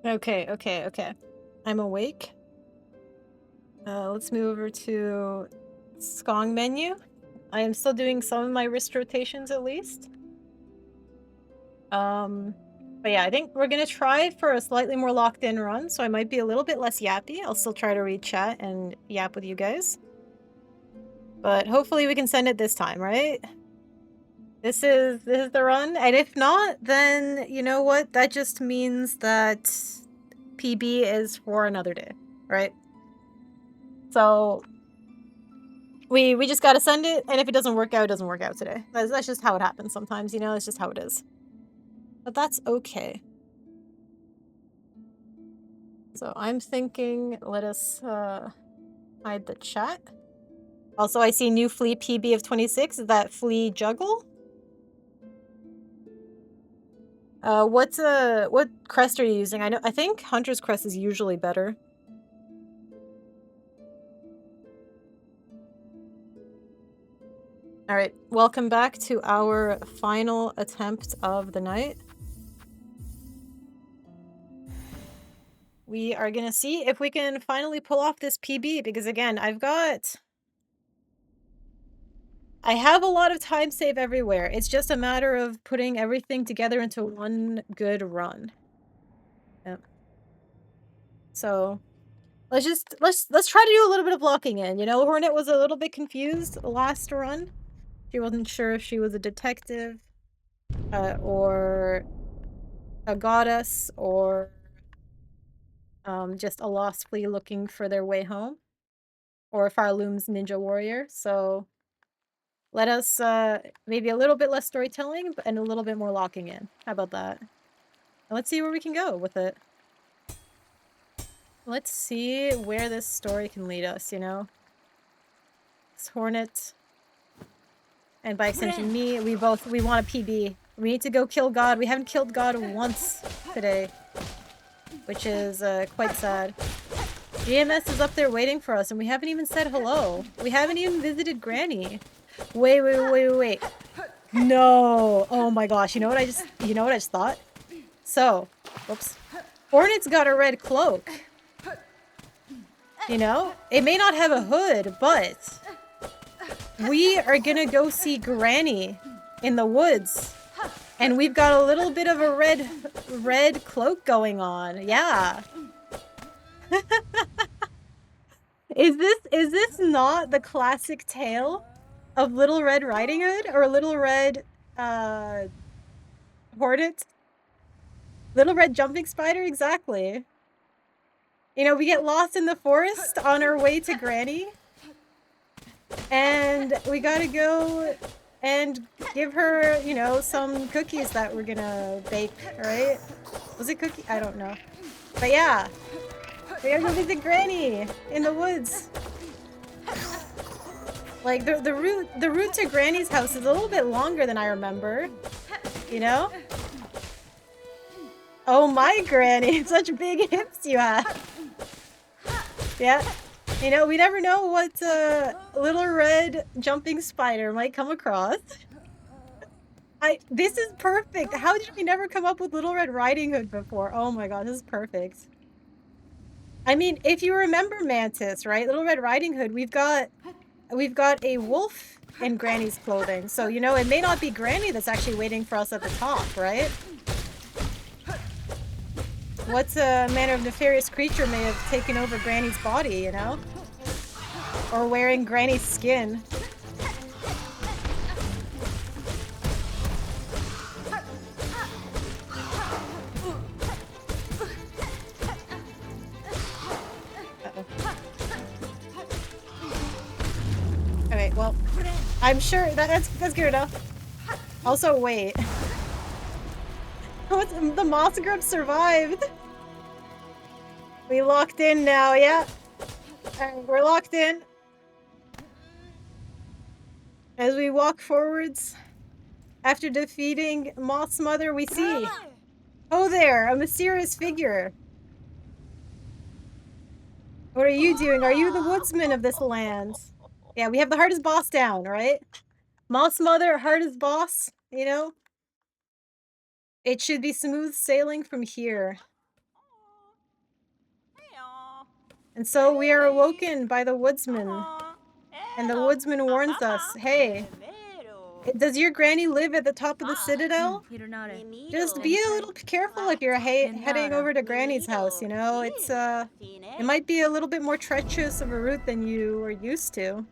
Okay, okay, okay. I'm awake. Let's move over to Skong menu. I am still doing some of my wrist rotations at least. But yeah, I think we're gonna try for a slightly more locked in run, so I might be a little bit less yappy. I'll still try to read chat and yap with you guys. But hopefully we can send it this time, right? This is the run, and if not, then you know what? That just means that PB is for another day, right? So we just gotta send it, and if it doesn't work out, it doesn't work out today. That's just how it happens sometimes, you know? It's just how it is. But that's okay. So I'm thinking, let us hide the chat. Also, I see new flea PB of 26. Is that flea juggle? What crest are you using? I think Hunter's Crest is usually better. Alright, welcome back to our final attempt of the night. We are gonna see if we can finally pull off this PB, because again, I have a lot of time save everywhere. It's just a matter of putting everything together into one good run. Yep. So let's try to do a little bit of locking in. You know, Hornet was a little bit confused last run. She wasn't sure if she was a detective, or a goddess, or just a lost flea looking for their way home, or Farloom's ninja warrior. So let us maybe a little bit less storytelling and a little bit more locking in. How about that? Let's see where we can go with it. Let's see where this story can lead us, you know? It's Hornet. And by extension me, we want a PB. We need to go kill God. We haven't killed God once today. Which is quite sad. GMS is up there waiting for us and we haven't even said hello. We haven't even visited Granny. Wait. No. Oh my gosh. You know what I just thought? So, whoops. Hornet's got a red cloak. You know? It may not have a hood, but we are gonna go see Granny in the woods. And we've got a little bit of a red cloak going on. Yeah. Is this not the classic tale of Little Red Riding Hood or Little Red Hornet? Little Red Jumping Spider, exactly. You know, we get lost in the forest on our way to Granny. And we gotta go and give her, you know, some cookies that we're gonna bake, right? Was it cookie? I don't know. But yeah. We gotta go visit Granny in the woods. Like, the route to Granny's house is a little bit longer than I remember. You know? Oh my Granny, such big hips you have. Yeah. You know, we never know what Little Red Jumping Spider might come across. This is perfect. How did we never come up with Little Red Riding Hood before? Oh my god, this is perfect. I mean, if you remember Mantis, right? Little Red Riding Hood, we've got a wolf in Granny's clothing. So, you know, it may not be Granny that's actually waiting for us at the top, right? What manner of nefarious creature may have taken over Granny's body, you know? Or wearing Granny's skin. Okay, well, I'm sure that's good enough. Also, wait. The moss grub survived. We locked in now, yeah. Alright, we're locked in. As we walk forwards, after defeating Moth's mother, we see... Oh there, a mysterious figure. What are you doing? Are you the woodsman of this land? Yeah, we have the hardest boss down, right? Moth's mother, hardest boss, you know? It should be smooth sailing from here. And so we are awoken by the woodsman. And the woodsman warns us, hey, does your granny live at the top of the citadel? Just be a little careful if you're heading over to Granny's house, you know? It might be a little bit more treacherous of a route than you are used to.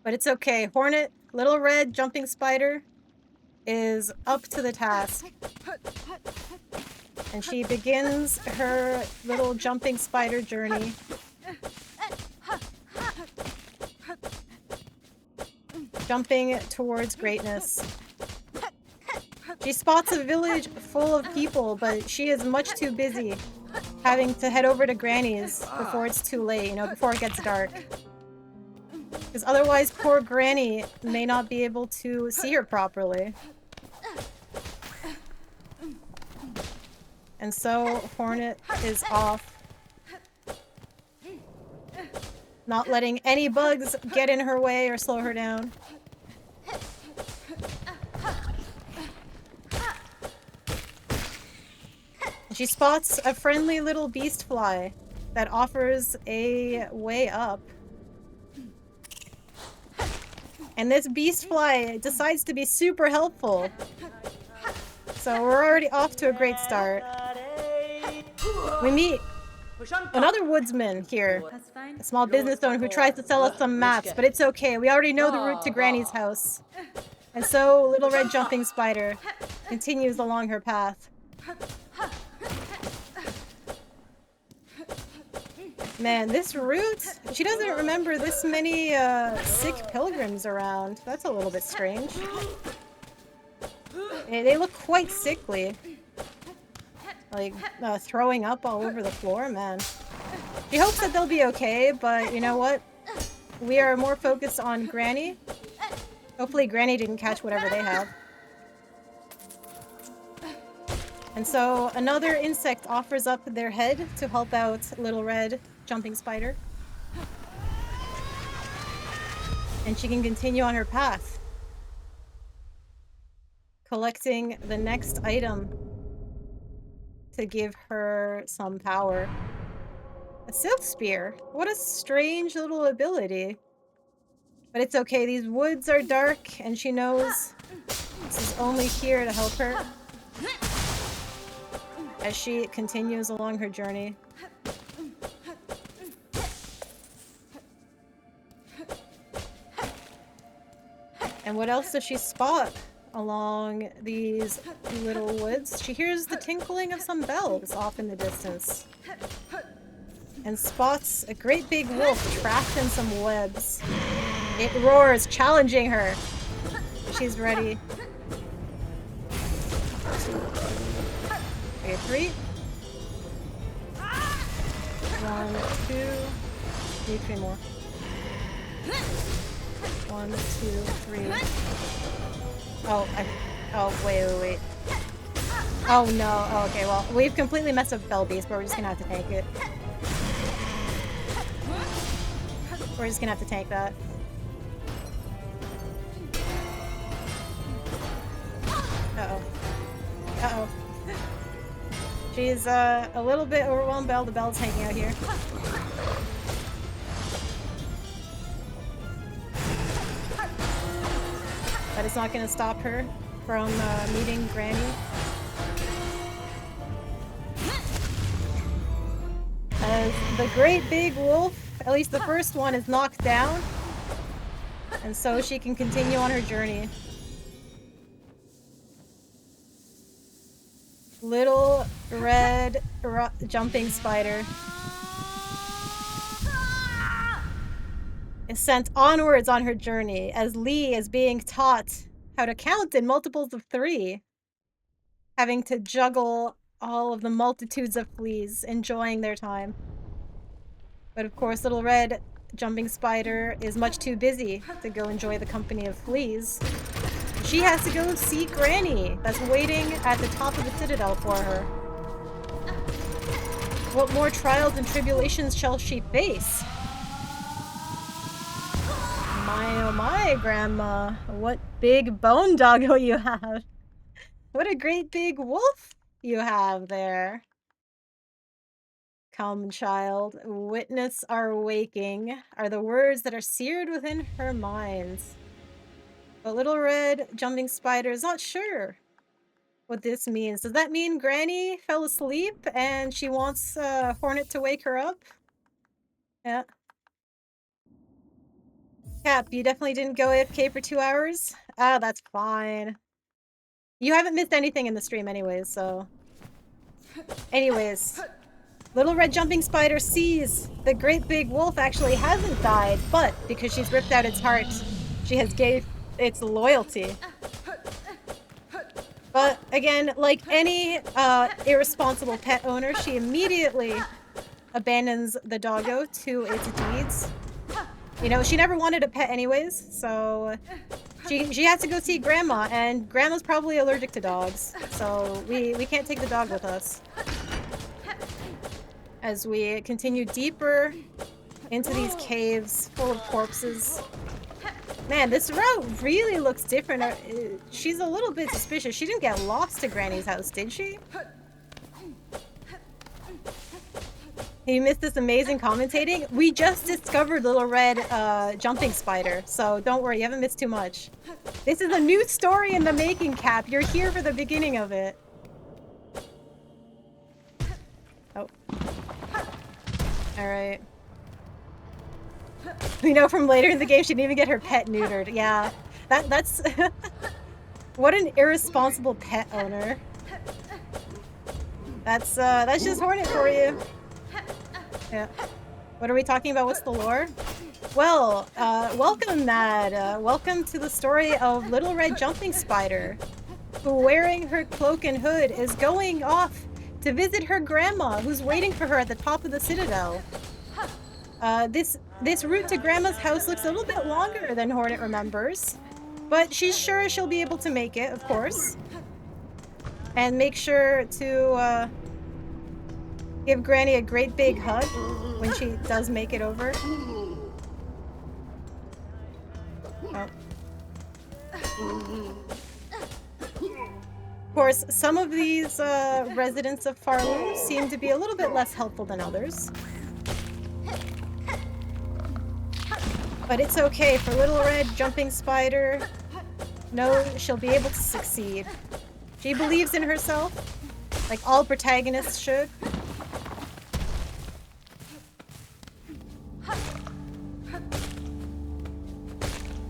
But it's okay. Hornet, Little Red Jumping Spider, is up to the task. And she begins her little jumping spider journey. Jumping towards greatness. She spots a village full of people, but she is much too busy having to head over to Granny's before it's too late, you know, before it gets dark. Because otherwise, poor Granny may not be able to see her properly. And so, Hornet is off. Not letting any bugs get in her way or slow her down. She spots a friendly little beast fly that offers a way up. And this beast fly decides to be super helpful. So we're already off to a great start. We meet another woodsman here. A small business owner who tries to sell us some mats, but it's okay. We already know the route to Granny's house. And so Little Red Jumping Spider continues along her path. Man, this route, she doesn't remember this many sick pilgrims around. That's a little bit strange. They look quite sickly. Like, throwing up all over the floor, man. She hopes that they'll be okay, but you know what? We are more focused on Granny. Hopefully Granny didn't catch whatever they have. And so another insect offers up their head to help out Little Red Jumping Spider. And she can continue on her path, collecting the next item to give her some power. A Silk Spear. What a strange little ability. But it's okay, these woods are dark, and she knows this is only here to help her as she continues along her journey. And what else does she spot along these little woods? She hears the tinkling of some bells off in the distance. And spots a great big wolf trapped in some webs. It roars, challenging her. She's ready. Okay, 3. 1, 2. Need 3 more. 1, 2, 3. Oh, wait. Oh no. Oh, okay, well, we've completely messed up Bell Beast, but we're just gonna have to tank it. We're just gonna have to tank that. Uh-oh. She's a little bit overwhelmed by all the bells hanging out here. But it's not gonna stop her from meeting Granny. As the great big wolf, at least the first one, is knocked down. And so she can continue on her journey. Little Red Jumping Spider is sent onwards on her journey as Lee is being taught how to count in multiples of 3, having to juggle all of the multitudes of fleas, enjoying their time. But of course, Little Red Jumping Spider is much too busy to go enjoy the company of fleas. She has to go see Granny, that's waiting at the top of the citadel for her. What more trials and tribulations shall she face? My oh my, Grandma. What big bone doggo you have. What a great big wolf you have there. Come, child, witness our waking are the words that are seared within her mind. But Little Red Jumping Spider is not sure what this means. Does that mean Granny fell asleep and she wants Hornet to wake her up? Yeah. Cap, you definitely didn't go AFK for 2 hours? Ah, that's fine. You haven't missed anything in the stream anyways, so... Anyways. Little Red Jumping Spider sees the great big wolf actually hasn't died, but because she's ripped out its heart, she has gave its loyalty. But again, like any irresponsible pet owner, she immediately abandons the doggo to its deeds. You know, she never wanted a pet anyways, so she has to go see Grandma, and Grandma's probably allergic to dogs, so we can't take the dog with us. As we continue deeper into these caves full of corpses. Man, this route really looks different. She's a little bit suspicious. She didn't get lost to Granny's house, did she? You missed this amazing commentating? We just discovered Little Red Jumping Spider, so don't worry, you haven't missed too much. This is a new story in the making, Cap. You're here for the beginning of it. Oh. Alright. We know from later in the game she didn't even get her pet neutered. Yeah. That's... What an irresponsible pet owner. That's just Hornet for you. Yeah. What are we talking about? What's the lore? Well, welcome, Mad. Welcome to the story of Little Red Jumping Spider, who, wearing her cloak and hood, is going off to visit her grandma, who's waiting for her at the top of the citadel. This route to Grandma's house looks a little bit longer than Hornet remembers, but she's sure she'll be able to make it, of course. And make sure to give Granny a great big hug when she does make it over. Oh. Of course, some of these residents of Farloom seem to be a little bit less helpful than others. But it's okay, for Little Red Jumping Spider, no, she'll be able to succeed. She believes in herself, like all protagonists should.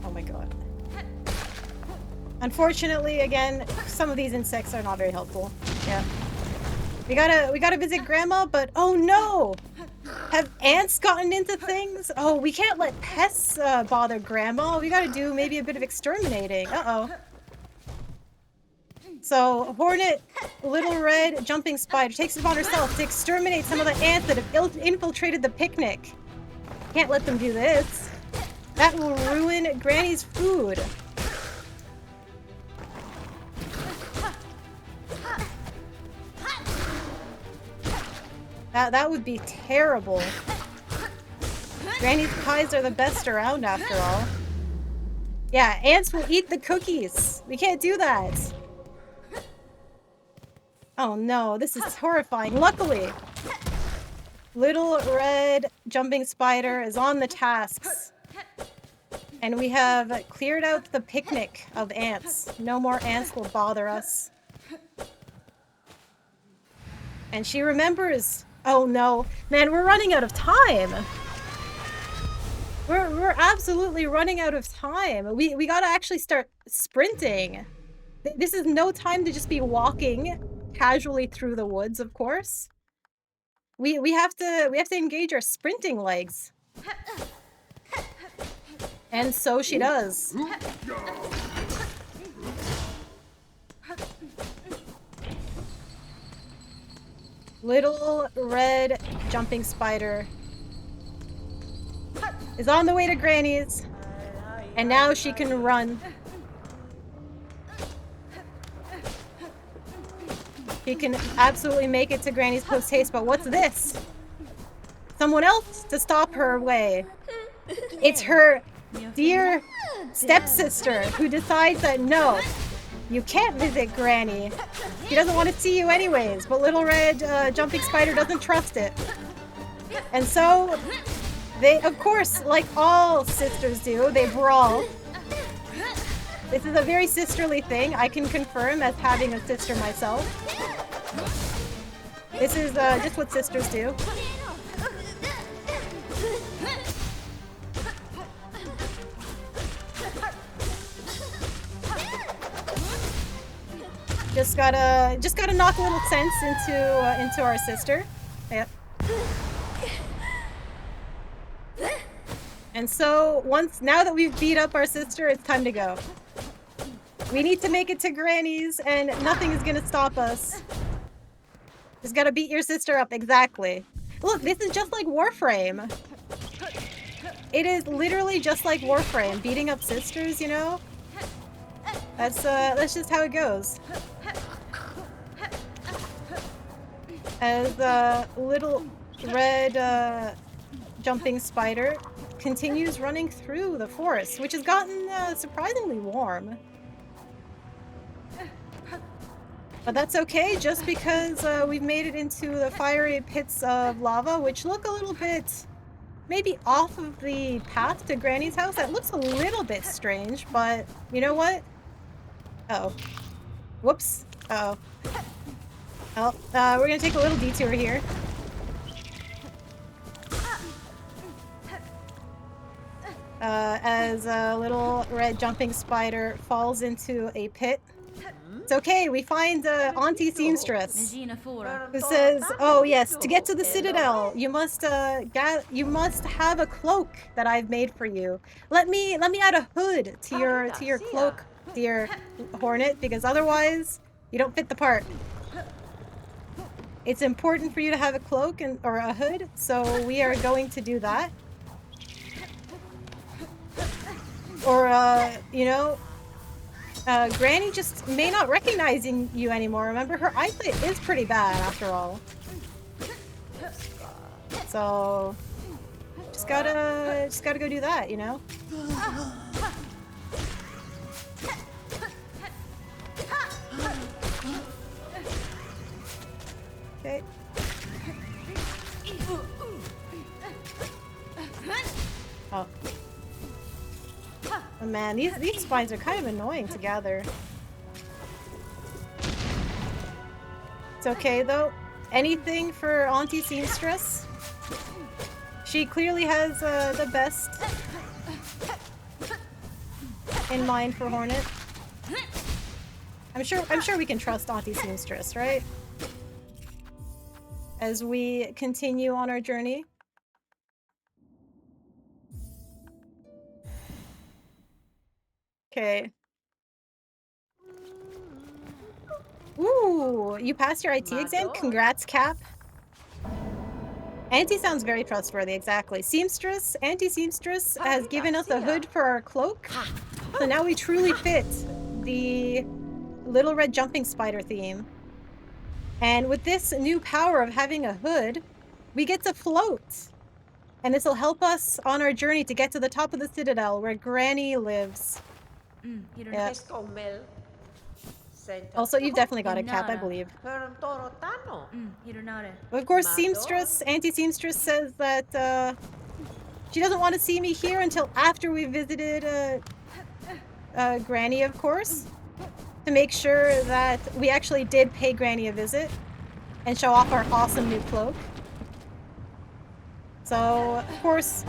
Oh my god. Unfortunately, again, some of these insects are not very helpful. Yeah. We gotta visit Grandma, but oh no! Have ants gotten into things? Oh, we can't let pests bother Grandma. We gotta do maybe a bit of exterminating. Uh-oh. So, Hornet, Little Red Jumping Spider takes it upon herself to exterminate some of the ants that have infiltrated the picnic. Can't let them do this. That will ruin Granny's food. That would be terrible. Granny's pies are the best around, after all. Yeah, ants will eat the cookies. We can't do that. Oh no, this is horrifying. Luckily, Little Red Jumping Spider is on the tasks. And we have cleared out the picnic of ants. No more ants will bother us. And she remembers... Oh no. Man, we're running out of time. We're absolutely running out of time. We gotta actually start sprinting. This is no time to just be walking casually through the woods, of course. We have to engage our sprinting legs. And so she does. Little Red Jumping Spider is on the way to Granny's, and now she can run. She can absolutely make it to Granny's post-haste, but what's this? Someone else to stop her way. It's her dear stepsister who decides that no, you can't visit Granny. She doesn't want to see you anyways, but Little Red Jumping Spider doesn't trust it. And so, they, of course, like all sisters do, they brawl. This is a very sisterly thing. I can confirm as having a sister myself. This is just what sisters do. Just gotta knock a little sense into our sister. Yep. And so now that we've beat up our sister, it's time to go. We need to make it to Granny's, and nothing is gonna stop us. Just gotta beat your sister up, exactly. Look, this is just like Warframe. It is literally just like Warframe, beating up sisters, you know? That's just how it goes. As little red jumping spider continues running through the forest, which has gotten surprisingly warm. But that's okay, just because we've made it into the fiery pits of lava, which look a little bit maybe off of the path to Granny's house. That looks a little bit strange, but you know what? Uh-oh. Whoops. Uh-oh. Well, we're gonna take a little detour here. As a little red jumping spider falls into a pit. It's okay, we find Auntie Seamstress, who says, "Oh yes, to get to the Citadel, you must have a cloak that I've made for you. Let me add a hood to your cloak, dear Hornet, because otherwise you don't fit the part. It's important for you to have a cloak or a hood, so we are going to do that. Or you know, Granny just may not recognize you anymore. Remember, her eyesight is pretty bad after all. So just gotta go do that, you know? Okay. Oh. Oh man, these spines are kind of annoying together. It's okay though. Anything for Auntie Seamstress. She clearly has the best in mind for Hornet. I'm sure we can trust Auntie Seamstress, right? As we continue on our journey. Okay. Ooh, you passed your IT exam? Congrats, Cap. Auntie sounds very trustworthy, exactly. Seamstress, Auntie Seamstress has given us a hood for our cloak. So now we truly fit the little red jumping spider theme. And with this new power of having a hood, we get to float. And this will help us on our journey to get to the top of the Citadel where Granny lives. Yeah. Also, you've definitely got a Cap, I believe. Of course, Seamstress, Auntie Seamstress says that she doesn't want to see me here until after we visited Granny, of course. To make sure that we actually did pay Granny a visit and show off our awesome new cloak. So, of course,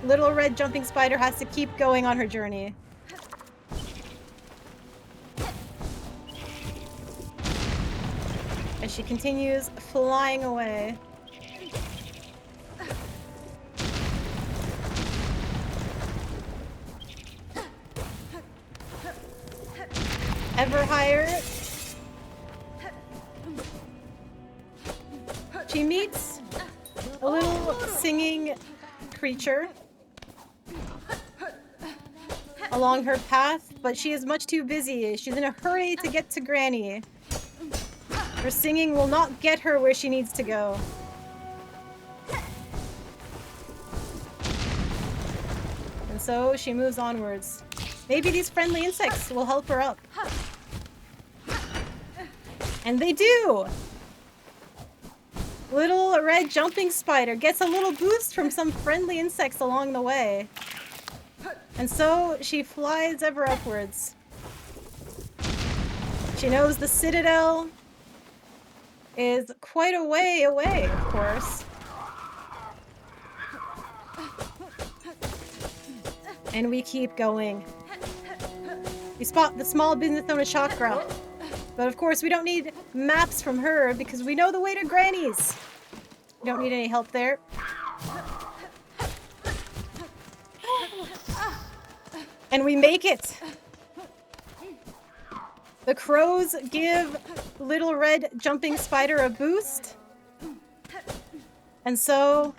little red jumping spider has to keep going on her journey. As she continues flying away. Ever higher. She meets a little singing creature along her path, but she is much too busy. She's in a hurry to get to Granny. Her singing will not get her where she needs to go. And so she moves onwards. Maybe these friendly insects will help her up. And they do! Little red jumping spider gets a little boost from some friendly insects along the way. And so she flies ever upwards. She knows the citadel is quite a way away, of course. And we keep going. We spot the small business owner chakra. But of course, we don't need maps from her because we know the way to Granny's. We don't need any help there. And we make it. The crows give little red jumping spider a boost. And so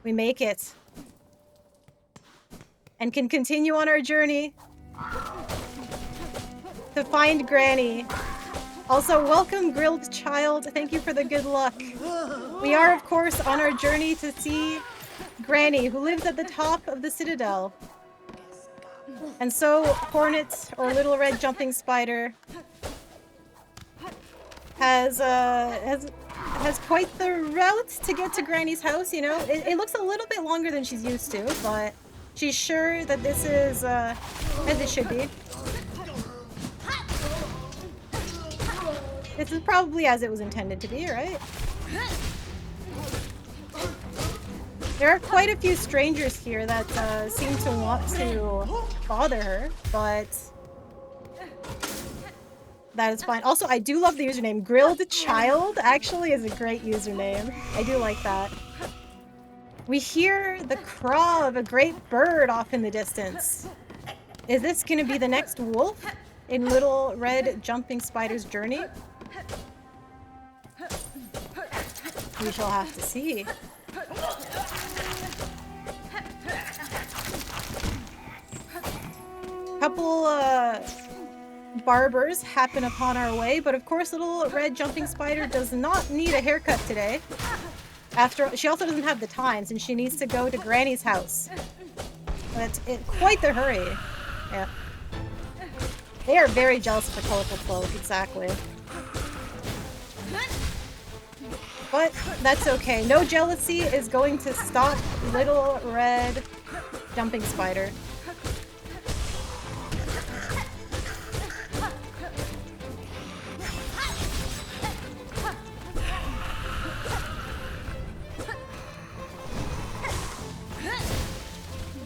we make it. And can continue on our journey to find Granny. Also, welcome, Grilled Child. Thank you for the good luck. We are, of course, on our journey to see Granny, who lives at the top of the citadel. And so, Hornet, or Little Red Jumping Spider, has quite the route to get to Granny's house, you know? It looks a little bit longer than she's used to, but she's sure that this is, as it should be. This is probably as it was intended to be, right? There are quite a few strangers here that seem to want to bother her, but that is fine. Also, I do love the username. Grilled Child actually is a great username. I do like that. We hear the craw of a great bird off in the distance. Is this going to be the next wolf in Little Red Jumping Spider's journey? We shall have to see. Couple barbers happen upon our way, but of course Little Red Jumping Spider does not need a haircut today. She also doesn't have the time since she needs to go to Granny's house. But it's quite the hurry. Yeah. They are very jealous of the colorful cloak, exactly. But that's okay. No jealousy is going to stop Little Red Jumping Spider.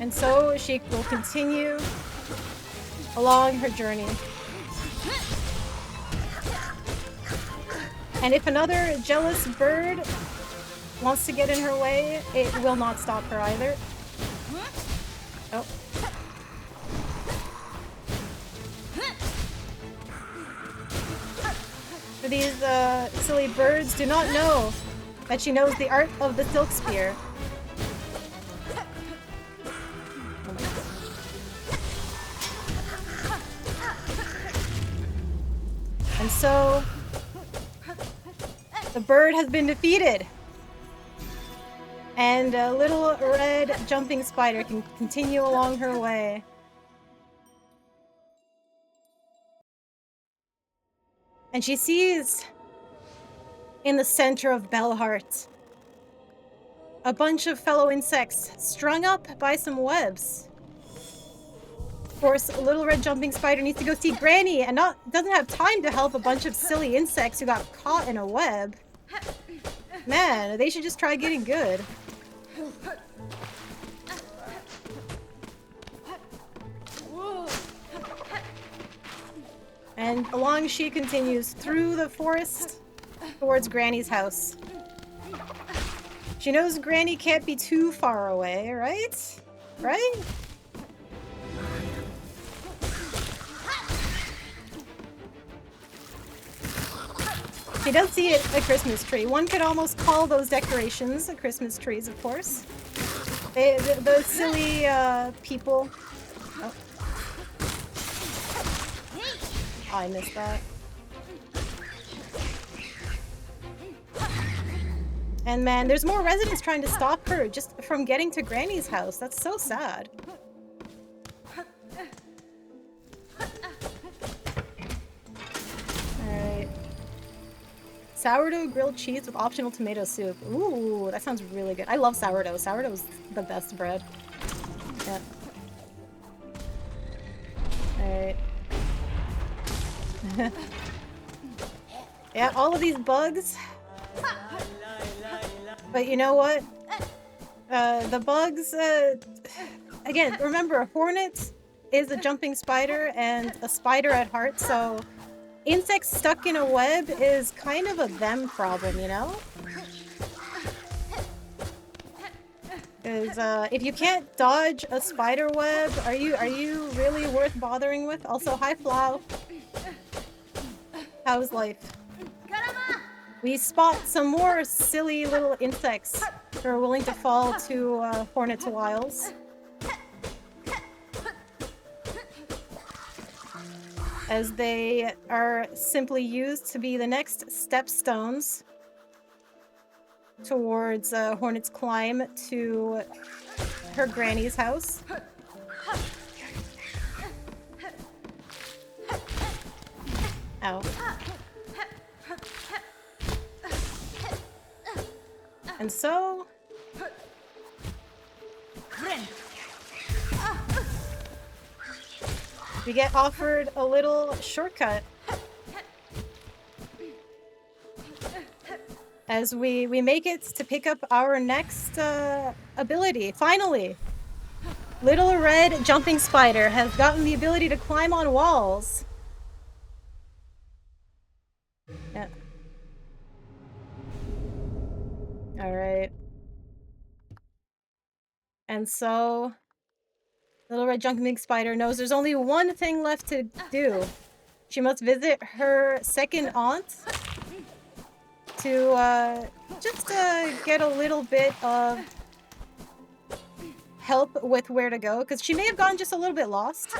And so she will continue along her journey. And if another jealous bird wants to get in her way, it will not stop her either. Oh. For these silly birds do not know that she knows the art of the silk spear. And so the bird has been defeated. And a Little Red Jumping Spider can continue along her way. And she sees in the center of Bellheart a bunch of fellow insects strung up by some webs. Of course, Little Red Jumping Spider needs to go see Granny and doesn't have time to help a bunch of silly insects who got caught in a web. Man, they should just try getting good. And along she continues through the forest towards Granny's house. She knows Granny can't be too far away, right? Right? She does see it a Christmas tree. One could almost call those decorations Christmas trees, of course. Those silly people. Oh. I missed that. And man, there's more residents trying to stop her just from getting to Granny's house. That's so sad. Sourdough grilled cheese with optional tomato soup. Ooh, that sounds really good. I love sourdough. Sourdough's the best bread. Yeah. Alright. Yeah, all of these bugs. But you know what? The bugs, again, remember, a hornet is a jumping spider and a spider at heart, so insects stuck in a web is kind of a them problem, you know? Because if you can't dodge a spider web, are you really worth bothering with? Also, hi Flau. How's life? We spot some more silly little insects who are willing to fall to hornets' wiles. As they are simply used to be the next stepstones towards Hornet's climb to her granny's house. Ow. And so... we get offered a little shortcut. As we make it to pick up our next ability. Finally! Little red jumping spider has gotten the ability to climb on walls. Yeah. Alright. And so... Little red jumping spider knows there's only one thing left to do. She must visit her second aunt to just get a little bit of help with where to go, because she may have gotten just a little bit lost.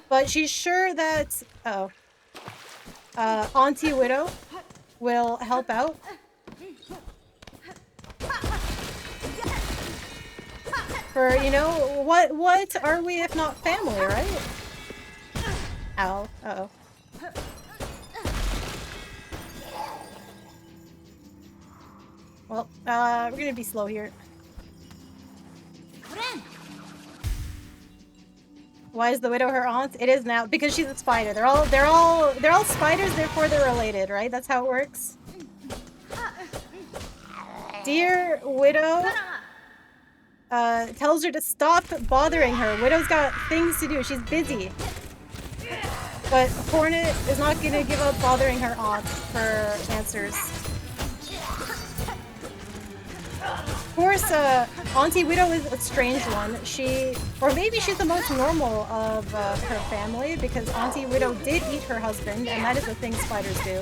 But she's sure that Auntie Widow will help out. For, you know, what are we if not family, right? Ow. Uh-oh. Well, we're gonna be slow here. Why is the widow her aunt? It is now because she's a spider. They're all spiders, therefore they're related, right? That's how it works. Dear widow tells her to stop bothering her. Widow's got things to do. She's busy. But Hornet is not gonna give up bothering her aunt for answers. Of course, Auntie Widow is a strange one. Or maybe she's the most normal of her family, because Auntie Widow did eat her husband, and that is the thing spiders do.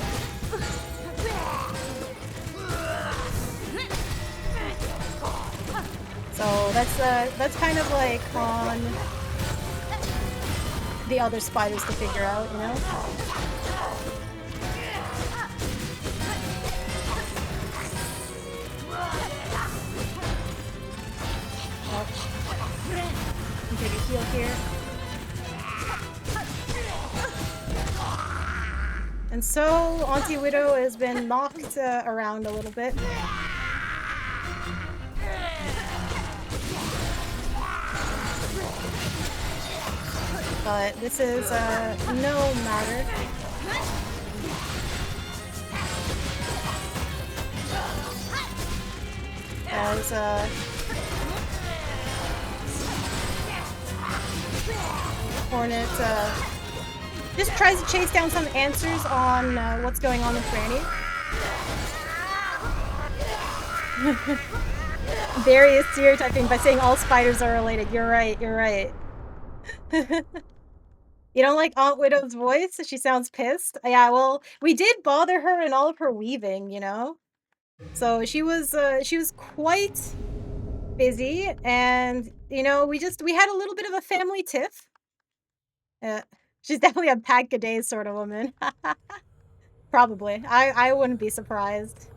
So that's kind of like on the other spiders to figure out, you know? Take a heal here. And so, Auntie Widow has been knocked around a little bit. But this is no matter. As Hornet just tries to chase down some answers on what's going on with Granny. Barry is stereotyping by saying all spiders are related. You're right, you're right. You don't like Aunt Widow's voice? She sounds pissed? Yeah, well, we did bother her in all of her weaving, you know? So she was quite busy, and, you know, we had a little bit of a family tiff. She's definitely a pack-a-day sort of woman. Probably. I wouldn't be surprised.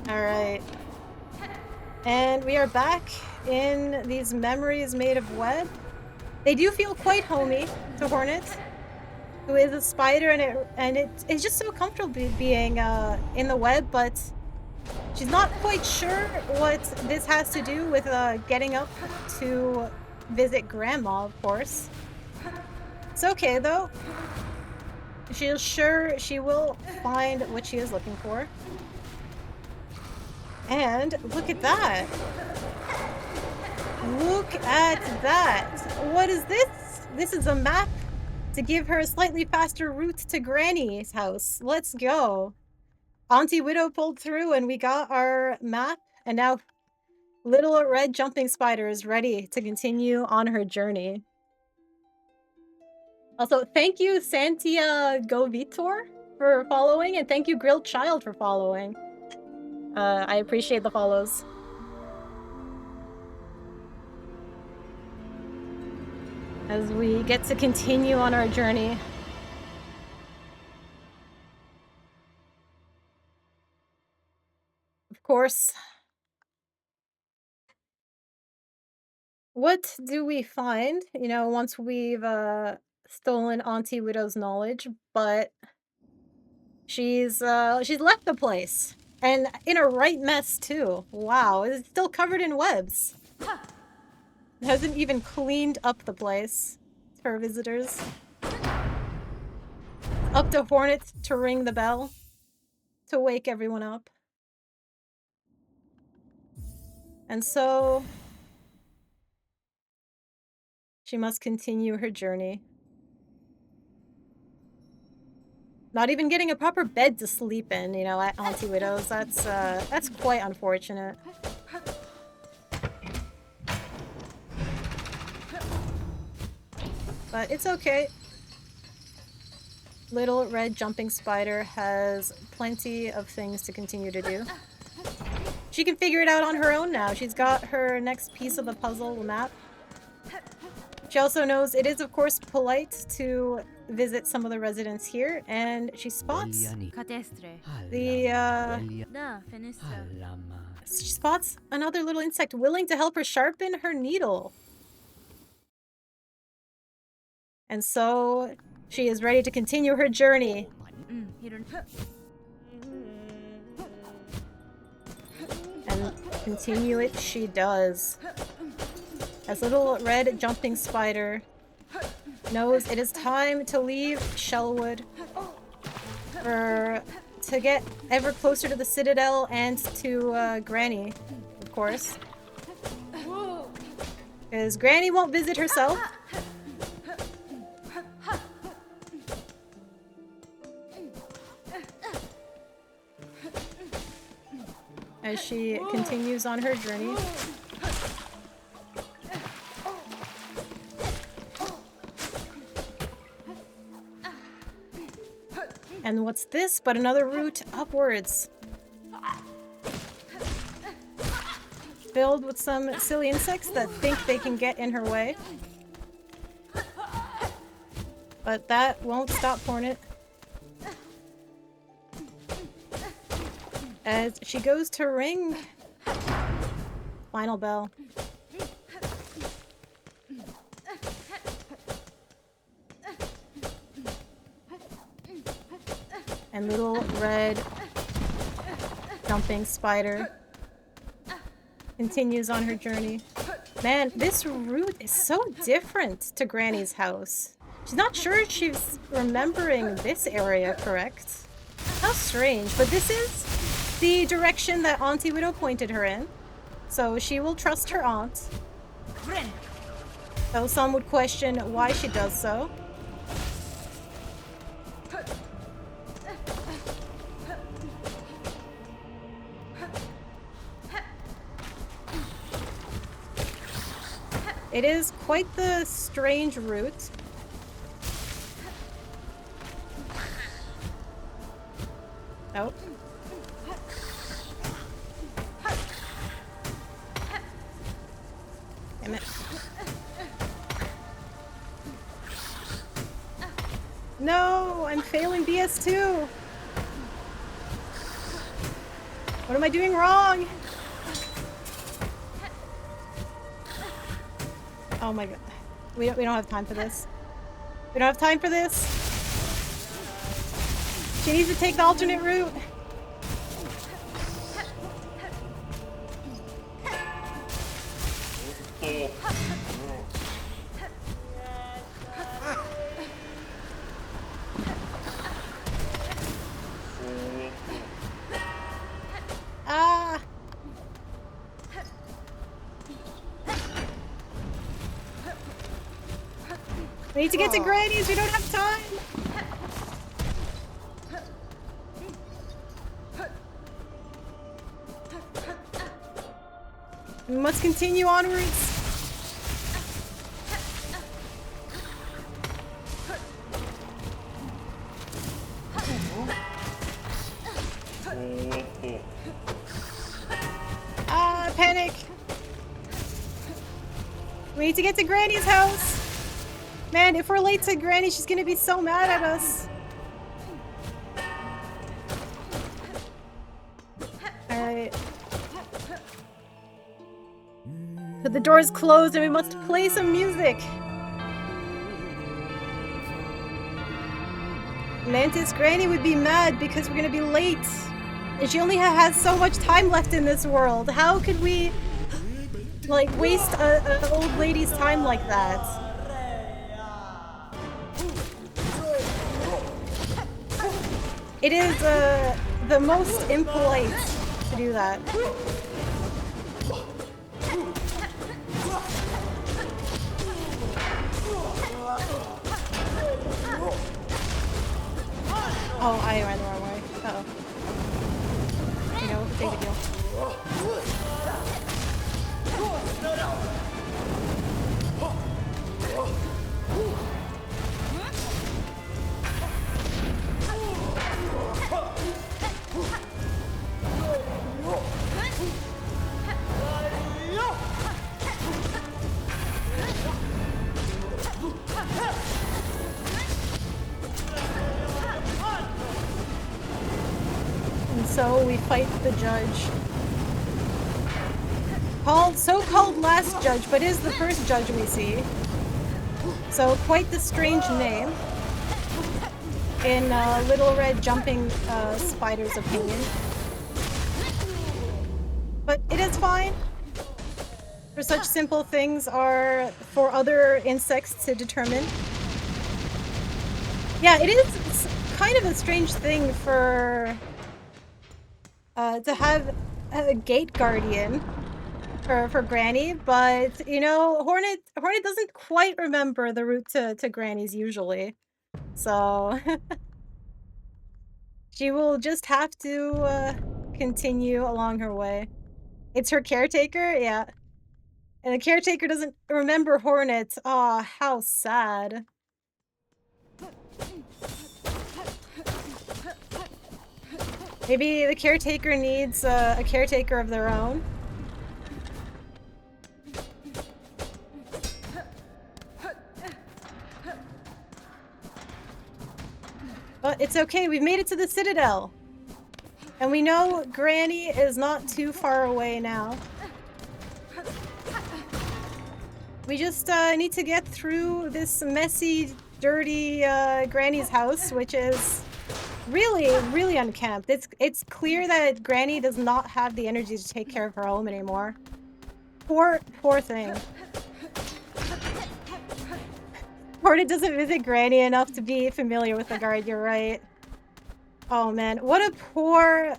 Alright. And we are back in these memories made of web. They do feel quite homey to Hornet, who is a spider, and it's just so comfortable being in the web, but she's not quite sure what this has to do with getting up to visit Grandma, of course. It's okay though. She's sure she will find what she is looking for. And look at that. Look at that. What is this? This is a map to give her a slightly faster route to Granny's house. Let's go. Auntie Widow pulled through and we got our map. And now little red jumping spider is ready to continue on her journey. Also, thank you Santiago Vitor for following, and thank you Grilled Child for following. I appreciate the follows. As we get to continue on our journey. Of course. What do we find, you know, once we've stolen Auntie Widow's knowledge, but she's left the place. And in a right mess too. Wow, it's still covered in webs. Hasn't even cleaned up the place for visitors. Up to Hornet to ring the bell to wake everyone up. And so she must continue her journey. Not even getting a proper bed to sleep in, you know, at Auntie Widow's. That's quite unfortunate. But it's okay. Little red jumping spider has plenty of things to continue to do. She can figure it out on her own now. She's got her next piece of the puzzle map. She also knows it is, of course, polite to visit some of the residents here, and she spots she spots another little insect willing to help her sharpen her needle. And so she is ready to continue her journey. And continue it she does. As little red jumping spider knows it is time to leave Shellwood to get ever closer to the Citadel and to Granny, of course. Because Granny won't visit herself. As she continues on her journey. And what's this but another route upwards? Filled with some silly insects that think they can get in her way. But that won't stop Hornet. As she goes to ring final bell. And little red jumping spider continues on her journey. Man, this route is so different to Granny's house. She's not sure she's remembering this area correct. How strange, but this is the direction that Auntie Widow pointed her in. So she will trust her aunt. Though some would question why she does so. It is quite the strange route. Oh. Damn it. No, I'm failing BS2. What am I doing wrong? Oh my god. We don't have time for this. We don't have time for this. She needs to take the alternate route. Ah! We need to get to Granny's, we don't have time! We must continue onwards. Ah, panic! We need to get to Granny's house! Man, if we're late to Granny, she's gonna be so mad at us. Alright. But the door's closed and we must play some music. Mantis Granny would be mad because we're gonna be late. And she only has so much time left in this world. How could we, like, waste an old lady's time like that? It is the most impolite to do that. Oh, I ran the wrong way. Uh-oh. You know, big deal. And so we fight the judge. So-called last judge, but is the first judge we see. So quite the strange name. In Little Red Jumping Spider's opinion. But it is fine. For such simple things are for other insects to determine. Yeah, it's kind of a strange thing for to have a gate guardian for Granny, but you know, Hornet doesn't quite remember the route to Granny's usually. So she will just have to continue along her way. It's her caretaker, yeah. And the caretaker doesn't remember Hornet. Aw, how sad. Maybe the caretaker needs a caretaker of their own. But it's okay, we've made it to the Citadel. And we know Granny is not too far away now. We just need to get through this messy, dirty Granny's house, which is really, really unkempt. It's clear that Granny does not have the energy to take care of her home anymore. Poor thing. Hornet doesn't visit Granny enough to be familiar with the guard, you're right. Oh man, what a poor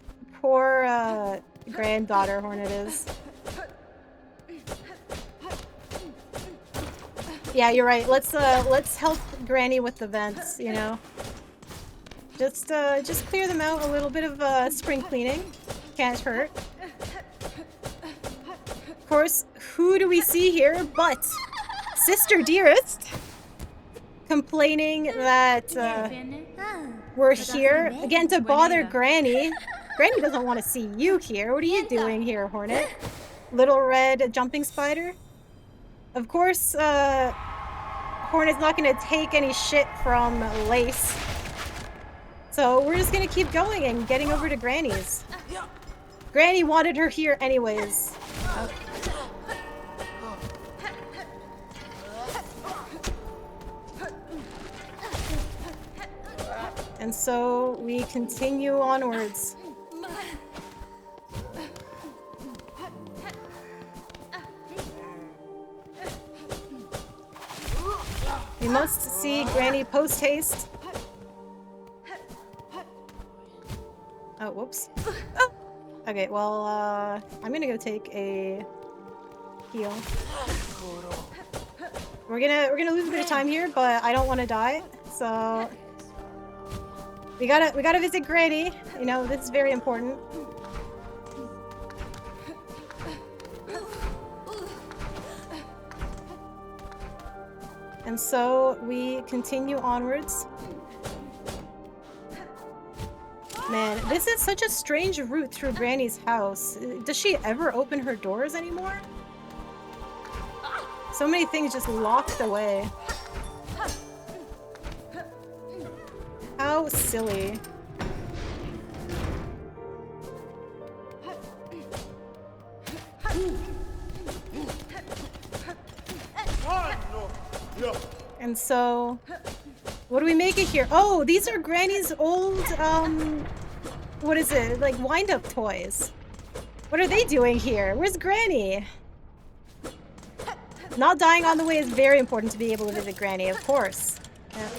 granddaughter Hornet is. Yeah, you're right. Let's help Granny with the vents, you know. Just clear them out, a little bit of spring cleaning. Can't hurt. Of course, who do we see here but Sister Dearest? Complaining that we're here again to bother Granny. Granny doesn't want to see you here. What are you doing here, Hornet? Little Red Jumping Spider? Of course, Hornet's not going to take any shit from Lace. So we're just going to keep going and getting over to Granny's. Granny wanted her here anyways. And so we continue onwards. We must see Granny post-haste. Oh, whoops. Oh! Okay, well, I'm gonna go take a heal. We're gonna lose a bit of time here, but I don't want to die, so we gotta visit Granny. You know, this is very important. And so we continue onwards. Man, this is such a strange route through Granny's house. Does she ever open her doors anymore? So many things just locked away. How silly. And so, what do we make it here? Oh, these are Granny's old, what is it? Like wind-up toys. What are they doing here? Where's Granny? Not dying on the way is very important to be able to visit Granny, of course. Yeah.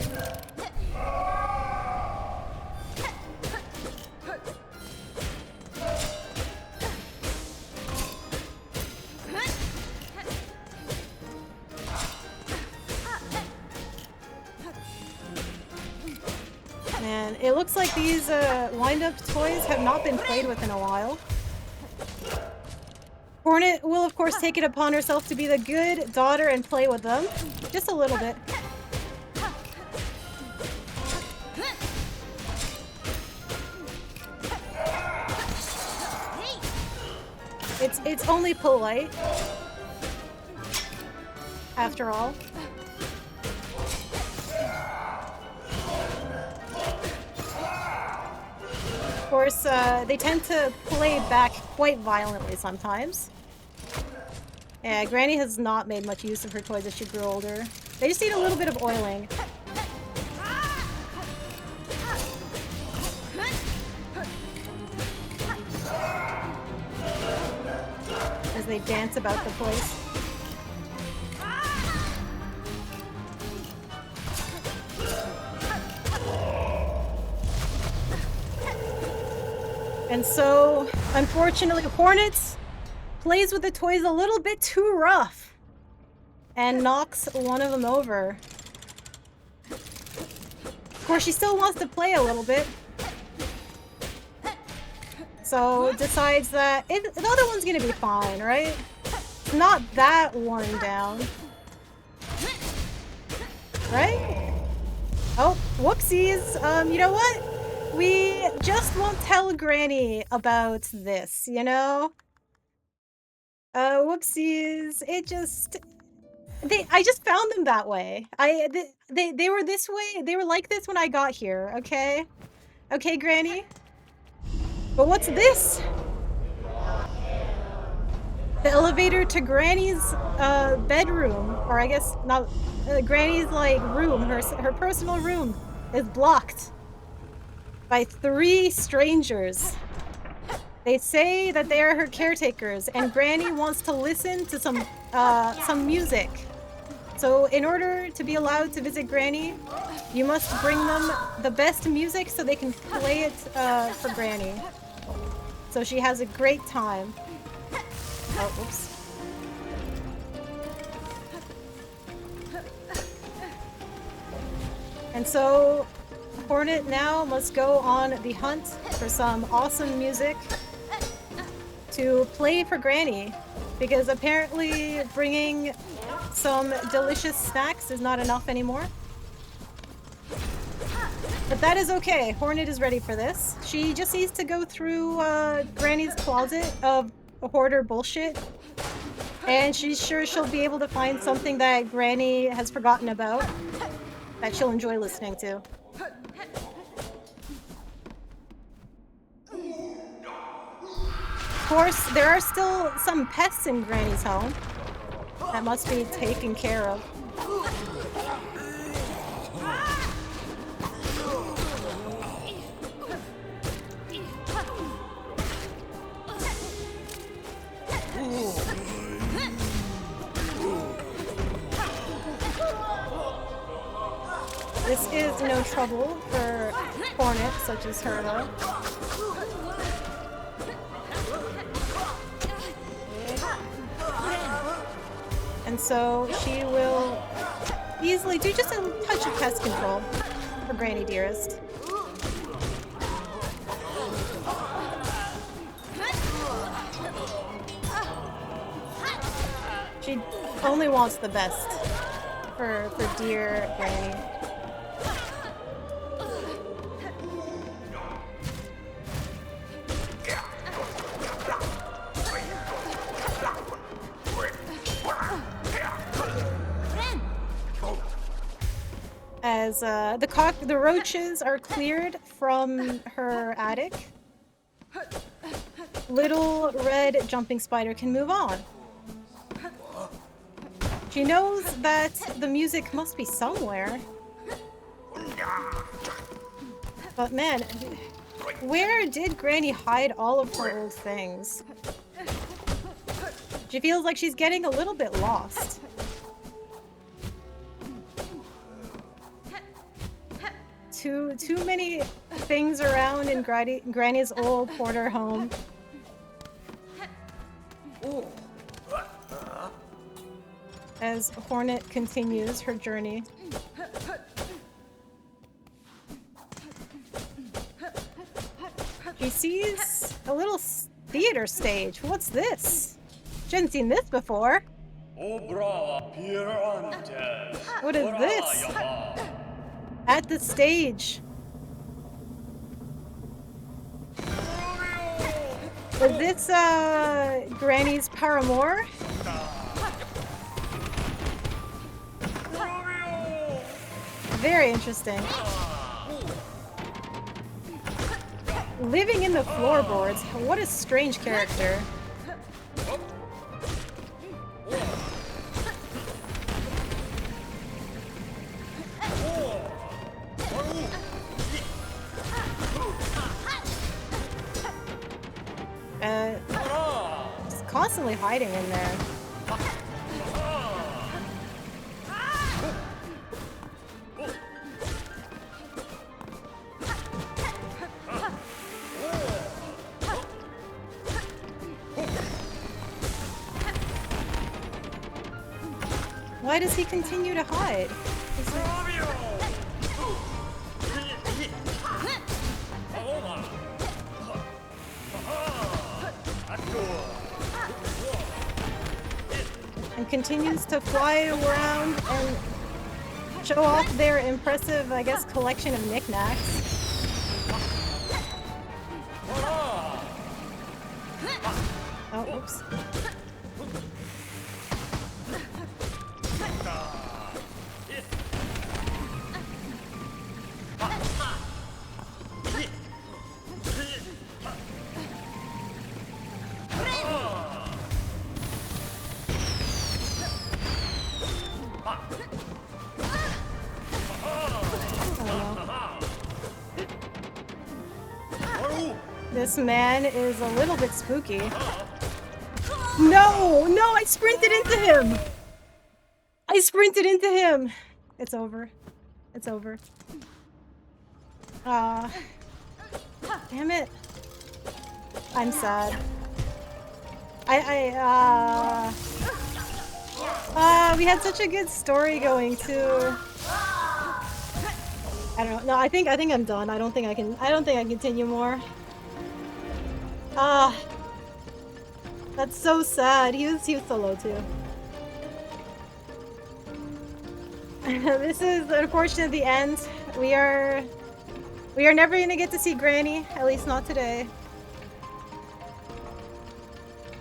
Man, it looks like these wind-up toys have not been played with in a while. Hornet will, of course, take it upon herself to be the good daughter and play with them. Just a little bit. It's only polite. After all. Of course, they tend to play back quite violently sometimes. Yeah, Granny has not made much use of her toys as she grew older. They just need a little bit of oiling. As they dance about the place. And so, unfortunately, Hornet plays with the toys a little bit too rough and knocks one of them over. Of course, she still wants to play a little bit. So decides that the other one's gonna be fine, right? It's not that worn down. Right? Oh, whoopsies. You know what? We just won't tell Granny about this, you know? Whoopsies. It just... I just found them that way. They were this way. They were like this when I got here, okay? Okay, Granny? But what's this? The elevator to Granny's bedroom, or I guess not Granny's like room, her personal room is blocked by 3 strangers. They say that they are her caretakers, and Granny wants to listen to some music. So in order to be allowed to visit Granny, you must bring them the best music so they can play it for Granny. So she has a great time. Oh, whoops. And so Hornet now must go on the hunt for some awesome music to play for Granny, because apparently bringing some delicious snacks is not enough anymore. But that is okay. Hornet is ready for this. She just needs to go through Granny's closet of hoarder bullshit, and she's sure she'll be able to find something that Granny has forgotten about that she'll enjoy listening to. Of course, there are still some pests in Granny's home that must be taken care of. This is no trouble for Hornet such as her, though. And so she will easily do just a touch of pest control for Granny Dearest. She only wants the best for dear Granny. As the roaches are cleared from her attic, little red jumping spider can move on. She knows that the music must be somewhere. But man, where did Granny hide all of her old things? She feels like she's getting a little bit lost. Too many things around in Granny's old hoarder home. As Hornet continues her journey. She sees a little theater stage. What's this? She hadn't seen this before. What is this? At the stage. Is this Granny's paramour? Very interesting. Living in the floorboards. What a strange character. Just constantly hiding in there. Why does he continue to hide? And continues to fly around and show off their impressive, I guess, collection of knickknacks. Oh, oops. This man is a little bit spooky. No! No! I sprinted into him! I sprinted into him! It's over. It's over. Damn it. I'm sad. We had such a good story going too. I don't know. No, I think I'm done. I don't think I can continue more. That's so sad. He was so low too. This is unfortunately the end. We are never gonna get to see Granny, at least not today.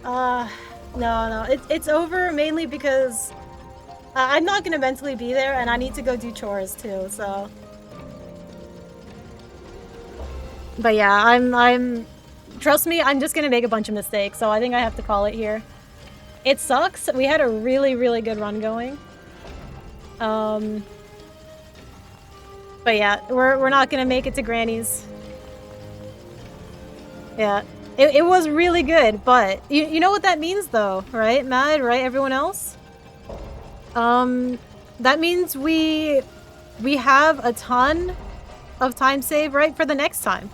No, it's over mainly because I'm not gonna mentally be there, and I need to go do chores too. So, but yeah, I'm. Trust me, I'm just gonna make a bunch of mistakes, so I think I have to call it here. It sucks. We had a really, really good run going. But yeah, we're not gonna make it to Granny's. Yeah, it was really good, but you know what that means though, right? Mad, right? Everyone else? That means we we have a ton of time save, right, for the next time.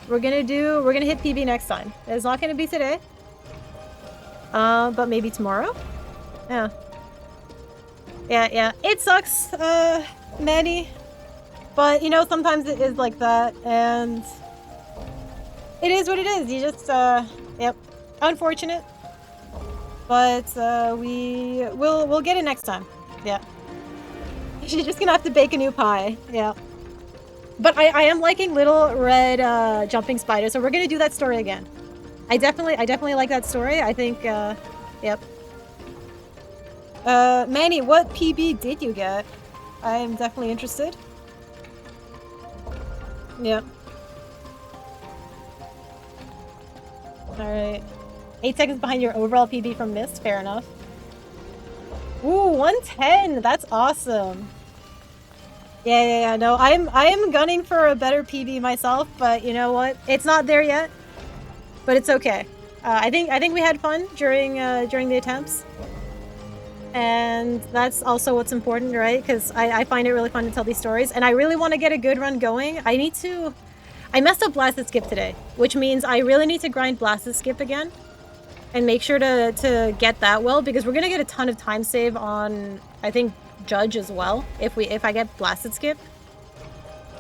We're gonna hit PB next time. It's not gonna be today. But maybe tomorrow? Yeah. Yeah. It sucks, Manny. But, you know, sometimes it is like that, and it is what it is. You just, yep. Unfortunate. But, we'll get it next time. Yeah. She's just gonna have to bake a new pie. Yeah. But I am liking Little Red, Jumping Spider, so we're gonna do that story again. I definitely like that story. I think, yep. Manny, what PB did you get? I am definitely interested. Yep. Alright. 8 seconds behind your overall PB from Mist. Fair enough. Ooh, 110! That's awesome. Yeah. No, I am gunning for a better PB myself, but you know what? It's not there yet. But it's okay. I think we had fun during the attempts. And that's also what's important, right? Because I find it really fun to tell these stories, and I really want to get a good run going. I messed up Blasted Skip today, which means I really need to grind Blasted Skip again and make sure to get that well, because we're gonna get a ton of time save on, I think, Judge as well if I get Blasted Skip,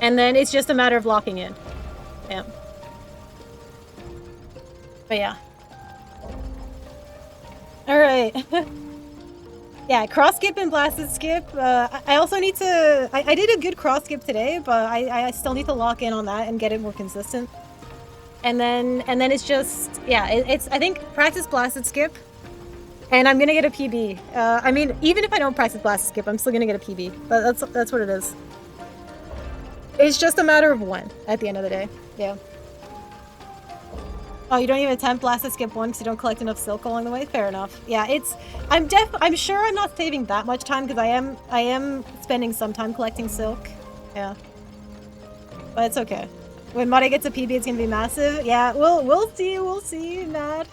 and then it's just a matter of locking in. Yeah. But yeah. All right. Yeah, cross skip and blasted skip. I also need to. I did a good cross skip today, but I still need to lock in on that and get it more consistent. And then it's just, yeah, it's I think practice blasted skip, and I'm gonna get a PB. I mean, even if I don't practice blasted skip, I'm still gonna get a PB. That's what it is. It's just a matter of when at the end of the day. Yeah. Oh, you don't even attempt blasted skip 1 because you don't collect enough silk along the way? Fair enough. Yeah, I'm sure I'm not saving that much time because I am spending some time collecting silk. Yeah. But it's okay. When Muddy gets a PB, it's gonna be massive. Yeah, we'll see, Mad.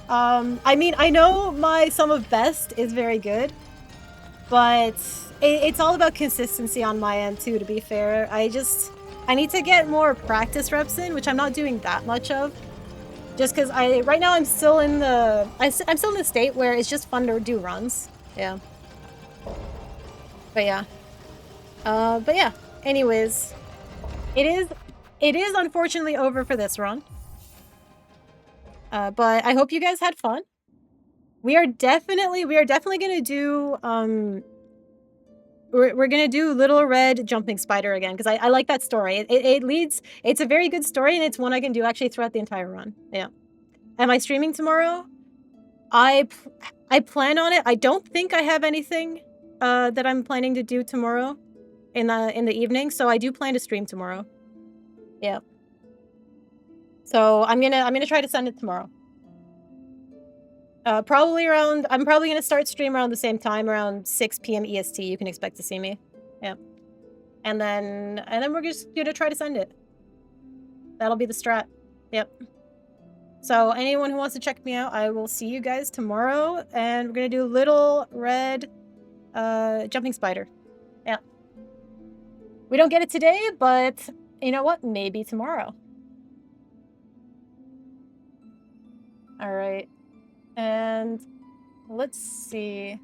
I mean, I know my sum of best is very good, but it's all about consistency on my end too, to be fair. I need to get more practice reps in, which I'm not doing that much of. Just because right now I'm still in the state where it's just fun to do runs. Yeah. But yeah. Anyways, it is unfortunately over for this run. But I hope you guys had fun. We are definitely gonna do we're gonna do Little Red Jumping Spider again because I like that story. It's a very good story, and it's one I can do actually throughout the entire run. Yeah. Am I streaming tomorrow? I plan on it. I don't think I have anything that I'm planning to do tomorrow in the evening, so I do plan to stream tomorrow. Yeah. So I'm gonna try to send it tomorrow. I'm probably gonna start stream around the same time, around 6 p.m. EST. You can expect to see me. Yeah. And then we're just gonna try to send it. That'll be the strat. Yep. So anyone who wants to check me out, I will see you guys tomorrow, and we're gonna do Little Red Jumping Spider. Yeah. We don't get it today, but you know what? Maybe tomorrow. All right. And let's see.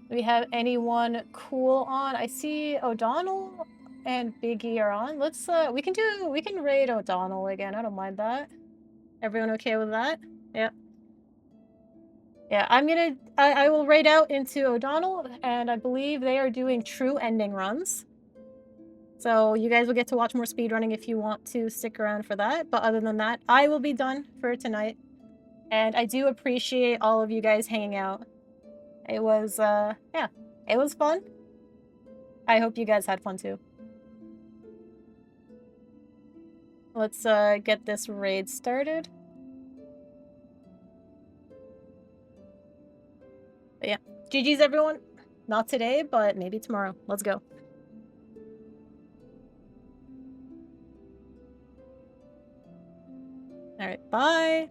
Do we have anyone cool on? I see O'Donnell and Biggie are on. Let's we can raid O'Donnell again. I don't mind that. Everyone okay with that? Yeah. Yeah, I will raid out into O'Donnell, and I believe they are doing true ending runs. So you guys will get to watch more speedrunning if you want to stick around for that. But other than that, I will be done for tonight. And I do appreciate all of you guys hanging out. It was, yeah, it was fun. I hope you guys had fun too. Let's get this raid started. But yeah, GG's everyone. Not today, but maybe tomorrow. Let's go. All right, bye.